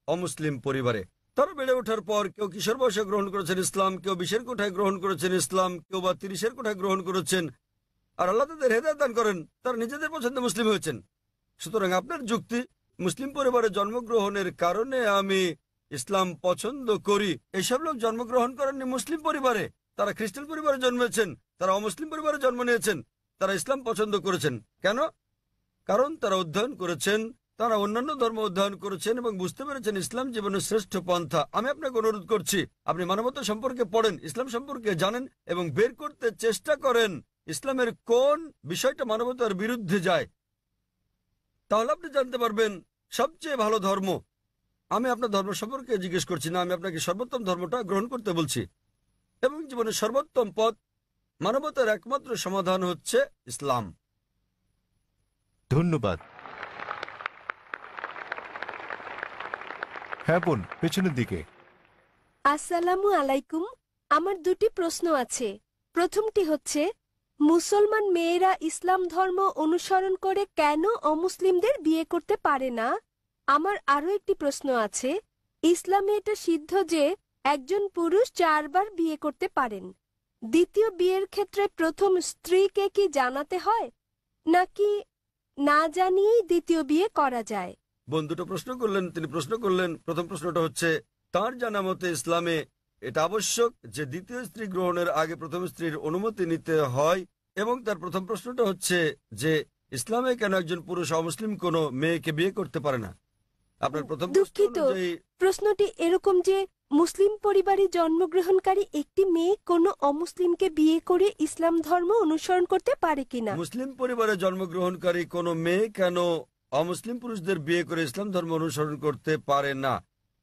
অমুসলিম পরিবারে। তারা বেড়ে ওঠার পর কেউ কিশোর বয়সে গ্রহণ করেছেন ইসলাম, কেউ 20-এর কোঠায় গ্রহণ করেছেন ইসলাম, কেউ বা 30-এর কোঠায় গ্রহণ করেছেন। আর আল্লাহ তাদের হেদায়েত দান করেন, তারা নিজেদের পছন্দে মুসলিম হয়েছেন। সুতরাং আপনার যুক্তি, মুসলিম পরিবারে জন্মগ্রহণের কারণে আমি ইসলাম পছন্দ করি, এইসব লোক জন্মগ্রহণ করেননি মুসলিম পরিবারে। তারা খ্রিস্টান পরিবারে জন্মেছেন, তারা অমুসলিম পরিবারে জন্ম নিয়েছেন, তারা ইসলাম পছন্দ করেছেন। কেন? কারণ তারা অধ্যয়ন করেছেন, তারা অন্যান্য ধর্ম অধ্যয়ন করেছেন এবং বুঝতে পেরেছেন ইসলাম জীবনের শ্রেষ্ঠ পন্থা। আমি আপনাকে অনুরোধ করছি, আপনি মানবতা সম্পর্কে পড়েন, ইসলাম সম্পর্কে জানেন এবং বের করতে চেষ্টা করেন ইসলামের কোন বিষয়টা মানবতার বিরুদ্ধে যায়। তাহলে আপনি জানতে পারবেন সবচেয়ে ভালো ধর্ম। আমি আপনার ধর্ম সম্পর্কে জিজ্ঞেস করছি না, আমি আপনাকে সর্বোত্তম ধর্মটা গ্রহণ করতে বলছি। এবং জীবনের সর্বোত্তম পথ, মানবতার একমাত্র সমাধান হচ্ছে ইসলাম। ধন্যবাদ। হ্যাঁ বোন, পেছনের দিকে। আসসালামু আলাইকুম। আমার দুটি প্রশ্ন আছে। প্রথমটি হচ্ছে, মুসলমান মেয়েরা ইসলাম ধর্ম অনুসরণ করে কেন অমুসলিমদের বিয়ে করতে পারে না? আমার আরো একটি প্রশ্ন আছে, ইসলামে এটা সিদ্ধ যে একজন পুরুষ 4 বার বিয়ে করতে পারেন। দ্বিতীয় বিয়ের ক্ষেত্রে প্রথম স্ত্রীকে কি জানাতে হয়, নাকি না জানিয়েই দ্বিতীয় বিয়ে করা যায়? বোন দুটো প্রশ্ন করলেন, তিনি প্রশ্ন করলেন, প্রথম প্রশ্নটা হচ্ছে তার জানা মতে ইসলামে এটা আবশ্যক যে দ্বিতীয় স্ত্রী গ্রহণের আগে প্রথম স্ত্রীর অনুমতি নিতে হয়। এবং তার প্রথম প্রশ্নটা হচ্ছে যে ইসলামে কেন একজন পুরুষ অমুসলিম কোনো মেয়েকে বিয়ে করতে পারে না। আপনার প্রথম প্রশ্ন দুঃখিত, অনুযায়ী প্রশ্নটি এরকম যে মুসলিম পরিবারে জন্মগ্রহণকারী একটি মেয়ে কোনো অমুসলিমকে বিয়ে করে ইসলাম ধর্ম অনুসরণ করতে পারে কিনা। মুসলিম পরিবারে জন্মগ্রহণকারী কোনো মেয়ে কেন অমুসলিম পুরুষদের বিয়ে করে ইসলাম ধর্ম অনুসরণ করতে পারে না?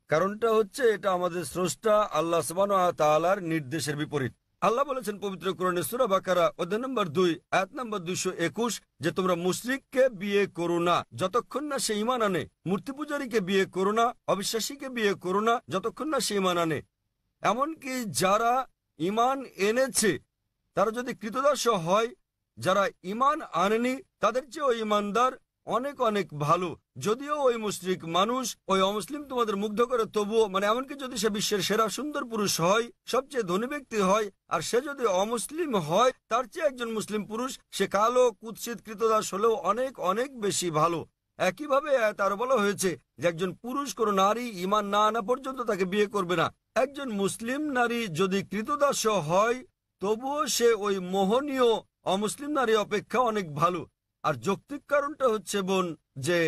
কারণটা হচ্ছে এটা আমাদের স্রষ্টা আল্লাহ সুবহানাহু ওয়া তাআলার নির্দেশের বিপরীত। আল্লাহ বলেছেন পবিত্র কোরআনে সূরা বাকারা অধ্যায় নম্বর 2 আয়াত নম্বর 221 যে তোমরা মুশরিককে বিয়ে করো না যতক্ষণ না সে ঈমান আনে, মূর্তি পূজারীকে বিয়ে করো না, অবিশ্বাসীকে বিয়ে করো না যতক্ষণ না সে ঈমান আনে। এমনকি যারা ঈমান এনেছে তারা যদি কৃতদাস হয়, যারা ঈমান আনেনি তাদের চেয়ে ওই ঈমানদার অনেক অনেক ভালো। যদিও ওই মুশরিক মানুষ, ওই অমুসলিম তোমাদের মুগ্ধ করে, তবুও এমনকি যদি সে বিশ্বের সেরা সুন্দর পুরুষ হয়, সবচেয়ে ধনী ব্যক্তি হয়, আর সে যদি অমুসলিম হয় তার চেয়ে একজন মুসলিম পুরুষ, সে কালো কুৎসিত কৃতদাস হলেও অনেক অনেক বেশি ভালো। একইভাবে তার বলা হয়েছে যে একজন পুরুষ কোনো নারী ঈমান না আনা পর্যন্ত তাকে বিয়ে করবে না। একজন মুসলিম নারী যদি কৃতদাস হয় তবুও সে ওই মোহনীয় অমুসলিম নারী অপেক্ষা অনেক ভালো। আর যৌক্তিক কারণটা হচ্ছে বোন যে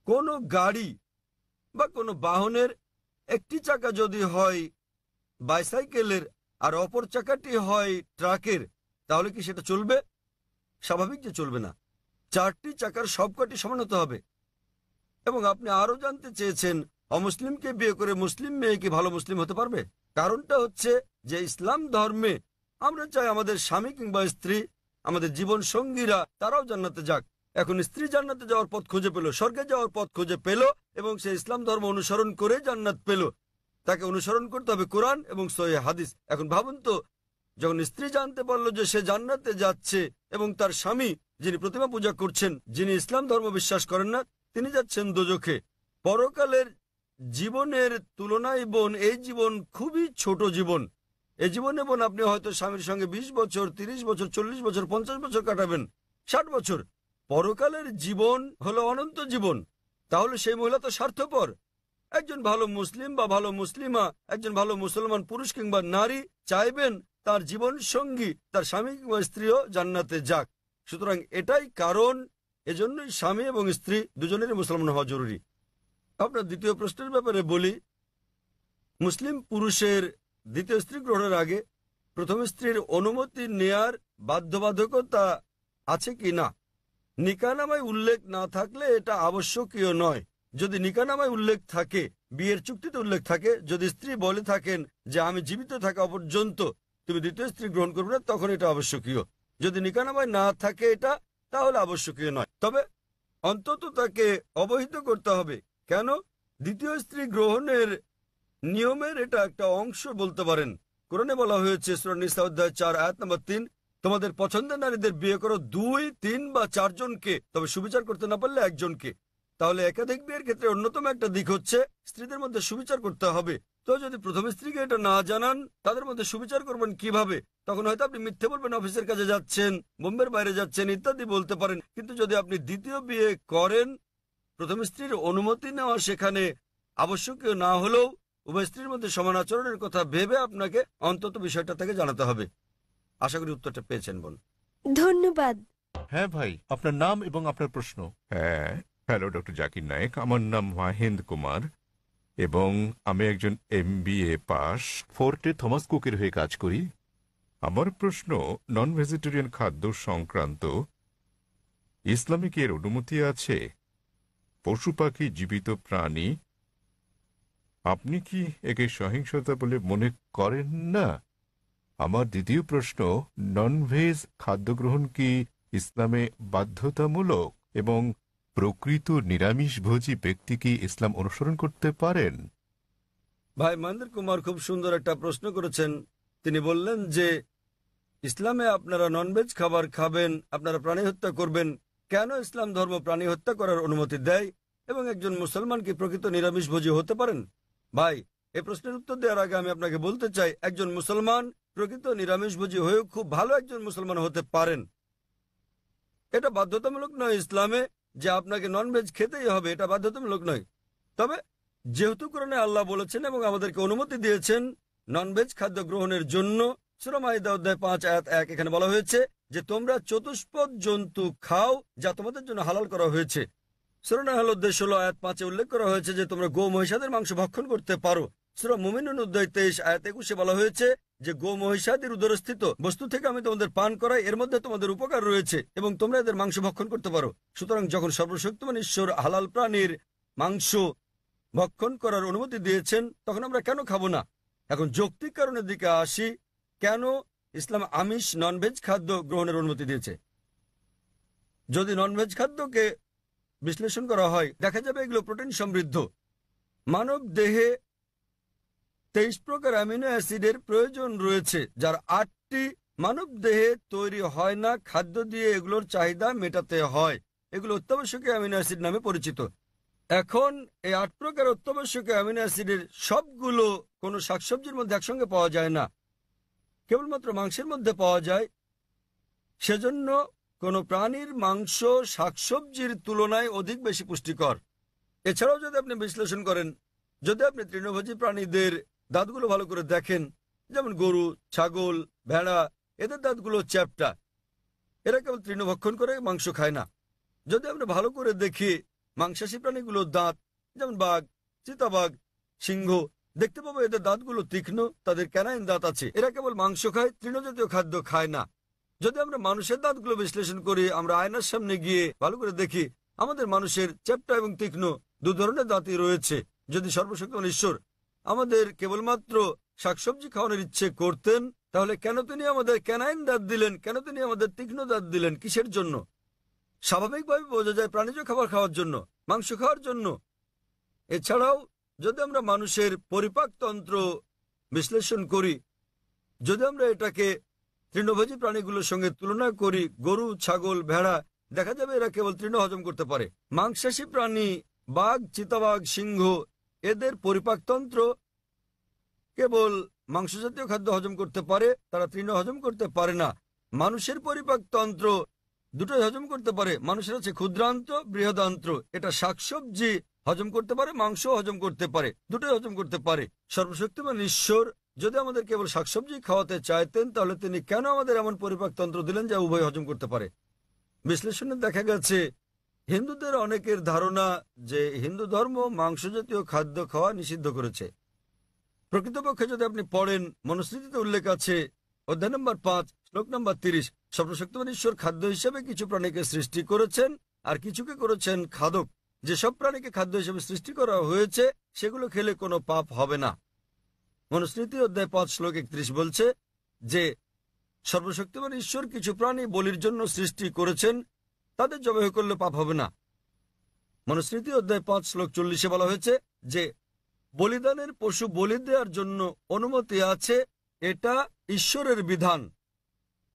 কোনো গাড়ি বা কোনো বাহনের একটি চাকা যদি হয় বাইসাইকেলের আর অপর চাকাটি হয় ট্রাকের, তাহলে কি সেটা চলবে? স্বাভাবিক যে চলবে না। 4টি চাকার সবকটি সমান হতে হবে। এবং আপনি আরো জানতে চেয়েছেন অমুসলিমকে বিয়ে করে মুসলিম মেয়ে কি ভালো মুসলিম হতে পারবে? কারণটা হচ্ছে যে ইসলাম ধর্মে আমরা চাই আমাদের স্বামী কিংবা স্ত্রী, আমাদের জীবন সঙ্গীরা তারাও জান্নাতে যাক। এখন স্ত্রী জান্নাতে যাওয়ার পথ খুঁজে পেল, স্বর্গে যাওয়ার পথ খুঁজে পেল, এবং সে ইসলাম ধর্ম অনুসরণ করে জান্নাত পেল। তাকে অনুসরণ করতে হবে কোরআন এবং সহিহ হাদিস। এখন ভাবুন তো, যখন স্ত্রী জানতে পারলো যে সে জান্নাতে যাচ্ছে এবং তার স্বামী যিনি প্রতিমা পূজা করছেন, যিনি ইসলাম ধর্ম বিশ্বাস করেন না, তিনি যাচ্ছেন দোজখে। পরকালের জীবনের তুলনায় বোন এই জীবন খুবই ছোট জীবন। এই জীবনে বোন আপনি হয়তো স্বামীর সঙ্গে 20 বছর, 30 বছর, 40 বছর, 50 বছর কাটাবেন, 60 বছর। পরকালের জীবন হলো অনন্ত জীবন। তাহলে সেই মহিলা তো স্বার্থপর। একজন ভালো মুসলিম বা ভালো মুসলিমা, একজন ভালো মুসলমান পুরুষ কিংবা নারী চাইবেন তার জীবন সঙ্গী, তার স্বামী কিংবা স্ত্রীও জান্নাতে যাক। সুতরাং এটাই কারণ, এজন্যই স্বামী এবং স্ত্রী দুজনেরই মুসলমান হওয়া জরুরি। আপনার দ্বিতীয় প্রশ্নের ব্যাপারে বলি, মুসলিম পুরুষের দ্বিতীয় স্ত্রী গ্রহণের আগে প্রথম স্ত্রীর অনুমতি নেয়ার বাধ্যবাধকতা আছে কি না। নিকাহনামায় উল্লেখ না থাকলে এটা আবশ্যকীয় নয়। যদি নিকাহনামায় উল্লেখ থাকে, বিয়ের চুক্তিতে উল্লেখ থাকে, যদি স্ত্রী বলে থাকেন যে আমি জীবিত থাকা পর্যন্ত তুমি দ্বিতীয় স্ত্রী গ্রহণ করবে না, তখন এটা আবশ্যকীয়। যদি নিকাহনামায় না থাকে এটা, তাহলে আবশ্যকীয় নয়। তবে অন্তত তাকে অবহিত করতে হবে। কেন? দ্বিতীয় স্ত্রী গ্রহণের নিয়মের এটা একটা অংশ বলতে পারেন। কোরআনে বলা হয়েছে সূরা নিসা অধ্যায় 4 আয়াত নম্বর 3, তোমাদের পছন্দের নারীদের বিয়ে করো 2, 3 বা 4 জনকে, তবে সুবিচার করতে না পারলে একজনকে। তাহলে একাধিক বিয়ের ক্ষেত্রে অন্যতম একটা দিক হচ্ছে স্ত্রীদের মধ্যে সুবিচার করতে হবে। তো যদি প্রথম স্ত্রীকে এটা না জানান, তাদের মধ্যে সুবিচার করবেন কিভাবে? তখন হয়তো আপনি মিথ্যে বলবেন, অফিসের কাজে যাচ্ছেন, বোম্বের বাইরে যাচ্ছেন ইত্যাদি বলতে পারেন। কিন্তু যদি আপনি দ্বিতীয় বিয়ে করেন, প্রথম স্ত্রীর অনুমতি নেওয়া সেখানে আবশ্যকীয় না হলেও উভয় স্ত্রীর মধ্যে সমান আচরণের কথা ভেবে আপনাকে অন্তত বিষয়টা থেকে জানাতে হবে। আশা করি উত্তরটা পেয়েছেন বোন। ধন্যবাদ। হ্যাঁ ভাই, আপনার নাম এবং আপনার প্রশ্ন। হ্যাঁ, হ্যালো ডক্টর জাকির নায়েক, আমার নাম মাহেন্দ্র কুমার এবং আমি একজন MBA পাস। ফোর্টে থমাস কুকের হয়ে কাজ করি। আমার প্রশ্ন নন ভেজিটেরিয়ান খাদ্য সংক্রান্ত। ইসলামে কি এর অনুমতি আছে? পশু পাখি, জীবিত প্রাণী, আপনি কি একে সহিংসতা বলে মনে করেন না? আমার দ্বিতীয় প্রশ্ন, নন ভেজ খাদ্য গ্রহণ কি ইসলামে বাধ্যতামূলক এবং প্রকৃত নিরামিষভোজী ব্যক্তি কি ইসলাম অনুসরণ করতে পারেন? ভাই মহেন্দ্র কুমার খুব সুন্দর একটা প্রশ্ন করেছেন। তিনি বললেন যে ইসলামে আপনারা ননভেজ খাবার খাবেন, আপনারা প্রাণী হত্যা করবেন। কেন ইসলাম ধর্ম প্রাণী হত্যা করার অনুমতি দেয় এবং একজন মুসলমান কি প্রকৃত নিরামিষভোজী হতে পারেন? ভাই, এই প্রশ্নের উত্তর দেওয়ার আগে আমি আপনাকে বলতে চাই, একজন মুসলমান প্রকৃত নিরামিষভোজী হয়েও খুব ভালো একজন মুসলমান হতে পারেন। এটা বাধ্যতামূলক নয় ইসলামে যে আপনাকে ননভেজ খেতেই হবে, এটা বাধ্যতামূলক নয়। তবে যেহেতু কোরআনে আল্লাহ বলেছেন এবং আমাদেরকে অনুমতি দিয়েছেন ননভেজ খাদ্য গ্রহণের জন্য, সূরা মাইদা অধ্যায় 5 আয়াত 1 এখানে বলা হয়েছে যে তোমরা চতুষ্পদ জন্তু খাও যা তোমাদের জন্য হালাল করা হয়েছে। সূরা নাহল অধ্যায় 16 আয়াত 5 উল্লেখ করা হয়েছে যে তোমরা গো মহিষাদের মাংস ভক্ষণ করতে পারো। সূরা মুমিনুন অধ্যায় 23 আয়াত 21 বলা হয়েছে যে গো মহিষাদের উদরস্থিত বস্তু থেকে আমি তোমাদের পান করাই, এর মধ্যে তোমাদের উপকার রয়েছে এবং তোমরা এদের মাংস ভক্ষণ করতে পারো। সুতরাং যখন সর্বশক্তিমান ঈশ্বর হালাল প্রাণীর মাংস ভক্ষণ করার অনুমতি দিয়েছেন, তখন আমরা কেন খাবো না? এখন যৌক্তিক কারণের দিকে আসি, কেন ইসলাম আমিষ ননভেজ খাদ্য গ্রহণের অনুমতি দিয়েছে। যদি ননভেজ খাদ্যকে বিশ্লেষণ করা হয়, দেখা যাবে এগুলো প্রোটিন সমৃদ্ধ। মানব দেহে 23 প্রকার অ্যামিনো অ্যাসিডের প্রয়োজন রয়েছে, যার 8টি মানব দেহে তৈরি হয় না, খাদ্য দিয়ে এগুলোর চাহিদা মেটাতে হয়। এগুলো অত্যাবশ্যকীয় অ্যামিনো অ্যাসিড নামে পরিচিত। এখন এই 8 প্রকার অত্যাবশ্যকীয় অ্যামিনো অ্যাসিডের সবগুলো কোনো শাকসবজির মধ্যে একসঙ্গে পাওয়া যায় না, কেবলমাত্র মাংসের মধ্যে পাওয়া যায়। সেজন্য কোনো প্রাণীর মাংস শাকসবজির তুলনায় অধিক বেশি পুষ্টিকর। এছাড়াও যদি আপনি বিশ্লেষণ করেন, যদি আপনি তৃণভোজী প্রাণীদের দাঁতগুলো ভালো করে দেখেন, যেমন গরু, ছাগল, ভেড়া, এদের দাঁতগুলো চ্যাপ্টা, এরা কেবল তৃণভক্ষণ করে, মাংস খায় না। যদি আমরা ভালো করে দেখি মাংসাশী প্রাণীগুলোর দাঁত, যেমন বাঘ, চিতাবাঘ, সিংহ, দেখতে পাবো এদের দাঁতগুলো তীক্ষ্ণ, তাদের ক্যানাইন দাঁত আছে। এরা কেবল মাংস খায়, তৃণজাতীয় খাদ্য খায় না। যদি আমরা মানুষের দাঁতগুলো বিশ্লেষণ করি, আমরা আয়নার সামনে গিয়ে ভালো করে দেখি আমাদের মানুষের চ্যাপ্টা এবং তীক্ষ্ণ 2 ধরনের দাঁতই রয়েছে। যদি সর্বশক্তিমান ঈশ্বর আমাদের কেবলমাত্র শাকসবজি খাওয়ানোর ইচ্ছে করতেন, তাহলে কেন তিনি আমাদের ক্যানাইন দাঁত দিলেন? কেন তিনি আমাদের তীক্ষ্ণ দাঁত দিলেন? কিসের জন্য? স্বাভাবিকভাবে বোঝা যায় প্রাণীজ খাবার খাওয়ার জন্য, মাংস খাওয়ার জন্য। এছাড়াও যদি আমরা মানুষের পরিপাকতন্ত্র বিশ্লেষণ করি, যদি আমরা এটাকে তৃণভোজী প্রাণীগুলোর সঙ্গে তুলনা করি, গরু, ছাগল, ভেড়া, দেখা যাবে এরা কেবল তৃণ হজম করতে পারে। মাংসাশী প্রাণী বাঘ, চিতাবাঘ, সিংহ, এদের পরিপাকতন্ত্র কেবল মাংসজাতীয় খাদ্য হজম করতে পারে, তারা তৃণ হজম করতে পারে না। মানুষের পরিপাকতন্ত্র দুটোই হজম করতে পারে। মানুষের আছে ক্ষুদ্রান্ত্র, বৃহদান্ত্র। এটা শাকসবজি হজম করতে পারে, মাংস হজম করতে পারে, দুটোই হজম করতে পারে। সর্বশক্তিমান ঈশ্বর যদি আমাদের কেবল শাকসবজি খাওয়াতে চাইতেন, তাহলে তিনি কেন আমাদের এমন পরিপাকতন্ত্র দিলেন যা উভয় হজম করতে পারে? বিশ্লেষণে দেখা গেছে হিন্দুদের অনেকের ধারণা যে হিন্দু ধর্ম মাংস জাতীয় খাদ্য খাওয়া নিষিদ্ধ করেছে। প্রকৃতপক্ষে যদি আপনি পড়েন, মনুস্মৃতিতে উল্লেখ আছে অধ্যায় নম্বর 5 শ্লোক নম্বর 30, সর্বশক্তিমান ঈশ্বর খাদ্য হিসেবে কিছু প্রাণীকে সৃষ্টি করেছেন আর কিছুকে করেছেন খাদক। যেসব প্রাণীকে খাদ্য হিসেবে সৃষ্টি করা হয়েছে সেগুলো খেলে কোনো পাপ হবে না। মনুস্মৃতি অধ্যায় 5 শ্লোক 31 বলছে যে সর্বশক্তিমান ঈশ্বর কিছু প্রাণী বলির জন্য সৃষ্টি করেছেন, তাদের জবাই করলে পাপ হবে না। মনুস্মৃতি অধ্যায় 5 শ্লোক 40 বলা হয়েছে যে বলিদানের পশু বলি দেওয়ার জন্য অনুমতি আছে, এটা ঈশ্বরের বিধান।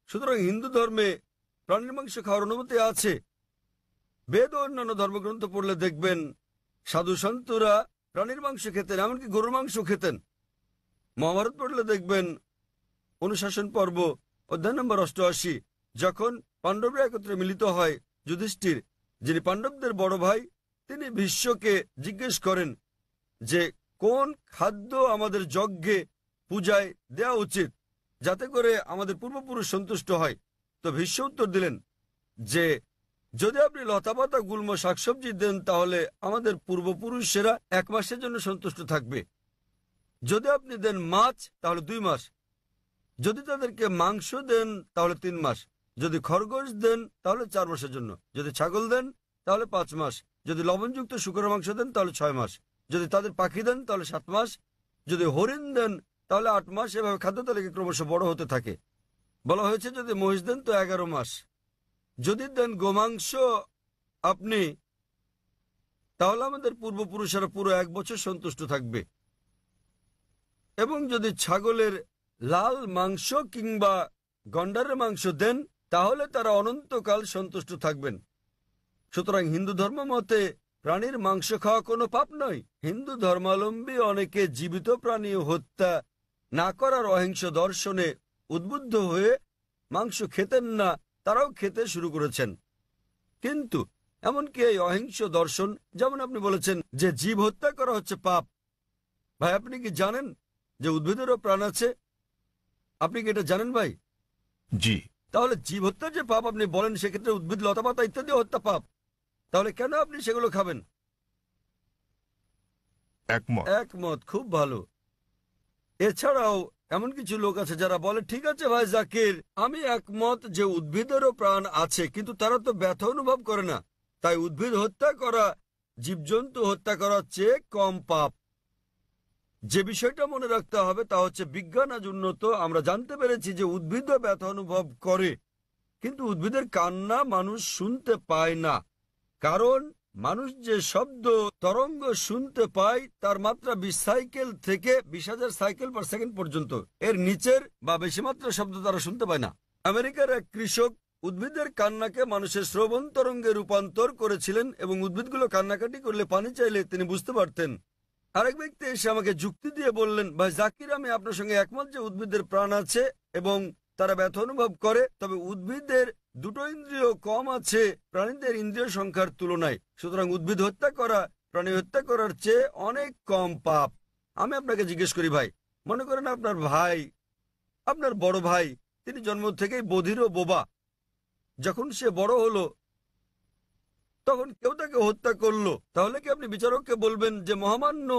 সুতরাং হিন্দু ধর্মে প্রাণীর মাংস খাওয়ার অনুমতি আছে। বেদ ও অন্যান্য ধর্মগ্রন্থ পড়লে দেখবেন সাধু সন্তরা প্রাণীর মাংস খেতেন, এমনকি গরুর মাংস খেতেন। মহাভারত পড়লে দেখবেন অনুশাসন পর্ব অধ্যায় নম্বর 88, যখন পাণ্ডবরা একত্রে মিলিত হয়, যুধিষ্ঠির যিনি পাণ্ডবদের বড় ভাই, তিনি ভীষ্মকে জিজ্ঞেস করেন যে কোন খাদ্য আমাদের যজ্ঞে পূজায় দেওয়া উচিত যাতে করে আমাদের পূর্বপুরুষ সন্তুষ্ট হয়। তো ভীষ্ম উত্তর দিলেন যে যদি আপনি লতাপাতা গুল্ম শাকসবজি দেন তাহলে আমাদের পূর্বপুরুষেরা 1 মাসের জন্য সন্তুষ্ট থাকবে। যদি আপনি দেন মাছ তাহলে 2 মাস, যদি তাদেরকে মাংস দেন তাহলে 3 মাস, যদি খরগোশ দেন তাহলে 4 মাসের জন্য, যদি ছাগল দেন তাহলে 5 মাস, যদি লবণযুক্ত শুকরের মাংস দেন তাহলে 6 মাস, যদি তাদের পাখি দেন তাহলে 7 মাস, যদি হরিণ দেন তাহলে 8 মাস। এভাবে খাদ্য তালিকা ক্রমশ বড় হতে থাকে। বলা হয়েছে যদি মহিষ দেন তো 11 মাস, যদি দেন গোমাংস আপনি তাহলে আমাদের পূর্বপুরুষেরা পুরো 1 বছর সন্তুষ্ট থাকবে, এবং যদি ছাগলের লাল মাংস কিংবা গন্ডারের মাংস দেন তাহলে তারা অনন্তকাল সন্তুষ্ট থাকবেন। সুতরাং হিন্দু ধর্ম মতে প্রাণীর মাংস খাওয়া কোনো পাপ নয়। হিন্দু ধর্মাবলম্বী অনেকে জীবিত প্রাণী হত্যা না করার অহিংস দর্শনে উদ্বুদ্ধ হয়ে মাংস খেতেন না, তারাও খেতে শুরু করেছেন। কিন্তু এমনকি এই অহিংস দর্শন, যেমন আপনি বলেছেন যে জীব হত্যা করা হচ্ছে পাপ, ভাই আপনি কি জানেন যে উদ্ভিদেরও প্রাণ আছে? আপনি কি এটা জানেন ভাই? জি। তাহলে জীব হত্যার যে পাপ আপনি বলেন, সেক্ষেত্রে উদ্ভিদ লতাপাতা ইত্যাদি হত্যা পাপ, তাহলে কেন আপনি সেগুলো খাবেন? একমত, খুব ভালো। এছাড়াও এমন কিছু লোক আছে যারা বলে ঠিক আছে ভাই জাকির, আমি একমত যে উদ্ভিদেরও প্রাণ আছে, কিন্তু তারা তো ব্যথা অনুভব করে না, তাই উদ্ভিদ হত্যা করা জীবজন্তু হত্যা করার চেয়ে কম পাপ। যে বিষয়টা মনে রাখতে হবে তা হচ্ছে বিজ্ঞান আজ উন্নত, আমরা জানতে পেরেছি যে উদ্ভিদও ব্যথা অনুভব করে, কিন্তু উদ্ভিদের কান্না মানুষ শুনতে পায় না, কারণ মানুষ যে শব্দ তরঙ্গ শুনতে পায় তার মাত্রা 20 সাইকেল থেকে 20,000 সাইকেল পার সেকেন্ড পর্যন্ত, এর নিচের বা বেশি মাত্রা শব্দ তারা শুনতে পায় না। আমেরিকার এক কৃষক উদ্ভিদের কান্নাকে মানুষের শ্রবণ তরঙ্গে রূপান্তর করেছিলেন এবং উদ্ভিদগুলো কান্নাকাটি করলে পানি চাইলে তিনি বুঝতে পারতেন। আরেক ব্যক্তি এসে আমাকে যুক্তি দিয়ে বললেন, ভাই জাকির আমি আপনার সঙ্গে একমত যে উদ্ভিদের প্রাণ আছে এবং তারা ব্যথা অনুভব করে, তবে উদ্ভিদের 2টো ইন্দ্রিয় কম আছে প্রাণীদের ইন্দ্রিয় সংখ্যার তুলনায়, সুতরাং উদ্ভিদ হত্যা করা প্রাণী হত্যা করার চেয়ে অনেক কম পাপ। আমি আপনাকে জিজ্ঞেস করি ভাই, মনে করেন আপনার ভাই, আপনার বড় ভাই, তিনি জন্ম থেকেই বধির ও বোবা, যখন সে বড় হলো তখন কেউ তাকে হত্যা করলো, তাহলে কি আপনি বিচারককে বলবেন যে মহামান্য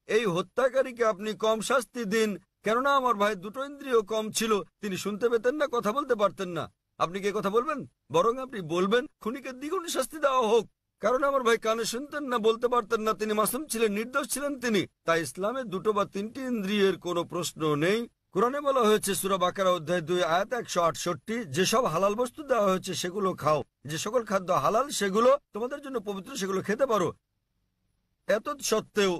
এই হত্যাকারীকে আপনি কম শাস্তি দিন, কেননা আমার ভাই 2টো ইন্দ্রিয় কম ছিল, তিনি শুনতে পেতেন না, কথা বলতে পারতেন না? আপনি কি কথা বলবেন? বরং আপনি বলবেন খুনিকে দ্বিগুণ শাস্তি দেওয়া হোক, কারণ আমার ভাই কানে শুনতেন না, বলতে পারতেন না, তিনি মাসুম ছিলেন, নির্দোষ ছিলেন তিনি। তাই ইসলামে 2টো বা 3টি ইন্দ্রিয়ের কোনো প্রশ্ন নেই। কোরআনে বলা হয়েছে সূরা বাকারা অধ্যায় 2 আয়াত 168, যেসব হালাল বস্তু দেওয়া হয়েছে সেগুলো খাও, যে সকল খাদ্য হালাল সেগুলো তোমাদের জন্য পবিত্র, সেগুলো খেতে পারো। এত সত্ত্বেও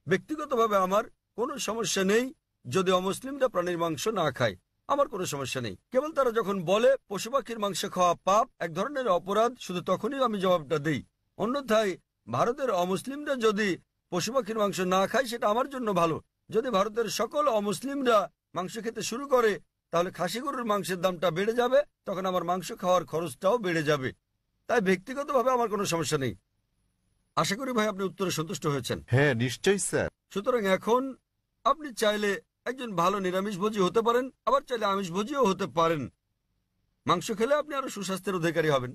ব্যক্তিগতভাবে আমার কোনো সমস্যা নেই যদি অমুসলিমরা প্রাণীর মাংস না খায়, আমার কোনো সমস্যা নেই। কেবল তারা যখন বলে পশু পাখির মাংস খাওয়া পাপ, এক ধরনের অপরাধ, শুধু তখনই আমি জবাবটা দিই। অন্যথায় ভারতের অমুসলিমরা যদি পশু পাখির মাংস না খায় সেটা আমার জন্য ভালো। যদি ভারতের সকল অমুসলিমরা মাংস খেতে শুরু করে তাহলে খাসি গরুর মাংসের দামটা বেড়ে যাবে, তখন আমার মাংস খাওয়ার খরচটাও বেড়ে যাবে। তাই ব্যক্তিগতভাবে আমার কোনো সমস্যা নেই। আশা করি ভাই আপনি উত্তরে সন্তুষ্ট হয়েছেন। হ্যাঁ নিশ্চয়ই স্যার। সুতরাং এখন আপনি চাইলে একজন ভালো নিরামিষভোজী হতে পারেন, আবার চাইলে আমিষভোজীও হতে পারেন। মাংস খেলে আপনি আরো সুস্বাস্থ্যের অধিকারী হবেন।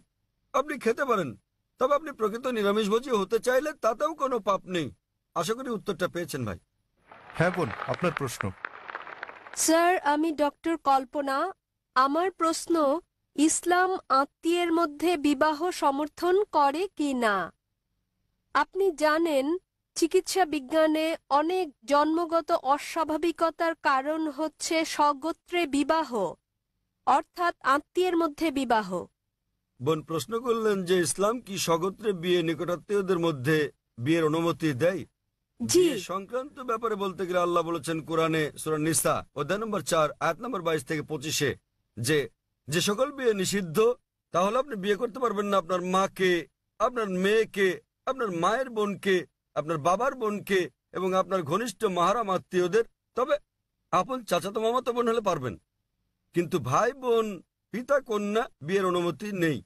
আপনি খেতে পারেন, তবে আপনি প্রকৃত নিরামিষভোজী হতে চাইলে তাতেও কোনো পাপ নেই। আশা করি উত্তরটা পেয়েছেন ভাই। হ্যাঁ বোন, আপনার প্রশ্ন। স্যার, আমি ডক্টর কল্পনা। আমার প্রশ্ন, ইসলাম আত্মীয়ের মধ্যে বিবাহ সমর্থন করে কি না? আপনি জানেন, চিকিৎসা বিজ্ঞানে অনেক জন্মগত অস্বাভাবিকতার কারণ হচ্ছে স্বগোত্রে বিবাহ, অর্থাৎ আত্মীয়ের মধ্যে বিবাহ। বোন প্রশ্ন করলেন যে ইসলাম কি স্বগোত্রে বিয়ে, নিকটাত্মীয়দের মধ্যে বিয়ের অনুমতি দেয়? জি। বিয়ে সংক্রান্ত ব্যাপারে বলতে গেলে আল্লাহ বলেছেন কোরআনে সূরা নিসা অধ্যায় নম্বর 4 আয়াত নম্বর 22 থেকে 25 যে যে সকল বিয়ে নিষিদ্ধ, তাহলে আপনি বিয়ে করতে পারবেন না আপনার মাকে, আপনার মেয়েকে, আপনার মায়ের বোনকে, আপনার বাবার বোনকে এবং আপনার ঘনিষ্ঠ মাহারাম আত্মীয়দের। তবে আপন চাচাতো মামাতো বোন হলে পারবেন, কিন্তু ভাই বোন, পিতা কন্যা বিয়ের অনুমতি নেই।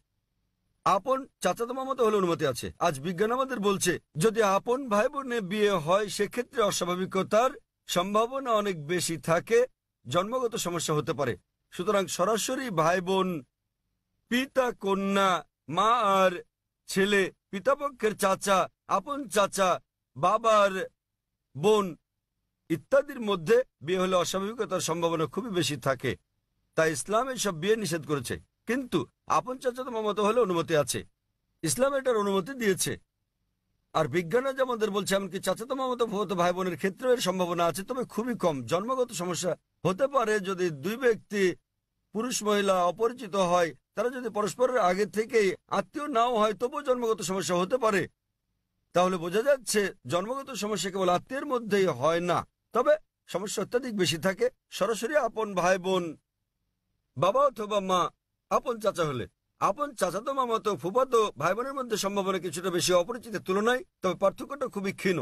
আপন চাচাতো মামাতো হলে অনুমতি আছে। আজ বিজ্ঞান আমাদের বলছে যদি আপন ভাই বোনে বিয়ে হয় সেক্ষেত্রে অস্বাভাবিকতার সম্ভাবনা অনেক বেশি থাকে, জন্মগত সমস্যা হতে পারে। সুতরাং সরাসরি ভাই বোন, পিতা কন্যা, মা আর ছেলে, পিতাপক্ষের চাচা, আপন চাচা, বাবার বোন ইত্যাদির মধ্যে বিয়ে হলে অস্বাভাবিকতার সম্ভাবনা খুবই বেশি থাকে। তাই ইসলাম এইসব বিয়ে নিষেধ করেছে, কিন্তু আপন চাচাতো মামাতো হলে অনুমতি আছে। ইসলাম এটার অনুমতি দিয়েছে। আর বিজ্ঞান আজ আমাদের বলছে এমনকি চাচাতো মামাতো ফুফাতো ভাই বোনের ক্ষেত্রেও এর সম্ভাবনা আছে, তবে খুবই কম। জন্মগত সমস্যা হতে পারে যদি দুই ব্যক্তি, পুরুষ মহিলা অপরিচিত হয়, তারা যদি পরস্পরের আগে থেকেই আত্মীয় নাও হয় তবুও জন্মগত সমস্যা হতে পারে। তাহলে বোঝা যাচ্ছে জন্মগত সমস্যা কেবল আত্মীয়ের মধ্যেই হয় না, তবে সমস্যা অত্যাধিক বেশি থাকে সরাসরি আপন ভাই বোন, বাবা অথবা মা, আপন চাচা হলে। আপন চাচাতো মামাতো ফুফাতো ভাই বোনের মধ্যে সম্ভাবনা কিছুটা বেশি অপরিচিতের তুলনায়, তবে পার্থক্যটা খুবই ক্ষীণ।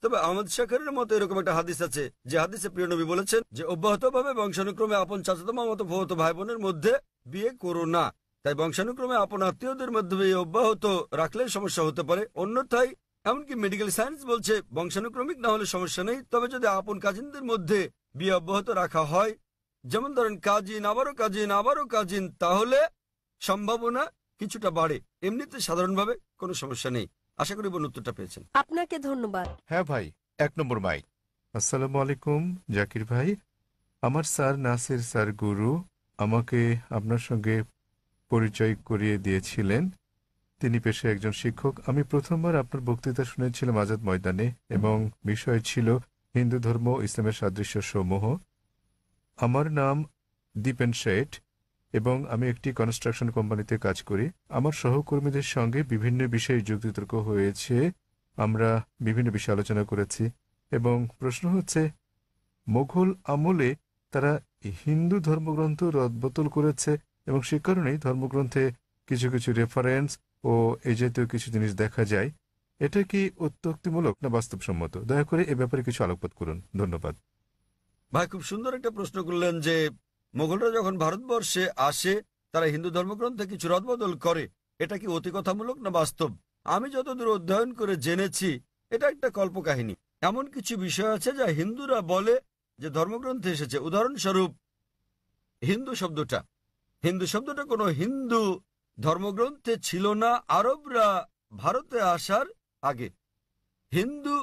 তবে আহমদ শাকরের মতো এরকম একটা হাদিস আছে, যে হাদিসে প্রিয় নবী বলেছেন যে অব্যাহতভাবে বংশানুক্রমে আপন চাচাতো মামাতো ফুফাতো ভাই বোনের মধ্যে বিয়ে করো না। তাই বংশানুক্রমে আপন আত্মীয়দের মধ্যে বিয়ে অব্যাহত রাখলে সমস্যা হতে পারে। অন্যথায় এমনকি মেডিকেল সায়েন্স বলছে বংশানুক্রমিক না হলে সমস্যা নেই, তবে যদি আপন কাজিনদের মধ্যে বিয়ে অব্যাহত রাখা হয়, যেমন ধরেন কাজিন আবারও কাজিন আবারও কাজিন, তাহলে সম্ভাবনা কিছুটা বাড়ে। এমনিতে সাধারণভাবে কোনো সমস্যা নেই। আশা করি বোন উত্তরটা পেয়েছেন। আপনাকে ধন্যবাদ। হ্যাঁ ভাই, 1 নম্বর মাইক। আসসালামু আলাইকুম জাকির ভাই। আমার স্যার নাসির স্যার গুরু আমাকে আপনার সঙ্গে পরিচয় করিয়ে দিয়েছিলেন। তিনি পেশায় একজন শিক্ষক। আমি প্রথমবার আপনার বক্তৃতা শুনেছিলাম আজাদ ময়দানে, এবং বিষয় ছিল হিন্দু ধর্ম ইসলামের সাদৃশ্য সমূহ। আমার নাম দীপেন শেঠ এবং আমি একটি কনস্ট্রাকশন কোম্পানিতে কাজ করি। আমার সহকর্মীদের সঙ্গে বিভিন্ন বিষয়ে যুক্তিতর্ক হয়েছে, আমরা বিভিন্ন বিষয়ে আলোচনা করেছি, এবং প্রশ্ন হচ্ছে মোঘল আমলে তারা হিন্দু ধর্মগ্রন্থ রদবদল করেছে, এবং সে কারণেই ধর্মগ্রন্থে কিছু কিছু রেফারেন্স ও এই জাতীয় কিছু জিনিস দেখা যায়। এটা কি অত্যুক্তিমূলক না বাস্তবসম্মত? দয়া করে এ ব্যাপারে কিছু আলোকপাত করুন, ধন্যবাদ। ভাই খুব সুন্দর একটা প্রশ্ন করলেন যে মোগলরা যখন ভারতবর্ষে আসে তারা হিন্দু ধর্মগ্রন্থে কিছু রদবদল করে, এটা কি অতিকথামূলক না বাস্তব? আমি যতদূর অধ্যয়ন করে জেনেছি এটা একটা কল্পকাহিনী। এমন কিছু বিষয় আছে যা হিন্দুরা বলে যে ধর্মগ্রন্থে এসেছে। উদাহরণস্বরূপ হিন্দু শব্দটা কোনো হিন্দু ধর্মগ্রন্থে ছিল না আরবরা ভারতে আসার আগে। হিন্দু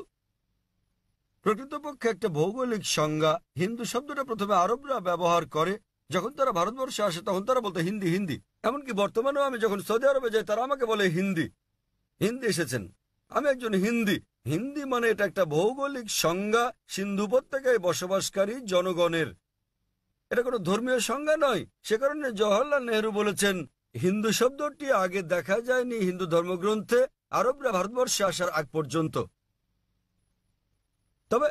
প্রকৃতপক্ষে একটা ভৌগোলিক সংজ্ঞা। হিন্দু শব্দটা প্রথমে আরবরা ব্যবহার করে, যখন তারা ভারতবর্ষে আসে তখন তারা বলতো হিন্দি হিন্দি। এমনকি বর্তমানেও আমি যখন সৌদি আরবে যাই তারা আমাকে বলে হিন্দি হিন্দি এসেছেন, আমি একজন হিন্দি। হিন্দি মানে এটা একটা ভৌগোলিক সংজ্ঞা সিন্ধু উপত্যকায় বসবাসকারী জনগণের, এটা কোনো ধর্মীয় সংজ্ঞা নয়। সে কারণে জওহরলাল নেহরু বলেছেন হিন্দু শব্দটি আগে দেখা যায়নি হিন্দু ধর্মগ্রন্থে আরবরা ভারতবর্ষে আসার আগ পর্যন্ত। তবে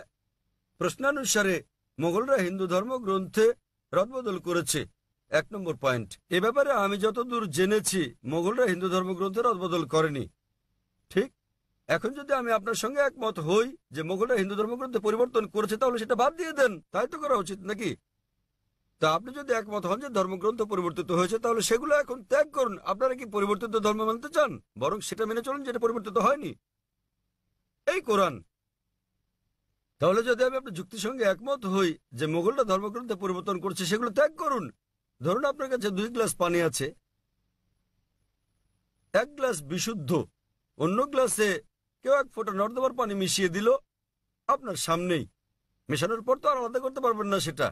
প্রশ্নানুসারে মোগলরা হিন্দু ধর্মগ্রন্থে রদবদল করেছে। 1 নম্বর পয়েন্ট, এ ব্যাপারে আমি যতদূর জেনেছি মোগলরা হিন্দু ধর্মগ্রন্থে রদবদল করেনি। ঠিক, এখন যদি আমি আপনার সঙ্গে একমত হই যে মোগলরা হিন্দু ধর্মগ্রন্থে পরিবর্তন করেছে, তাহলে সেটা বাদ দিয়ে দেন, তাই তো করা উচিত নাকি? তা আপনি যদি একমত হন যে ধর্মগ্রন্থ পরিবর্তিত হয়েছে, তাহলে সেগুলো এখন ত্যাগ করুন। আপনারা কি পরিবর্তিত ধর্ম মানতে চান? বরং সেটা মেনে চলুন যেটা পরিবর্তিত হয়নি, এই কোরআন। তাহলে যদি আমি আপনার যুক্তির সঙ্গে একমত হই যে মোগলরা ধর্মগ্রন্থে পরিবর্তন করছে, সেগুলো ত্যাগ করুন। ধরুন আপনার কাছে 2 গ্লাস পানি আছে, এক গ্লাস বিশুদ্ধ, অন্য গ্লাসে কেউ 1 ফোঁটা নর্দমার পানি মিশিয়ে দিল আপনার সামনেই। মেশানোর পর তো আর আলাদা করতে পারবেন না সেটা,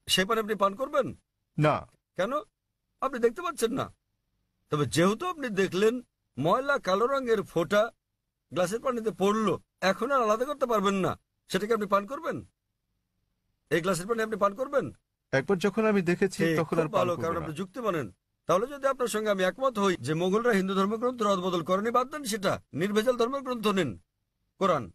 সেই পানি আপনি পান করবেন? না। কেন? আপনি দেখতে পাচ্ছেন না। তবে যেহেতু আপনি দেখলেন ময়লা কালো রঙের ফোঁটা গ্লাসের পানিতে পড়লো, এখন আর আলাদা করতে পারবেন না, সেটাকে আপনি পান করবেন? এই গ্লাসের পানি আপনি পান করবেন? একবার যখন আমি দেখেছি ঠিক, তখন আর খুব পান ভালো, করব কারণ না। আপনি যুক্তি মানেন। তাহলে যদি আপনার সঙ্গে আমি একমত হই যে মোগলরা হিন্দু ধর্মগ্রন্থ রদবদল করেনি, বাদ দেন সেটা, নির্ভেজাল ধর্মগ্রন্থ নিন, কোরআন।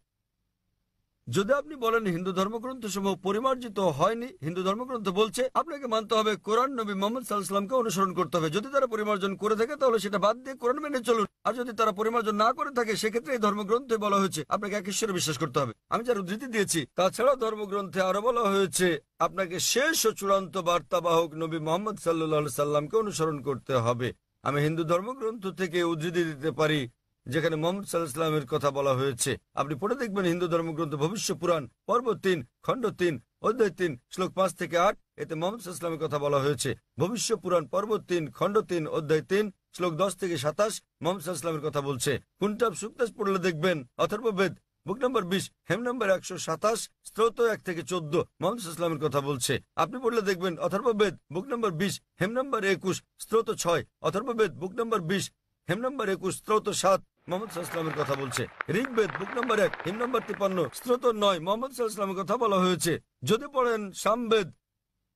যদি আপনি বলেন হিন্দু ধর্মগ্রন্থ সমূহ পরিমার্জিত হয়নি, হিন্দু ধর্মগ্রন্থ বলছে, আপনাকে মানতে হবে কোরআন, নবী মোহাম্মদ সাল্লাল্লাহু আলাইহি ওয়াসাল্লামকে অনুসরণ করতে হবে। যদি তারা পরিমার্জন করে থাকে তাহলে সেটা বাদ দিয়ে কোরআন মেনে চলুন, আর যদি তারা পরিমার্জন না করে থাকে সেক্ষেত্রে এই ধর্মগ্রন্থে বলা হয়েছে আপনাকে এক ঈশ্বরে বিশ্বাস করতে হবে। আমি যার উদ্ধৃতি দিয়েছি, তাছাড়া ধর্মগ্রন্থে আরো বলা হয়েছে আপনাকে শেষ ও চূড়ান্ত বার্তাবাহক নবী মোহাম্মদ সাল্লাল্লাহু আলাইহি সাল্লামকে অনুসরণ করতে হবে। আমি হিন্দু ধর্মগ্রন্থ থেকে উদ্ধৃতি দিতে পারি যেখানে মোহাম্মদ সাল্লাল্লাহু আলাইহি ওয়াসাল্লামের কথা বলা হয়েছে। আপনি পড়ে দেখবেন হিন্দু ধর্মগ্রন্থ ভবিষ্য পুরাণ পর্ব 3 খণ্ড 3 অধ্যায় 3 শ্লোক 5 থেকে 8, এতে মোহাম্মদ সাল্লাল্লাহু আলাইহি ওয়াসাল্লামের কথা বলা হয়েছে। ভবিষ্য পুরাণ পর্ব 3 খণ্ড 3 অধ্যায় 3 শ্লোক 10 থেকে 27 মোহাম্মদ সাল্লাল্লাহু আলাইহি ওয়াসাল্লামের কথা বলছে। কুনটাব সুক্তাস পড়লে দেখবেন অথর্ববেদ বুক নম্বর 20 হেম নম্বর 127 স্তোত্র 1 থেকে 14 মোহাম্মদ সাল্লাল্লাহু আলাইহি ওয়াসাল্লামের কথা বলছে। আপনি পড়লে দেখবেন অথর্ববেদ বুক নম্বর 20 হেম নম্বর 21 স্তোত্র 6, অথর্ববেদ বুক নম্বর 20 হেম নম্বর 21 স্তোত্র 7 মোহাম্মদ সাল্লাল্লাহু আলাইহি ওয়াসাল্লামের কথা বলছে। ঋগ্বেদ বুক নম্বর 1 হিম নম্বর 53 স্তোত্র 9 মোহাম্মদ সাল্লাল্লাহু আলাইহি ওয়াসাল্লামের কথা বলা হয়েছে। যদি পড়েন সামবেদ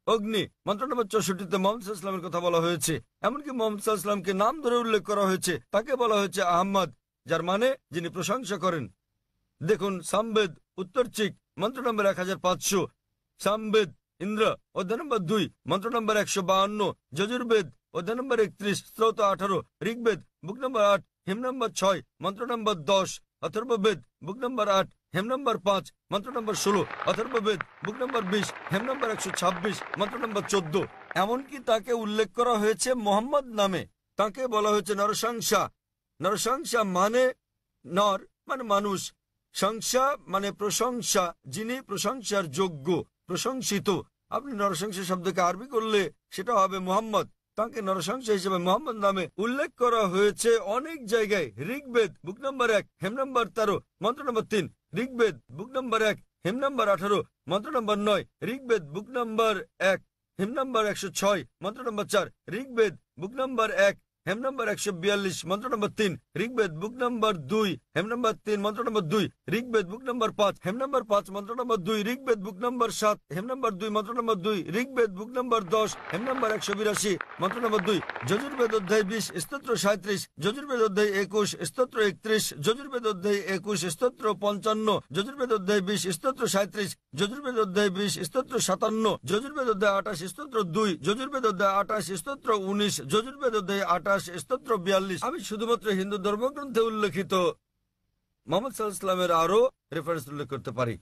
অগ্নি মন্ত্র নম্বর 64-তে মোহাম্মদ সাল্লাল্লাহু আলাইহি ওয়াসাল্লামের কথা বলা হয়েছে। এমনকি মোহাম্মদ সাল্লাল্লাহু আলাইহি ওয়াসাল্লামকে নাম ধরে উল্লেখ করা হয়েছে, তাকে বলা হয়েছে আহমদ, যার মানে যিনি প্রশংসা করেন। দেখুন সামবেদ উত্তরচিক মন্ত্র নম্বর 1500, সামবেদ ইন্দ্র অধ্যায় নম্বর 2 মন্ত্র নম্বর 152, যজুর্বেদ অধ্যায় নম্বর 31 স্তোত্র 18, ঋগ্বেদ বুক নম্বর 8 হেম নম্বর 6 মন্ত্র নম্বর 10, অথর্ববেদ বুক নম্বর 8 হেম নম্বর 5 মন্ত্র নম্বর 16, অথর্ববেদ বুক নম্বর 20 হেম নম্বর 126 মন্ত্র নম্বর 14। এমনকি তাকে উল্লেখ করা হয়েছে মোহাম্মদ নামে। তাকে বলা হয়েছে নরসংসা। নরসংসা মানে নর মানে মানুষ, সংসা মানে প্রশংসা, যিনি প্রশংসার যোগ্য, প্রশংসিত। আপনি নরসংসা শব্দকে আরবি করলে সেটা হবে মোহাম্মদ। তাকে নরসংসা হিসেবে মোহাম্মদ নামে উল্লেখ করা হয়েছে অনেক জায়গায়। ঋগ্বেদ বুক নম্বর 1 হেম নম্বর 13 মন্ত্র নম্বর 3, ঋগ্বেদ বুক নম্বর 1 হেম নম্বর 18 মন্ত্র নম্বর 9, ঋগ্বেদ বুক নম্বর 1 হেম নম্বর 106 মন্ত্র নম্বর 4, ঋগ্বেদ বুক নম্বর 1 হেম নম্বর 142 মন্ত্র নম্বর 3, ঋগ্বেদ বুক নম্বর 2 হেম নম্বর 3 মন্ত্র নম্বর 2, ঋগ্বেদ বুক নম্বর 5 হেম নম্বর 5 মন্ত্র নম্বর 2, ঋগ্বেদ বুক নম্বর 7 হেম নম্বর 2 মন্ত্র নম্বর 2, ঋগ্বেদ বুক নম্বর 10 হেম নম্বর 182 মন্ত্র নম্বর 2, যজুর্বেদ অধ্যায় 20 স্তোত্র 37, যজুর্বেদ অধ্যায় 21 স্তোত্র 31, যজুর্বেদ অধ্যায় 21 স্তোত্র 55, যজুর্বেদ অধ্যায় 20 স্তোত্র 37, যজুর্বেদ অধ্যায় 20 স্তোত্র 57, যজুর্বেদ অধ্যায় 28 স্তোত্র 2, যজুর্বেদ অধ্যায় 28 স্তোত্র 19, যজুর্বেদ অধ্যায় 28 স্তোত্র 42। আমি শুধুমাত্র হিন্দু ধর্মগ্রন্থে উল্লেখিত মোহাম্মদ সাল্লাল্লাহু আলাইহি ওয়াসাল্লামের আরো রেফারেন্স উল্লেখ করতে পারি।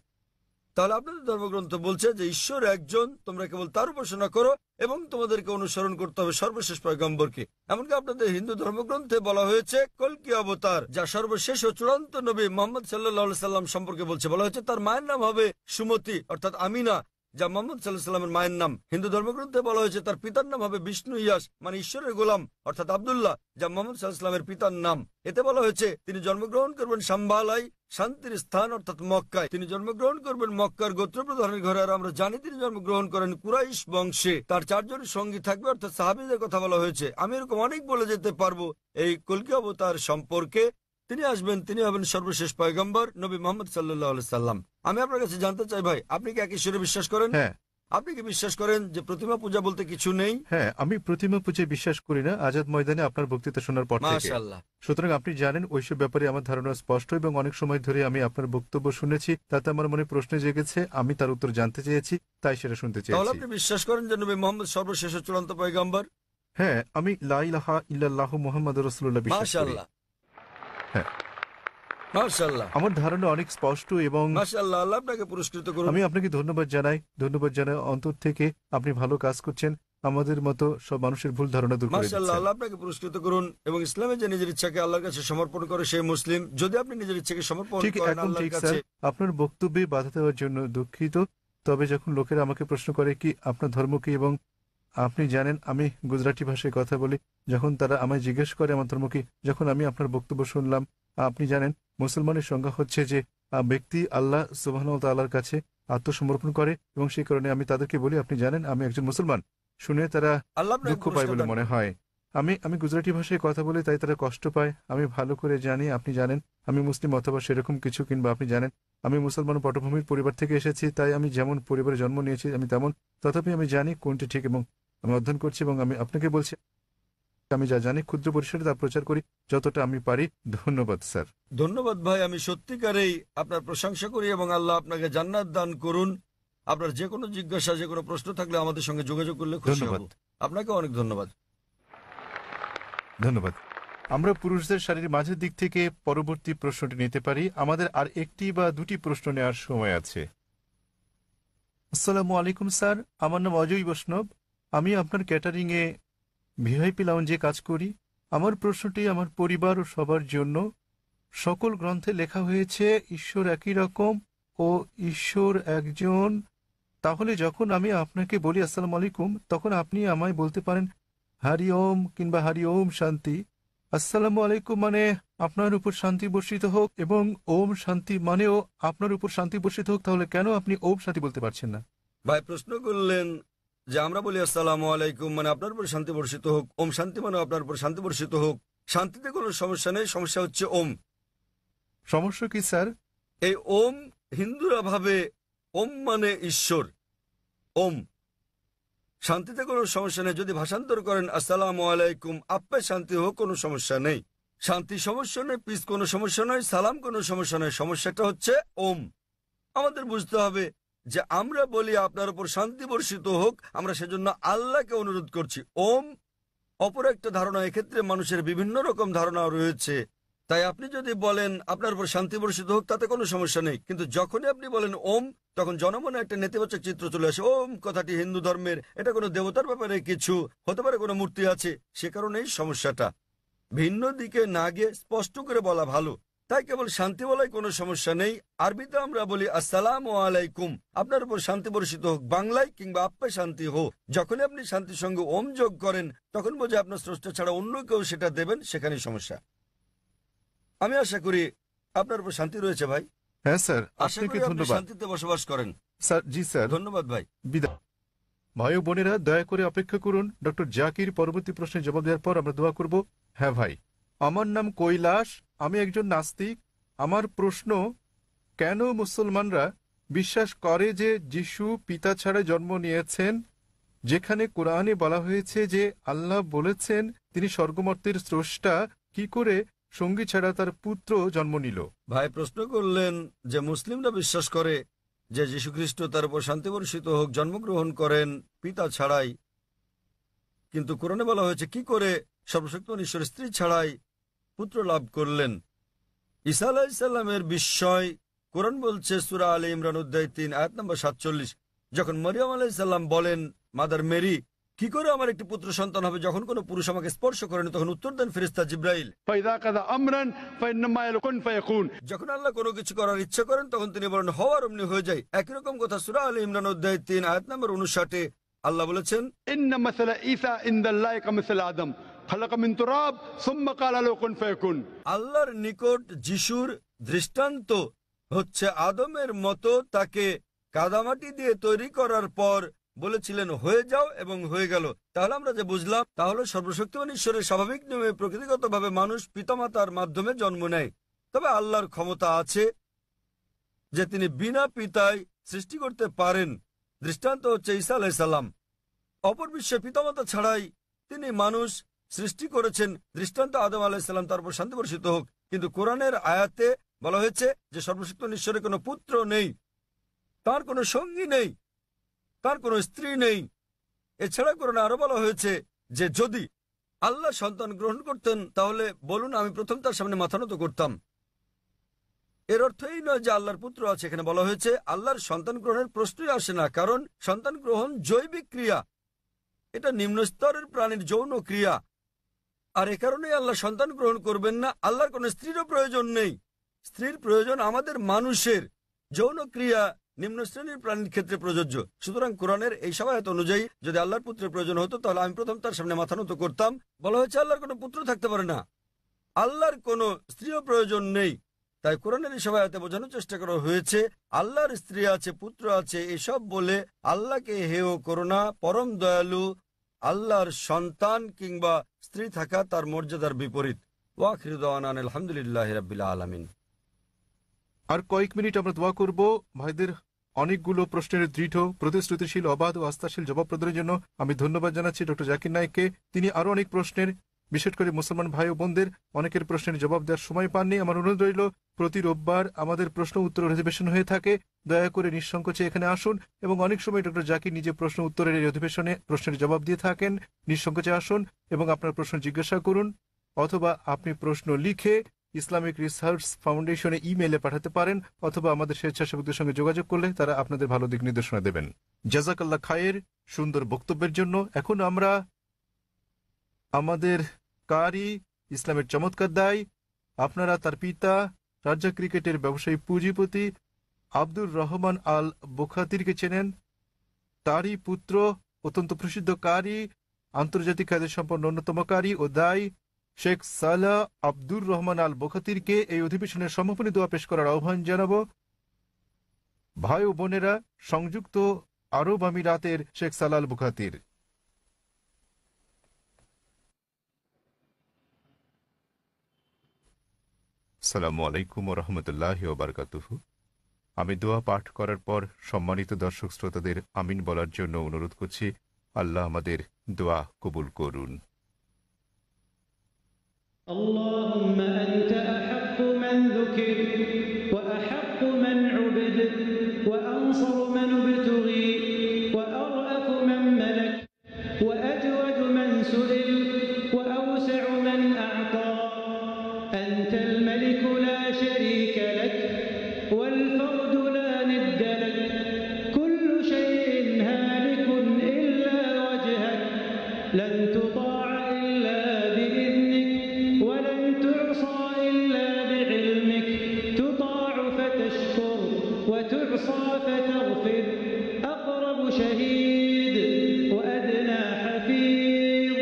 তাহলে আপনাদের ধর্মগ্রন্থ বলছে যে ঈশ্বর একজন, তোমরা কেবল তার উপাসনা করো এবং তোমাদেরকে অনুসরণ করতে হবে সর্বশেষ পয়গম্বরকে। এমনকি আপনাদের হিন্দু ধর্মগ্রন্থে বলা হয়েছে কল্কি অবতার, যা সর্বশেষ ও চূড়ান্ত নবী মোহাম্মদ সাল্লাল্লাহু আলাইহি সাল্লাম সম্পর্কে বলছে। বলা হয়েছে তার মায়ের নাম হবে সুমতি অর্থাৎ আমিনা, যা মোহাম্মদ সাল্লাল্লাহু আলাইহি সাল্লামের মায়ের নাম। হিন্দু ধর্মগ্রন্থে বলা হয়েছে তার পিতার নাম হবে বিষ্ণু ইয়াস মানে ঈশ্বরের গোলাম অর্থাৎ আব্দুল্লাহ, যা মোহাম্মদ সাল্লাল্লাহু আলাইহি সাল্লামের পিতার নাম। এতে বলা হয়েছে তিনি জন্মগ্রহণ করবেন সাম্বালাই, শান্তির স্থান অর্থাৎ মক্কায়। তিনি জন্মগ্রহণ করবেন মক্কার গোত্রপ্রধানের ঘরে। আর আমরা জানি তিনি জন্মগ্রহণ করেন কুরাইশ বংশে। তার 4 জন সঙ্গী থাকবে অর্থাৎ সাহাবীদের কথা বলা হয়েছে। আমি এরকম অনেক বলে যেতে পারবো এই কল্কি অবতার সম্পর্কে। তিনি আসবেন, তিনি হবেন সর্বশেষ পয়গম্বর নবী মোহাম্মদ সাল্লাল্লাহু আলাইহি সাল্লাম। আমি আপনার কাছে জানতে চাই ভাই, আপনি কি এক ঈশ্বরে বিশ্বাস করেন? হ্যাঁ। আপনি কি বিশ্বাস করেন যে প্রতিমা পূজা বলতে কিছু নেই? হ্যাঁ, আমি প্রতিমা পূজায় বিশ্বাস করি না, আজাদ ময়দানে আপনার বক্তৃতা শোনার পর থেকে। মাশাআল্লাহ। সুতরাং আপনি জানেন ওইসব ব্যাপারে আমার ধারণা স্পষ্ট, এবং অনেক সময় ধরে আমি আপনার বক্তব্য শুনেছি, তাতে আমার মনে প্রশ্ন জেগেছে, আমি তার উত্তর জানতে চেয়েছি, তাই সেটা শুনতে তাহলে চেয়েছি। আপনি বিশ্বাস করেন যে নবী মোহাম্মদ সর্বশেষ ও চূড়ান্ত পয়গম্বর? হ্যাঁ, আমি লা ইলাহা ইল্লাল্লাহু মুহাম্মাদুর রাসূলুল্লাহ বিশ্বাস করি। মাশাআল্লাহ। হ্যাঁ। মাশাআল্লাহ। আমার ধারণা অনেক স্পষ্ট, এবং মাশাআল্লাহ, আল্লাহ আপনাকে পুরস্কৃত করুন। আমি আপনাকে ধন্যবাদ জানাই অন্তর থেকে। আপনি ভালো কাজ করছেন, আমাদের মতো সব মানুষের ভুল ধারণা দূর করে মাশাআল্লাহ, দিচ্ছেন। আল্লাহ আপনাকে পুরস্কৃত করুন। এবং ইসলামে যে নিজের ইচ্ছাকে আল্লাহর কাছে সমর্পণ করে সেই মুসলিম। যদি আপনি নিজের ইচ্ছাকে সমর্পণ ঠিক করেন একদম আল্লাহর ঠিক কাছে। স্যার, আপনার বক্তব্যে বাধা দেওয়ার জন্য দুঃখিত। তবে যখন লোকেরা আমাকে প্রশ্ন করে কি আপনার ধর্ম কি, এবং আপনি জানেন আমি গুজরাটি ভাষায় কথা বলি, যখন তারা আমায় জিজ্ঞেস করে আমার ধর্ম কি, যখন আমি আপনার বক্তব্য শুনলাম, আপনি জানেন মুসলমানের সংজ্ঞা হচ্ছে যে ব্যক্তি আল্লাহ সুবহানাহু ওয়া তাআলার কাছে আত্মসমর্পণ করে, এবং সেই কারণে আমি তাদেরকে বলি আপনি জানেন আমি একজন মুসলমান। শুনে তারা আল্লাহ আপনাকে দুঃখ পায় পুরস্কার বলে দান মনে করুন। হয়। আমি গুজরাটি ভাষায় কথা বলি, তাই তারা কষ্ট পায়। আমি ভালো করে জানি আপনি জানেন আমি মুসলিম অথবা সেরকম কিছু, কিংবা আপনি জানেন আমি মুসলমান পটভূমির পরিবার থেকে এসেছি, তাই আমি যেমন পরিবারে জন্ম নিয়েছি আমি তেমন, তথাপি আমি জানি কোনটি ঠিক, এবং আমি অধ্যয়ন করছি এবং আমি আপনাকে বলছি আমি যা জানি ক্ষুদ্র পরিসরে তা প্রচার করি যতটা আমি পারি। ধন্যবাদ স্যার। ধন্যবাদ ভাই, আমি সত্যিকারেই আপনার প্রশংসা করি এবং আল্লাহ আপনাকে জান্নাত দান করুন। আপনার যে কোনো জিজ্ঞাসা, যে কোনো প্রশ্ন থাকলে আমাদের সঙ্গে যোগাযোগ করলে খুশি ধন্যবাদ। হব। আপনাকে অনেক ধন্যবাদ। ধন্যবাদ। আমরা পুরুষদের শাড়ির মাঝের দিক থেকে পরবর্তী প্রশ্নটি নিতে পারি। আমাদের আর একটি বা দুটি প্রশ্ন নেওয়ার সময় আছে। আসসালামু আলাইকুম স্যার, আমার নাম অজয় বৈষ্ণব। আমি আপনার ক্যাটারিংয়ে ভিআইপি লাউঞ্জে কাজ করি। আমার প্রশ্নটি আমার পরিবার ও সবার জন্য। সকল গ্রন্থে লেখা হয়েছে ঈশ্বর একই রকম ও ঈশ্বর একজন। তাহলে যখন আমি আপনাকে বলি আসসালামু আলাইকুম, তখন আপনি আমায় বলতে পারেন হারি ওম কিংবা হারি ওম শান্তি। আসসালামু আলাইকুম মানে আপনার উপর শান্তি বর্ষিত হোক, এবং ওম শান্তি মানেও আপনার উপর শান্তি বর্ষিত হোক। তাহলে কেন আপনি ওম শান্তি বলতে পারছেন না? ভাই প্রশ্ন করলেন যে আমরা বলি আসসালামু আলাইকুম মানে আপনার উপর শান্তি বর্ষিত হোক, ওম শান্তি মানে আপনার উপর শান্তি বর্ষিত হোক। শান্তিতে কোনো সমস্যা নেই, সমস্যা হচ্ছে ওম। সমস্যা কি স্যার? এই ওম হিন্দুরা ভাবে ওম মানে ঈশ্বর। ওম শান্তিতে কোনো সমস্যা নেই। যদি ভাষান্তর করেন আসসালামু আলাইকুম আপে শান্তি হোক, কোনো সমস্যা নেই। শান্তি সমস্যা নেই, পিস কোনো সমস্যা নয়, সালাম কোনো সমস্যা নয়। সমস্যাটা হচ্ছে ওম। আমাদের বুঝতে হবে যে আমরা বলি আপনার উপর শান্তি বর্ষিত হোক, আমরা সেজন্য আল্লাহকে অনুরোধ করছি। ওম অপর একটা ধারণা, এক্ষেত্রে মানুষের বিভিন্ন রকম ধারণা রয়েছে। তাই আপনি যদি বলেন আপনার উপর শান্তি বর্ষিত হোক, তাতে কোনো সমস্যা নেই। কিন্তু যখনই আপনি বলেন ওম, তখন জনমনে একটা নেতিবাচক চিত্র চলে আসে। ওম কথাটি হিন্দু ধর্মের, এটা কোনো দেবতার ব্যাপারে কিছু হতে পারে, কোনো মূর্তি আছে, সে কারণেই সমস্যাটা। ভিন্ন দিকে না গিয়ে স্পষ্ট করে বলা ভালো। তাই কেবল শান্তি বলাই কোনো সমস্যা নেই। আরবিতে আমরা বলি আসসালামু আলাইকুম আপনার উপর শান্তি বর্ষিত হোক, বাংলায় কিংবা আপে শান্তি হোক। যখনই আপনি শান্তির সঙ্গে ওম যোগ করেন, তখন বোঝে আপনার স্রষ্টা ছাড়া অন্য কেউ সেটা দেবেন, সেখানেই সমস্যা। আমি আশা করি আপনার উপর শান্তি রয়েছে ভাই। হ্যাঁ স্যার, আশা আপনাকে করি আপনি ধন্যবাদ। শান্তিতে বসবাস করেন। স্যার, জি স্যার, ধন্যবাদ ভাই। বিদায়। ভাই ও বোনেরা, দয়া করে অপেক্ষা করুন। ডক্টর জাকির পরবর্তী প্রশ্নের জবাব দেওয়ার পর আমরা দোয়া করব। হ্যাঁ ভাই, আমার নাম কৈলাস, আমি একজন নাস্তিক। আমার প্রশ্ন, কেন মুসলমানরা বিশ্বাস করে যে যিশু পিতা ছাড়া জন্ম নিয়েছেন, যেখানে কোরআনে বলা হয়েছে যে আল্লাহ বলেছেন তিনি স্বর্গমর্তের স্রষ্টা, কি করে সঙ্গী ছাড়া তার পুত্র জন্ম নিল? ভাই প্রশ্ন করলেন যে মুসলিমরা বিশ্বাস করে যে যীশুখ্রিস্ট তার উপর শান্তি বর্ষিত হোক জন্মগ্রহণ করেন পিতা ছাড়াই, কিন্তু কোরআনে বলা হয়েছে কি করে সর্বশক্তিমান ঈশ্বর স্ত্রী ছাড়াই পুত্র লাভ করলেন। ঈসা আলাইহিসসালামের বিস্ময় কোরআন বলছে সূরা আলে ইমরান অধ্যায় 3 আয়াত নম্বর 47, যখন মরিয়ম আলাইহিসসালাম বলেন মাদার মেরি কি করে আমার একটি পুত্র সন্তান হবে যখন কোনো পুরুষ আমাকে স্পর্শ করেনি, তখন উত্তর দেন ফেরেশতা জিবরাইল, فإذا قضى أمرا فإنما يقول كن فيكون। যখন আল্লাহ কোনো কিছু করার ইচ্ছা করেন তখন তিনি বলেন হওয়ার অমনি হয়ে যায়। একই রকম কথা সূরা আলে ইমরান অধ্যায় 3 আয়াত নম্বর 59 আল্লাহ বলেছেন إن مثل عيسى عند الله كمثل آدم خلق من تراب ثم قال له كن فيكون। আল্লাহর নিকট যিশুর দৃষ্টান্ত হচ্ছে আদমের মতো, তাকে কাদামাটি দিয়ে তৈরি করার পর বলেছিলেন হয়ে যাও এবং হয়ে গেল। তাহলে আমরা যে বুঝলাম তাহলে সর্বশক্তিমান ঈশ্বরের স্বাভাবিক নিয়মে প্রকৃতিগতভাবে মানুষ পিতামাতার মাধ্যমে জন্ম নেয়, তবে আল্লাহর ক্ষমতা আছে যে তিনি বিনা পিতায় সৃষ্টি করতে পারেন। দৃষ্টান্ত হচ্ছে ঈসা আলাইহিস সালাম, অপর বিশ্বে পিতামাতা ছাড়াই তিনি মানুষ সৃষ্টি করেছেন। দৃষ্টান্ত আদম আলাইহিস সালাম, তারপর শান্তি বর্ষিত হোক। কিন্তু কোরআনের আয়াতে বলা হয়েছে যে সর্বশক্তিমান ঈশ্বরের কোনো পুত্র নেই, তার কোনো সঙ্গী নেই, তার কোনো স্ত্রী নেই। এছাড়া কোরআনে আরো বলা হয়েছে যে যদি আল্লাহ সন্তান গ্রহণ করতেন তাহলে বলুন আমি প্রথম তার সামনে মাথা নত করতাম। এর অর্থ এই নয় যে আল্লাহর পুত্র আছে। এখানে বলা হয়েছে আল্লাহর সন্তান গ্রহণের প্রশ্নই আসে না, কারণ সন্তান গ্রহণ জৈবিক ক্রিয়া, এটা নিম্ন স্তরের প্রাণীর যৌন ক্রিয়া। আর এ কারণেই আল্লাহ সন্তান গ্রহণ করবেন না। আল্লাহর কোনো স্ত্রীরও প্রয়োজন নেই। স্ত্রীর প্রয়োজন আমাদের মানুষের। যৌন ক্রিয়া নিম্ন শ্রেণীর প্রাণীর ক্ষেত্রে প্রযোজ্য। সুতরাং কোরআনের এই সবায়াত অনুযায়ী যদি আল্লাহর পুত্রের প্রয়োজন হতো তাহলে আমি প্রথম তার সামনে মাথা নত করতাম। বলা হয়েছে আল্লাহর কোনো পুত্র থাকতে পারে না, আল্লাহর কোনো স্ত্রীও প্রয়োজন নেই। তাই কোরআনের এই সবায়াতে বোঝানোর চেষ্টা করা হয়েছে আল্লাহর স্ত্রী আছে, পুত্র আছে, এসব বলে আল্লাহকে হেয় করো না। পরম দয়ালু আল্লাহর সন্তান কিংবা স্ত্রী থাকা তার মর্যাদার বিপরীত। ওয়াখিরু দাওয়ানা আলহামদুলিল্লাহি রাব্বিল আলামিন। আর কয়েক মিনিট আমরা দোয়া করব ভাইদের অনেকগুলো প্রশ্নের দৃঢ়, প্রতিশ্রুতিশীল, অবাধ ও আস্থাশীল জবাব প্রদানের জন্য। আমি ধন্যবাদ জানাচ্ছি ডক্টর জাকির নায়েককে। তিনি আরো অনেক প্রশ্নের, বিশেষ করে মুসলমান ভাই ও বোনদের অনেকের প্রশ্নের জবাব দেওয়ার সময় পাননি। আমার অনুরোধ রইল, প্রতি রোববার আমাদের প্রশ্ন উত্তর অধিবেশন হয়ে থাকে, দয়া করে নিঃসংকোচে এখানে আসুন। এবং অনেক সময় ডক্টর জাকির নিজে প্রশ্ন উত্তরের এই অধিবেশনে প্রশ্নের জবাব দিয়ে থাকেন। নিঃসংকোচে আসুন এবং আপনার প্রশ্ন জিজ্ঞাসা করুন, অথবা আপনি প্রশ্ন লিখে ইসলামিক রিসার্চ ফাউন্ডেশনে ইমেইলে পাঠাতে পারেন, অথবা আমাদের স্বেচ্ছাসেবকদের সঙ্গে যোগাযোগ করলে তারা আপনাদের ভালো দিক নির্দেশনা দেবেন। জাজাকাল্লাহ খায়ের সুন্দর বক্তব্যের জন্য। এখন আমরা আমাদের কারি, ইসলামের চমৎকার দায়, আপনারা তার পিতা, রাজ্জাক ক্রিকেটের ব্যবসায়ী পুঁজিপতি আব্দুর রহমান আল বুখাতিরকে চেনেন। তারই পুত্র, অত্যন্ত প্রসিদ্ধ কারি, আন্তর্জাতিক খ্যাতি সম্পন্ন অন্যতম কারি ও দায়ী শেখ সালাহ আব্দুর রহমান আল বুখাতিরকে এই অধিবেশনের সমাপনী দোয়া পেশ করার আহ্বান জানাব। ভাই ও বোনেরা, সংযুক্ত আরব আমিরাতের শেখ সালাহ আল বুখাতির। আসসালামু আলাইকুম ওয়া রাহমাতুল্লাহি ওয়া বারাকাতুহু। আমি দোয়া পাঠ করার পর সম্মানিত দর্শক শ্রোতাদের আমিন বলার জন্য অনুরোধ করছি। আল্লাহ আমাদের দোয়া কবুল করুন। اللهم أنت أحق من ذكر وأحق من عبد وأنصر من ابتغي وأرأف من ملك وأجود من سئل وأوسع من أعطى. أنت الملك لا شريك لك والفرد لا ند لك. كل شيء هالك إلا وجهك لن تطاع إلا بإذنك ولن تعصى إلا بعلمك. تطاع فتشكر وتعصى فتغفر. أقرب شهيد وأدنى حفيظ.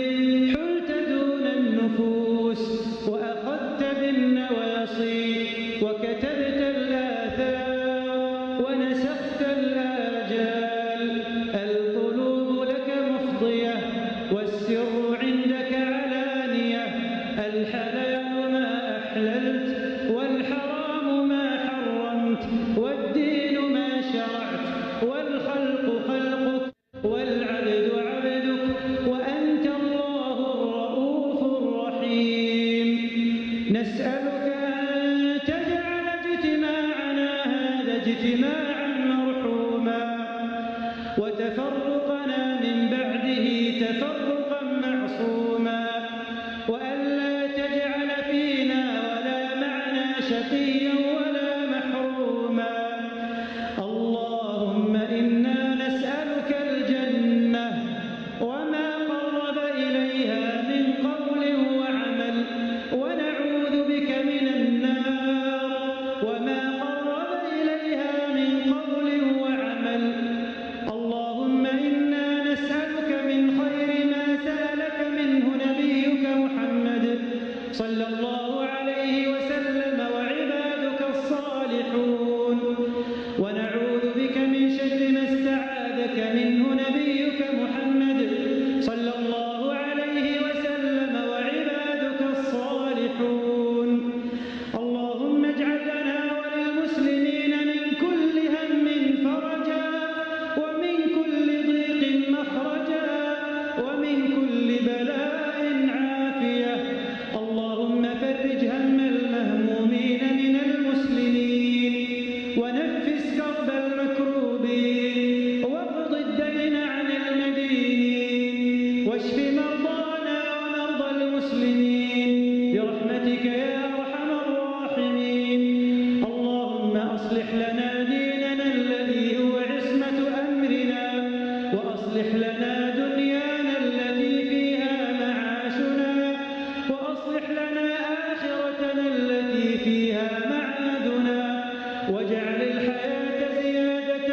حلت دون النفوس وأخذت بالنواصي وكتبت الآثار ونسخت الآجال. القلوب لك مفضية والسر عندك علانية. الحلال ما أحللت والحرام ما حرمت والدين ما شرعت والخلق خلقك والعبد عبدك وأنت الله الرؤوف الرحيم. نسألك أن تجعل اجتماعنا هذا اجتماعا مرحوما وتفرقنا من بعده تفرقا معصوما. وألا تجعل فينا ولا معنا شقيا ولا محروما. اللهم إنا نسألك الجنة وما قرب إليها من قول وعمل ونعوذ بك من النار وما قرب إليها من قول وعمل. اللهم إنا نسألك من خير ما سألك منه نبيك محمد صلى الله عليه وسلم وعبادك الصالحون. ونعوذ بك من شر ما استعاذك منه نبيك محمد صلى الله عليه وسلم وعبادك الصالحون. اللهم اجعل لنا وللمسلمين من كل هم فرجا ومن كل ضيق مخرجا ومن كل بلاء عافية. اللهم فرج هم المهمومين من المسلمين ونفس كرب المكروبين واقض الدين عن المدينين واشف مرضانا ومرضى المسلمين برحمتك يا أرحم الراحمين. اللهم أصلح لنا ديننا الذي هو عصمة أمرنا وأصلح لنا دنيانا التي فيها معاشنا وأصلح لنا آخرتنا التي فيها معادنا. واجعل الحياة زيادة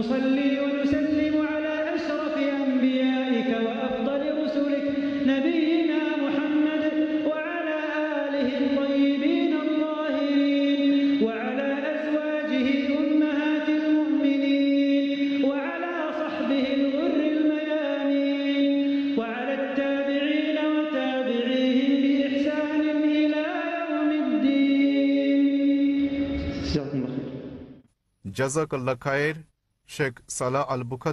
ونصلي ونسلم على أشرف أنبيائك وأفضل رسلك نبينا محمد وعلى آله الطيبين الطاهرين وعلى أزواجه أمهات المؤمنين وعلى صحبه الغر الميامين وعلى التابعين وتابعيهم بإحسان إلى يوم الدين. جزاكم الله خير. জাজাক আল্লাহ খায়ের। শেখ সালাহ আল বুখারি